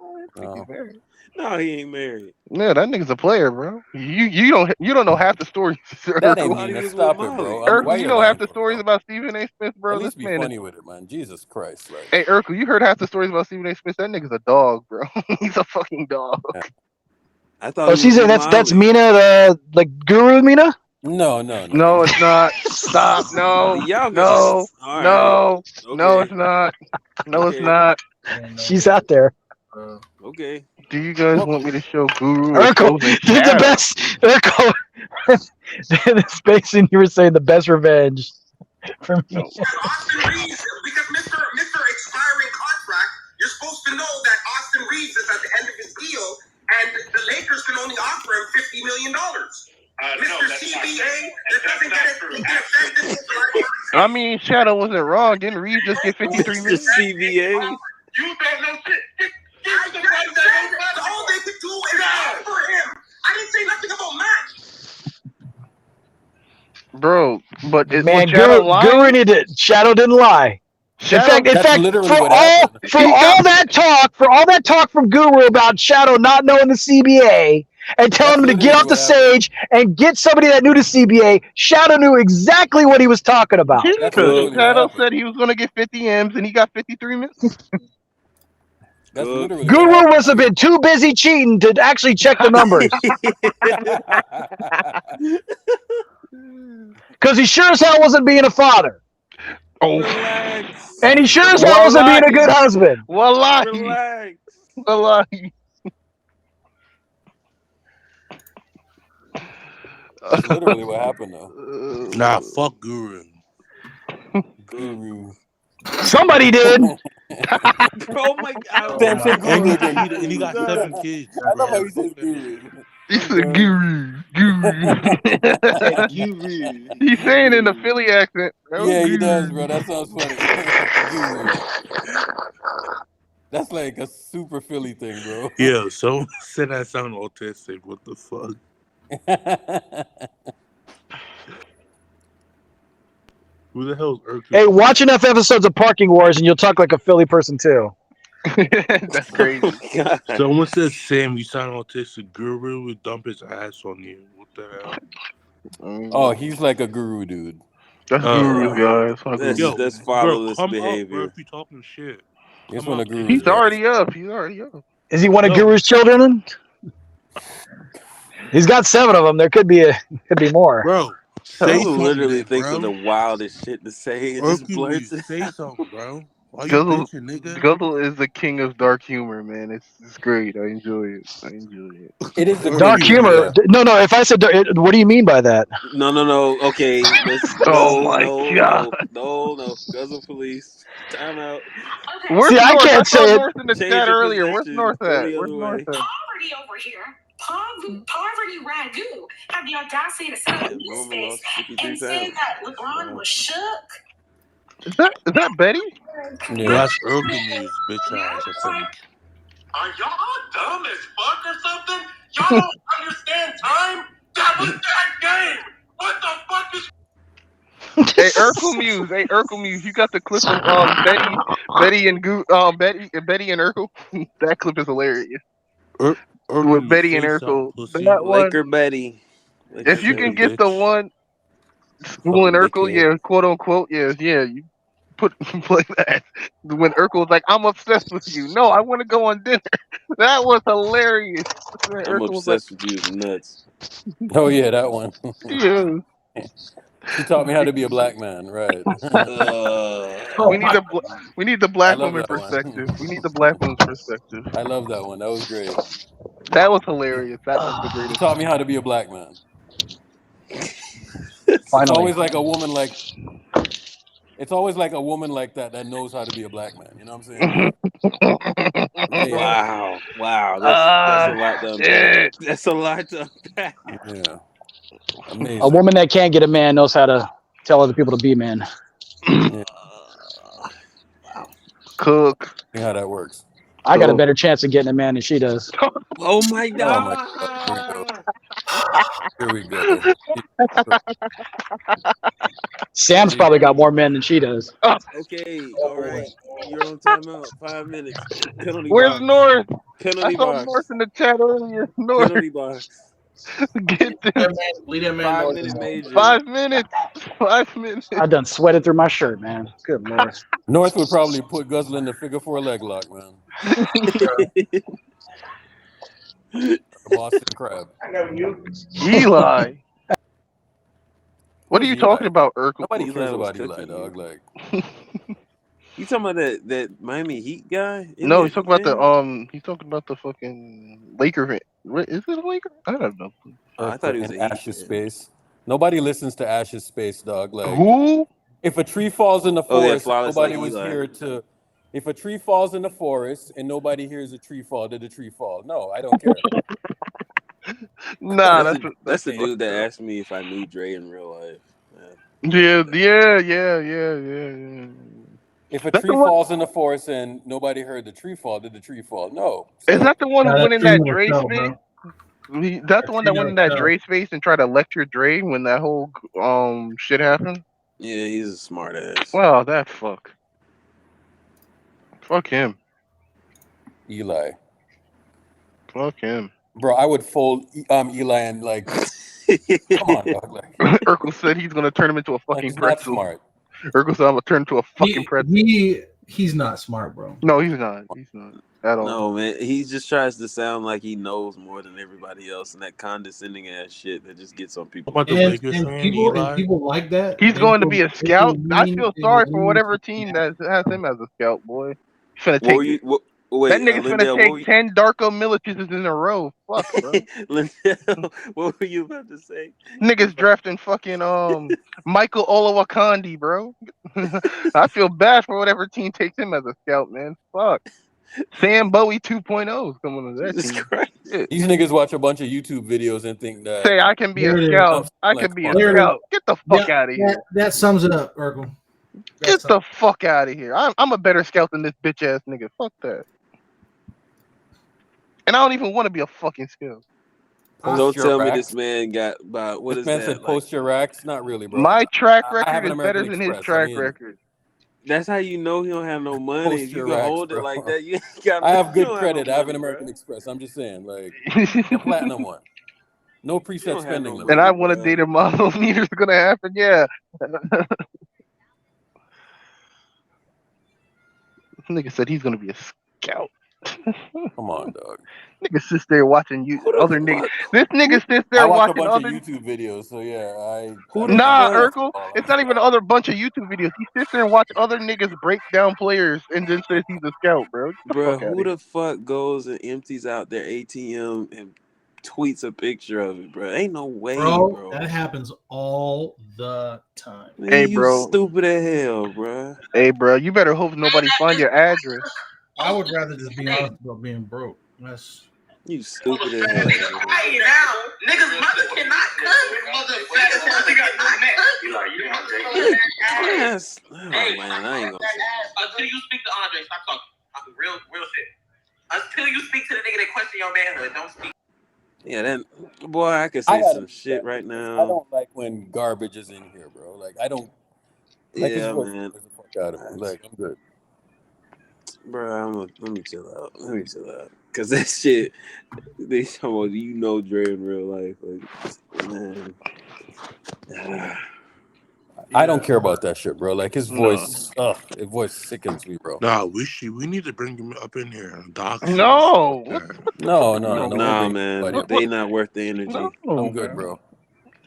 No, he ain't married. Yeah, that nigga's a player, bro. You don't know half the stories. That ain't Mina. Stop it, bro. Urkel, you know half the stories about Stephen A. Smith, bro. At least this be man funny with it, man. Jesus Christ. Like. Hey, Urkel, you heard half the stories about Stephen A. Smith. That nigga's a dog, bro. He's a fucking dog. Yeah. I thought. Oh, she's that's Mina, the Guru Mina. No, it's not. Stop. No, no, it's not. No, it's not. She's out there. Okay. Do you guys want me to show Guru? Urkel, the best. Urkel, the space and you were saying the best revenge for me. Austin Reeves, because Mr. Expiring contract, you're supposed to know that Austin Reeves is at the end of his deal, and the Lakers can only offer him $50 million. Mr. CBA, that doesn't get affected. I mean, Shadow wasn't wrong. Didn't Reeves just get 53 million? CBA. You don't know shit. All they could do is offer him. I didn't say nothing about match. bro. But was Man, Shadow Guru lying? needed Shadow didn't lie. Shadow, In That's fact, literally what happened. for he got all that talk from Guru about Shadow not knowing the CBA and That's telling him to get literally off the what happened. stage and get somebody that knew the CBA, Shadow knew exactly what he was talking about. That's Cook, literally what Shadow happened. said he was gonna get 50 M's and he got 53 minutes. That's Cook. literally what Guru happened. must have been too busy cheating to actually check the numbers because he sure as hell wasn't being a father, Oh, Relax. and he sure as hell wasn't being a wallahi, good husband. wallahi, Relax. wallahi. That's literally what happened, though. Nah, fuck Guru. Guru. Somebody did. Oh my God. Damn, say And Guru he again. cheated, and he got 7 kids, I love how bro. he says Guru. He said guru, guru. Said Guru. He's saying in a Philly accent. Bro. Yeah, he does, Guru. bro. That sounds funny. Guru. That's like a super Philly thing, bro. Yeah, someone said that sound autistic. What the fuck? Who the hell is Urkel? Hey, watch enough episodes of Parking Wars and you'll talk like a Philly person too. That's crazy. Oh my God. Someone said, Sam, you sound autistic. Guru would dump his ass on you. What the hell? Oh, he's like a guru dude. That's Guru, guys. That's That's Yo, Guru. that's bro, fatherless come up, bro, behavior. if you talking shit. He's Come one up, of Guru's He's guys. already up. He's already up. Is he one of No. Guru's children? He's got 7 of them. There could be more. Bro, I say literally something, thinks of the bro. wildest shit to say. It just blurts Hercules, it say out. something, bro. Why you Guzzle, bitching, nigga? Guzzle is the king of dark humor, man. It's great. I enjoy it. I enjoy it. It is the Dark king, humor. yeah. No. If I said, what do you mean by that? No. Okay, let's Oh my god. no. Guzzle police. Time out. Where's See, I North? I can't saw say it. North in the Change chat your earlier. Where's position. North Go at? the Where's other North way. at? Poverty over here. Poverty Ragu had the audacity to sit up in And this Roman space lost 53 and say pounds. that LeBron Wow. was shook. Is that Betty? Yo, Yeah. that's Hercules, bitch ass, I think. Are y'all dumb as fuck or something? Y'all don't understand time? That was that game. What the fuck is Hey, Urkel Muse, you got the clip of Betty and Urkel. That clip is hilarious. With Hercules, Betty and say something, Urkel, pussy. that one. Laker Betty. Laker If you Stupid can Betty. get the bitch. one schooling Urkel, Dickhead. yeah, quote unquote, yeah, you put play that when Urkel was like, "I'm obsessed with you." No, I want to go on dinner. That was hilarious. When I'm Urkel was like, obsessed with you. Is nuts. Oh, yeah, that one. "Yeah, She taught me how to be a black man, right. we need the I black love woman that one. perspective. We need the black woman's perspective." I love that one. That was great. That was hilarious. That was the She greatest. taught me how to be a black man. It's Finally. always like a woman like that knows how to be a black man. You know what I'm saying? Yeah. Wow. That's a lot to unpack. Shit. That's a lot to unpack. Yeah. A Amazing. woman that can't get a man knows how to tell other people to be men. Yeah. Cook. See how that works. I got a better chance of getting a man than she does. Oh my Oh my God. God. Here we go. Here we go. Sam's probably got more men than she does. Okay, all right. You're on timeout. 5 minutes. Penalty Where's box. North? Penalty I saw box. North in the chat earlier. North, Penalty box. get this. Leave that man 5 alone. minute major. 5 minutes. 5 minutes. I done sweated through my shirt, man. Good lord. North would probably put Guzzler in the figure 4 leg lock, man. The Boston Crab. I know you. Eli. What are Who's you Eli? talking about, Urkel? Nobody Eli cares was about Eli, cooking dog. you. Like, You talking about that Miami Heat guy? No, Indiana he's talking about fan? he's talking about the fucking Laker fan. What, is it a Laker? I don't know. I thought he was a in Heat Ash's fan. space. Nobody listens to Ash's space, dog. Like, Who? if a tree falls in the Oh, yeah, forest, flawless nobody like was Eli. here to. If a tree falls in the forest and nobody hears a tree fall, did the tree fall? No, I don't care. Nah, That's the dude that asked me if I knew Dre in real life. Yeah. If a That's tree the one. falls in the forest and nobody heard the tree fall, did the tree fall? No. Is So that the one who Nah, went that's in that Dream of a Dre Show, spit? bro. That's the one that went in that Dre space and tried to lecture Dre when that whole shit happened. Yeah, he's a smart ass. Well, that fuck. Fuck him. Eli. Fuck him. Bro, I would fold Eli and like, come on, dog. Like, Urkel said he's gonna turn him into a fucking he's not pretzel. smart. Urkel said I'm gonna turn him into a fucking pretzel. He's not smart, bro. No, he's not. He's not at all. No, man. He just tries to sound like he knows more than everybody else, and that condescending ass shit that just gets on people. About the Lakers fan, Eli? People like that. He's going to be a scout. I mean, feel sorry for whatever team that has him as a scout, boy. He's finna take that nigga's Lindell, finna take 10 Darko Miliciches in a row. Fuck, bro. Lindell, what were you about to say? Niggas drafting fucking Michael Olowokandi, bro. I feel bad for whatever team takes him as a scout, man. Fuck. Sam Bowie 2.0 is coming to that team. Shit. These niggas watch a bunch of YouTube videos and think that Say I can be a scout. I can be a scout. Get the fuck out of here. That sums it up, Urkel. Get the fuck out of here. I'm a better scout than this bitch ass nigga. Fuck that. And I don't even want to be a fucking scout. Don't tell me this man got about what this is man that? said post your racks? Not really, bro. My track I record have an is better American than his Express. track record. That's how you know he don't have no money. Post If you your can racks, hold it bro. like that, you ain't got. I have you good don't credit. no I have an money, American bro. Express. I'm just saying, like the platinum one. No preset spending limit. And I want to date a model. Neither's gonna happen. Yeah. Nigga said he's gonna be a scout. Come on, dog. Nigga sits there watching other niggas. This nigga sits there I watch a watching bunch other. of YouTube videos, so yeah, Nah, Urkel. It's not even another bunch of YouTube videos. He sits there and watch other niggas break down players and then says he's a scout, bro. Get the Bro, fuck out who of here. the fuck goes and empties out their ATM and tweets a picture of it, bro? Ain't no way, bro. That happens all the time. Man, Hey, you bro. stupid as hell, bro. Hey, bro. You better hope nobody find your address. I would rather just be honest about being broke. That's You stupid as hell. Hey, now, niggas' mother cannot cook. Mother got no neck. Yes. Oh, man, I ain't gonna say. Until you speak to Andre, stop talking. Real shit. Until you speak to the nigga that question your manhood, don't speak. Yeah, then, boy, I could say some shit right now. I don't like when garbage is in here, bro. Like I don't. Like Yeah, his voice man. scares the fuck out of me. Like I'm good. Bro, let me chill out. Cause that shit, they talking about you know Dre in real life, like man. I don't care about that shit, bro. Like his voice, his voice sickens me, bro. Nah, we need to bring him up in here. Doc. No. No, Nah, man. They not worth the energy. No, I'm good, bro.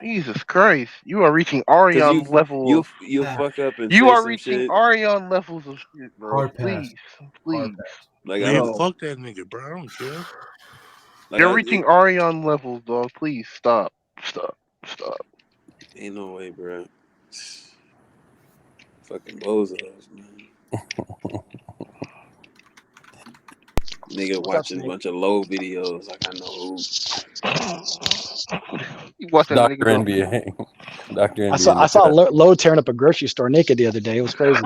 Jesus Christ. You are reaching Arion levels. You'll fuck up and you say are some reaching shit. Arion levels of shit, bro. Hard pass. Please. Like Man, fuck that nigga, bro. I don't care. You're reaching Arion levels, dog. Please stop. Ain't no way, bro. Fucking bozos, man. Nigga watching a bunch of low videos like I know who. You watching Dr. NBA. Dr. NBA. I saw Lowe tearing up a grocery store naked the other day. It was crazy.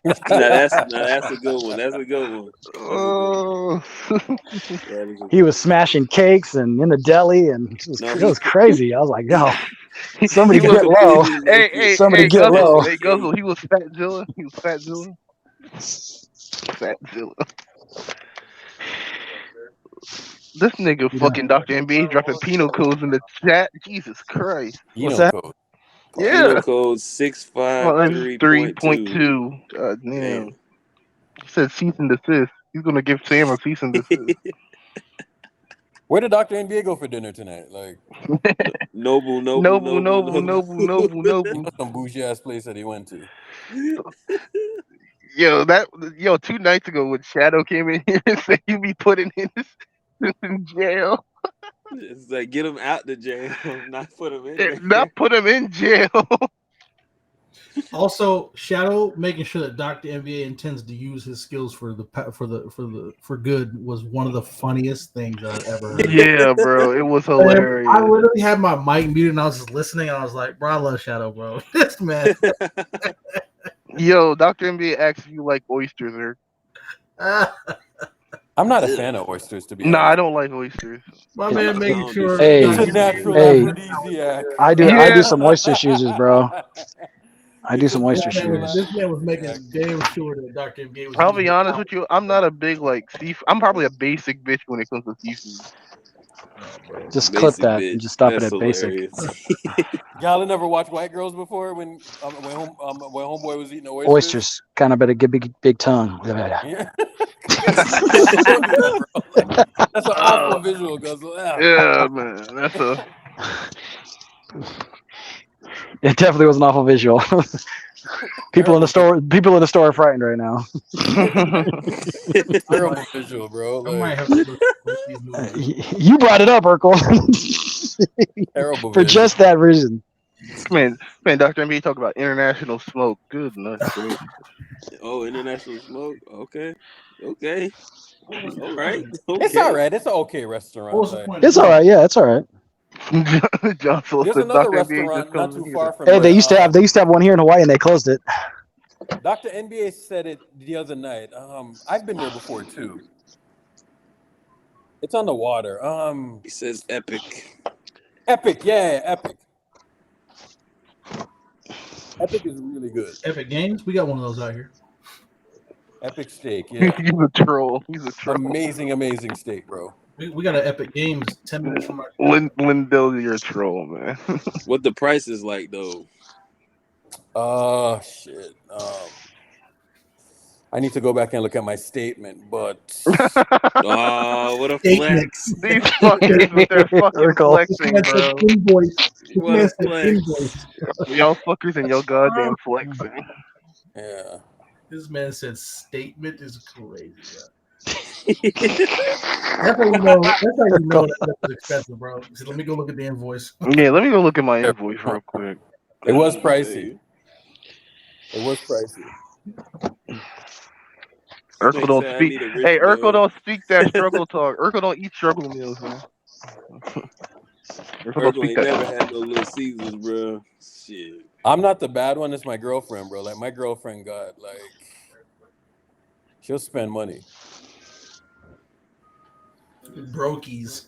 Now that's a good one. That's a good one. He was smashing cakes and in the deli, and it was crazy. I was like, yo, somebody get low. Somebody get Guzzle. low. Hey, Guzzle. He was Fatzilla. Fatzilla. This nigga fucking Dr. NBA dropping penal codes in the chat. Jesus Christ. What's that? Code. Yeah. Penal code 653.2. God damn. He said cease and desist. He's gonna give Sam a cease and desist. Where did Dr. NBA go for dinner tonight? Like Noble. Some bougie ass place that he went to. Yo, 2 nights ago when Shadow came in here and said you be putting in jail. It's like get him out the jail, not put him in there. Not put him in jail. Also, Shadow making sure that Dr. NBA intends to use his skills for good was one of the funniest things I've ever heard. Yeah, bro, it was hilarious. I literally had my mic muted and I was just listening. And I was like, bro, I love Shadow, bro. This man. Yo, Dr. NBA asks if you like oysters, or I'm not a fan of oysters, to be Nah, I honest. don't like oysters. My man making don't do sure. shit. It's a Hey, natural hey, aphrodisiac. I do Yeah. some oyster shooters, bro. I do It's a some oyster This man was, shooters. this man was aphrodisiac. making damn sure that Dr. MJ was I'll using be his honest mouth. with you. I'm not a big like seafood. I'm probably a basic bitch when it comes to seafood. Just clip Basic that and bitch. just stop it That's at basic. hilarious. Y'all have never watched White Girls before when homeboy was eating oysters? Oysters kind of better get big tongue. Yeah. Don't do that, bro. Like, that's an awful visual, Guzzle. Yeah, man. That's a. It definitely was an awful visual. People in the store are frightened right now. Terrible visual, bro. I might Like, have to look at these movies. You brought it up, Urkel. terrible For visual. just that reason. man, Dr. MB talk about international smoke. Goodness gracious. Oh, international smoke. Okay. All right. It's all right. It's an okay restaurant. What was the Like, point? It's all right. Yeah, it's all right. John Phil there's said another Dr. MB restaurant just not comes too in far here. from Hey, where, they used to have one here in Hawaii and they closed it. Dr. NBA said it the other night. I've been there before too. It's on the water. He says epic. Epic, yeah, Epic. Epic is really good. Epic Games? We got one of those out here. Epic steak, yeah. He's a troll. He's a troll. Amazing steak, bro. We got an Epic Games 10 minutes from our. Lindell, you're a troll, man. What the price is like though? Oh shit. I need to go back and look at my statement, but Oh, what a flex! These fuckers with their fucking flexing, bro. What a flex! Y'all fuckers and your goddamn flexing. yeah. This man said statement is crazy. That's how you know that was expensive, bro. So let me go look at the invoice. Yeah, let me go look at my invoice real quick. It was pricey. Urkel don't speak. Hey, Urkel don't speak that struggle talk. Urkel don't eat struggle meals, man. Urkel ain't never had no little Caesars, bro. Shit. I'm not the bad one. It's my girlfriend, bro. Like my girlfriend got she'll spend money. Brokies.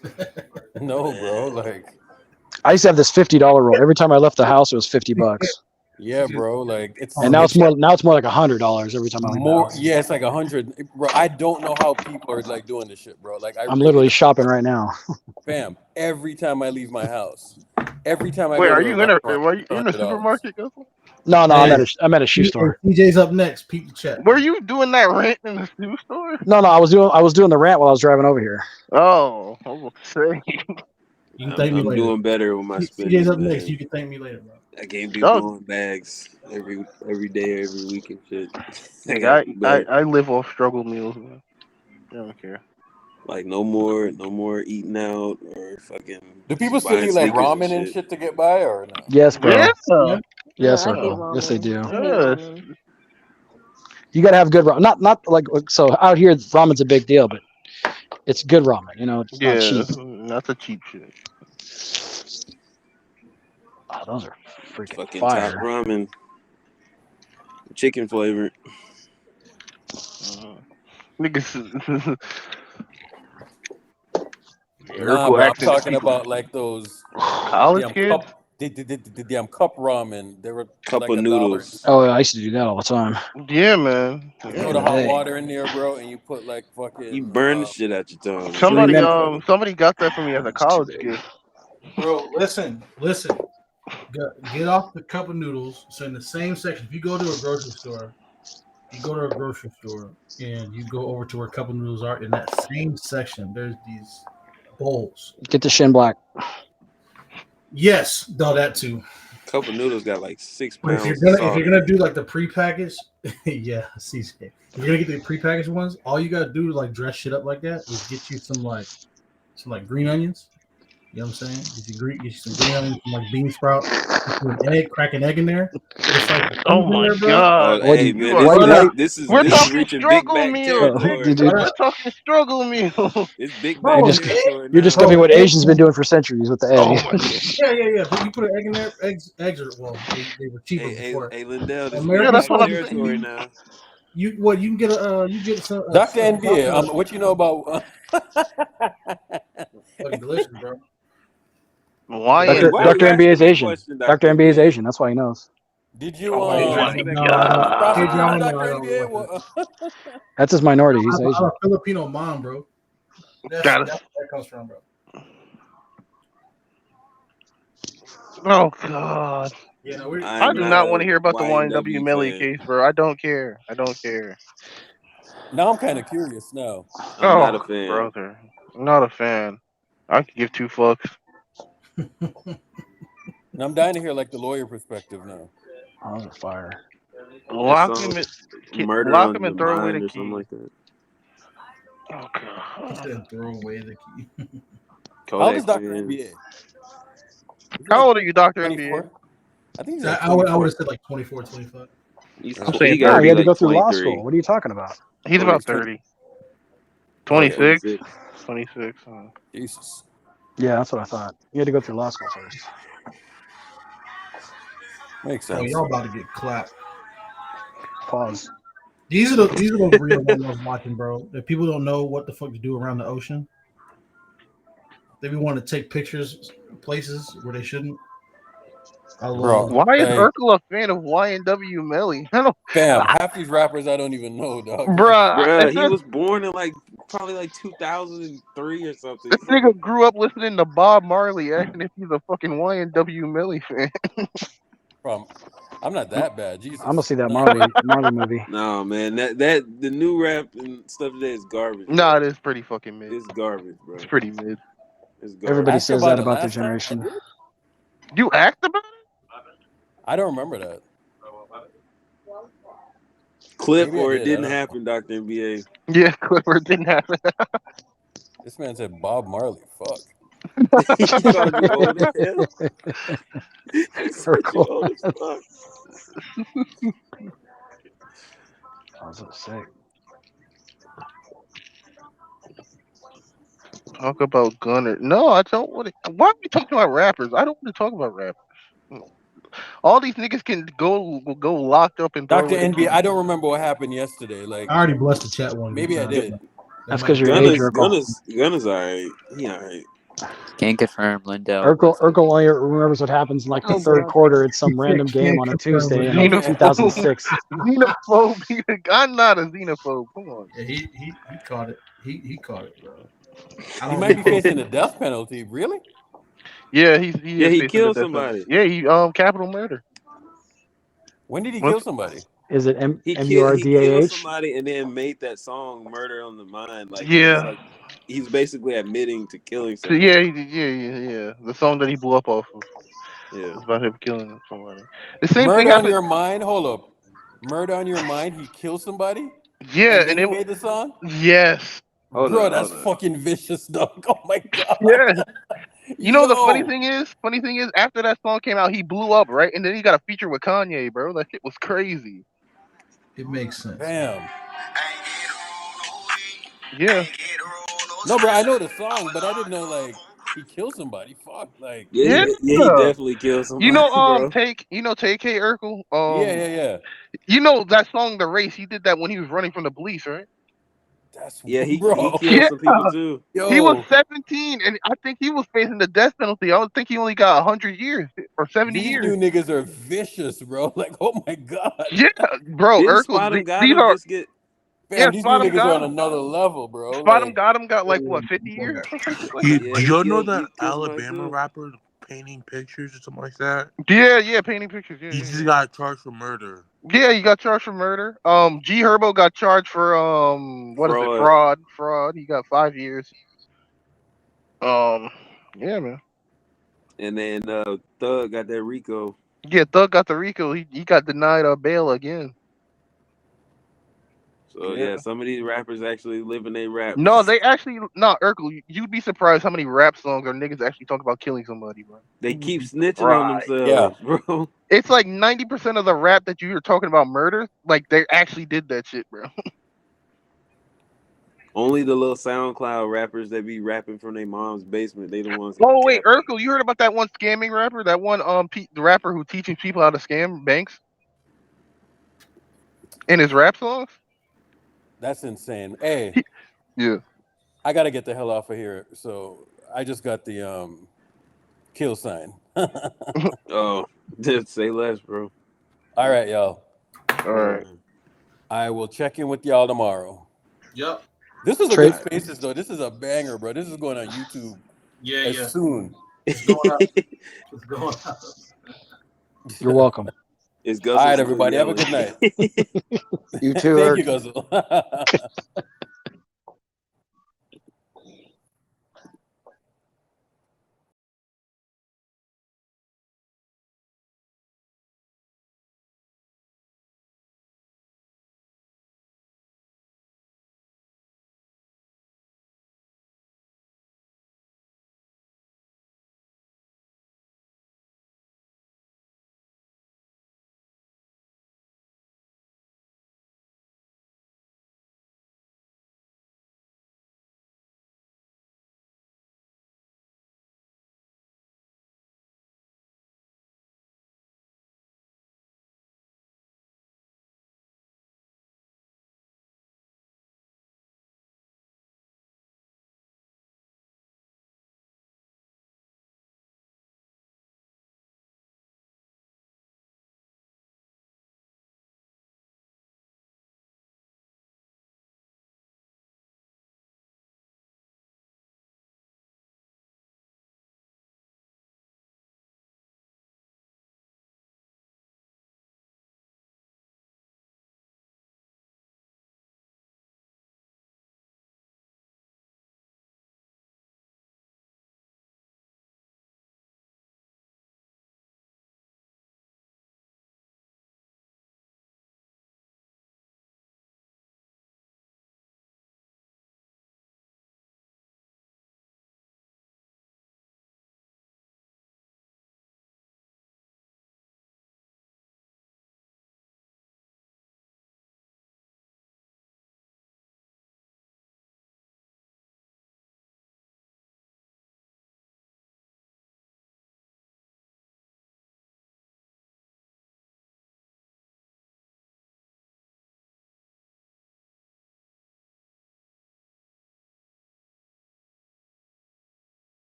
No, bro. Like I used to have this $50 roll. Every time I left the house, it was $50. yeah, bro. Like And now it's more like $100 every time I leave the more. house. Yeah, it's like 100. Bro, I don't know how people are like doing this shit, bro. Like I'm literally shopping right now. Fam, every time I leave my house, every time I Wait, go are to you a in a restaurant, are you in a $100. supermarket, Guzzle? No, I'm at a shoe store. TJ's up next. Peep the chat. Were you doing that rant in the shoe store? No, I was doing the rant while I was driving over here. Oh, I was saying. You can thank me I'm later. doing better with my TJ's spending. up man. next. You can thank me later, bro. I can't be blowing bags every day, every week and shit. Nigga, I live off struggle meals, man. I don't care. Like no more eating out or fucking. Do people still eat like ramen and shit to get by or no? Yes, bro. Yeah. Yes, I hate Urkel. ramen. Yes, they do. I hate ramen. You gotta have good ramen. Not like so out here. Ramen's a big deal, but it's good ramen. You know, it's not cheap. That's a cheap shit. Oh, those are freaking Fucking fire. top ramen, chicken flavored. Niggas. Nah, bro, I'm talking about like those college kids. The damn cup ramen. They were Cup like of noodles. Oh, I used to do that all the time. Yeah, man. You throw the hot water in there, bro, and you put like fucking. You burn the shit out your tongue. Somebody got that for me as a college kid. Bro, listen. Get off the cup of noodles. So in the same section, if you go to a grocery store, and you go over to where cup of noodles are, in that same section, there's these bowls. Get the Shin Black. Yes, no, that too. Cup of noodles got like 6 But pounds. if you're gonna do like the prepackaged, yeah, CJ. If you're gonna get the prepackaged ones, all you gotta do to like dress shit up like that is get you some green onions. You know what I'm saying? Get you some green onions, some like bean sprout, an egg, crack an egg in there. Oh my god! Oh, hey man, this is reaching Big Mac territory. We're talking struggle meal. It's Big Mac territory. You're discovering what Asians been doing for centuries with the egg. Oh my yeah. But you put an egg in there. Eggs are they were cheaper before. Hey, Lindell, this American is Big Mac sausage territory seasoning. now. You can get a you get some Dr. NBA, what you know about fucking delicious, bro. Lion. Why Dr. you NBA asking is me Asian. questions, Dr. NBA is Asian. That's why he knows. Did you Oh my No, prosecute god. Dr. I don't NBA? want that. That's his minority. I He's have Asian. a Filipino mom, bro. That's Got where us. that comes from, bro. Oh god. Yeah, no, we. I I'm do not not want to a hear about the YNW YNW Melly fan. case, bro. I don't care. I don't care. Now I'm kind of curious now. I'm not a Oh, fan. brother. I'm not a fan. I could give two fucks. And I'm dying to hear like the lawyer perspective now. Oh, those are fire. Lock him Murder lock on him the and throw away the mind or something key. like that. Oh He god. said throw away the key. How old is Kodak Dr. fans. NBA? How old are you, Dr. 24? NBA? I think he's I, like I would 24. have said like 24, 25. He's I'm he saying got to No, he be had to like go through law 23. school. What are you talking about? He's Oh, about he's 20. 30. Oh, 26? 26. 26. Jesus. Yeah, that's what I thought. You had to go through law school first. Makes Oh, sense. y'all about to get clapped. Pause. These are the real ones I was watching, bro. That people don't know what the fuck to do around the ocean. They be wanting to take pictures places where they shouldn't. I Bro, love. Why is hey, Urkel a fan of YNW Melly? I don't. fam, half these rappers I don't even know, dog. Bruh, Bruh, he was born in probably 2003 or something. this nigga grew up listening to Bob Marley, asking if he's a fucking YNW Melly fan. I'm not that bad. Jesus. I'm gonna see that Marley movie. No, man, that the new rap and stuff today is garbage. Nah, it is pretty fucking mid. It's garbage, bro. It's pretty mid. It's garbage. Everybody Asked says about that it about their last time? I generation. did? You asked about it? I don't remember that. Clip Maybe I or it did, I didn't don't know. happen, Dr. NBA. Yeah, Clifford didn't happen. This man said Bob Marley. Fuck. He called you old as hell. He said you old as fuck. I was so sick. Talk about Gunner. No, I don't want to. Why are we talking about rappers? I don't want to talk about rappers. All these niggas can go locked up and throw Dr. away the NBA, key. I don't remember what happened yesterday. Like, I already blessed the chat one. maybe I did. That's because you're age, Urkel. Gunner's alright. He alright. Can't confirm, Lindell. Urkel only remembers what happens in like the third quarter. It's some random game on a Tuesday in like 2006. Xenophobe. I'm not a xenophobe. Come on. Yeah, he caught it. He caught it, bro. He might be facing the death penalty. Really? Yeah, he killed somebody. Yeah, he capital murder. When did he kill somebody? Is it He MURDAH? killed somebody and then made that song "Murder on the Mind." Like, yeah, he's basically admitting to killing somebody. Yeah. The song that he blew up off of. Yeah, it's about him killing somebody. The same Murder thing on happened. Your Mind. Hold up. Murder on Your Mind. He killed somebody. Yeah, and then he made the song. Yes. Bro, that's fucking vicious, dog. Oh my god. Yeah. You know the funny thing is, after that song came out, he blew up, right? And then he got a feature with Kanye, bro. That shit was crazy. It makes sense. Damn. Yeah. No, bro, I know the song, but I didn't know like he killed somebody. Fuck, like yeah, he definitely killed somebody. You know, bro. Take K Urkel. Yeah. You know that song, The Race. He did that when he was running from the police, right? He Bro. killed some people too. He was 17, and I think he was facing the death penalty. I don't think he only got 100 years or 70 These years. new niggas are vicious, bro. Like, oh my god. Yeah, bro. Didn't Urkel. Spot 'em got These him are. just get. Fam, these new Spot 'em niggas got are on him. another level, bro. Spot 'em Like, got him. Got like what 50 years? Do you know that killed somebody Alabama too. rapper painting pictures or something like that? Yeah, painting pictures. Yeah, He just got charged for murder. Yeah, he got charged for murder. G Herbo got charged for fraud. He got 5 years. Yeah, man. And then Thug got that Rico. Yeah, Thug got the Rico. He got denied bail again. So yeah, some of these rappers actually living their rap. No, they actually Urkel. You'd be surprised how many rap songs or niggas actually talk about killing somebody, bro. They keep snitching on themselves, bro. It's like 90% of the rap that you're talking about murder, like they actually did that shit, bro. Only the little SoundCloud rappers that be rapping from their mom's basement, they the ones. Oh wait, Urkel, you heard about that one scamming rapper? That one the rapper who teaching people how to scam banks in his rap songs? That's insane. Hey, Yeah. I gotta get the hell off of here. So I just got the kill sign. Oh, say less, bro. All right, y'all. All right. I will check in with y'all tomorrow. Yep. This is a Trade. good spaces though. This is a banger, bro. This is going on YouTube Yeah, as yeah. soon. It's going up. It's going up. You're welcome. It's All Guzzle right, still everybody. Have a yelling. good night. You too, Thank Eric. you, Guzzle.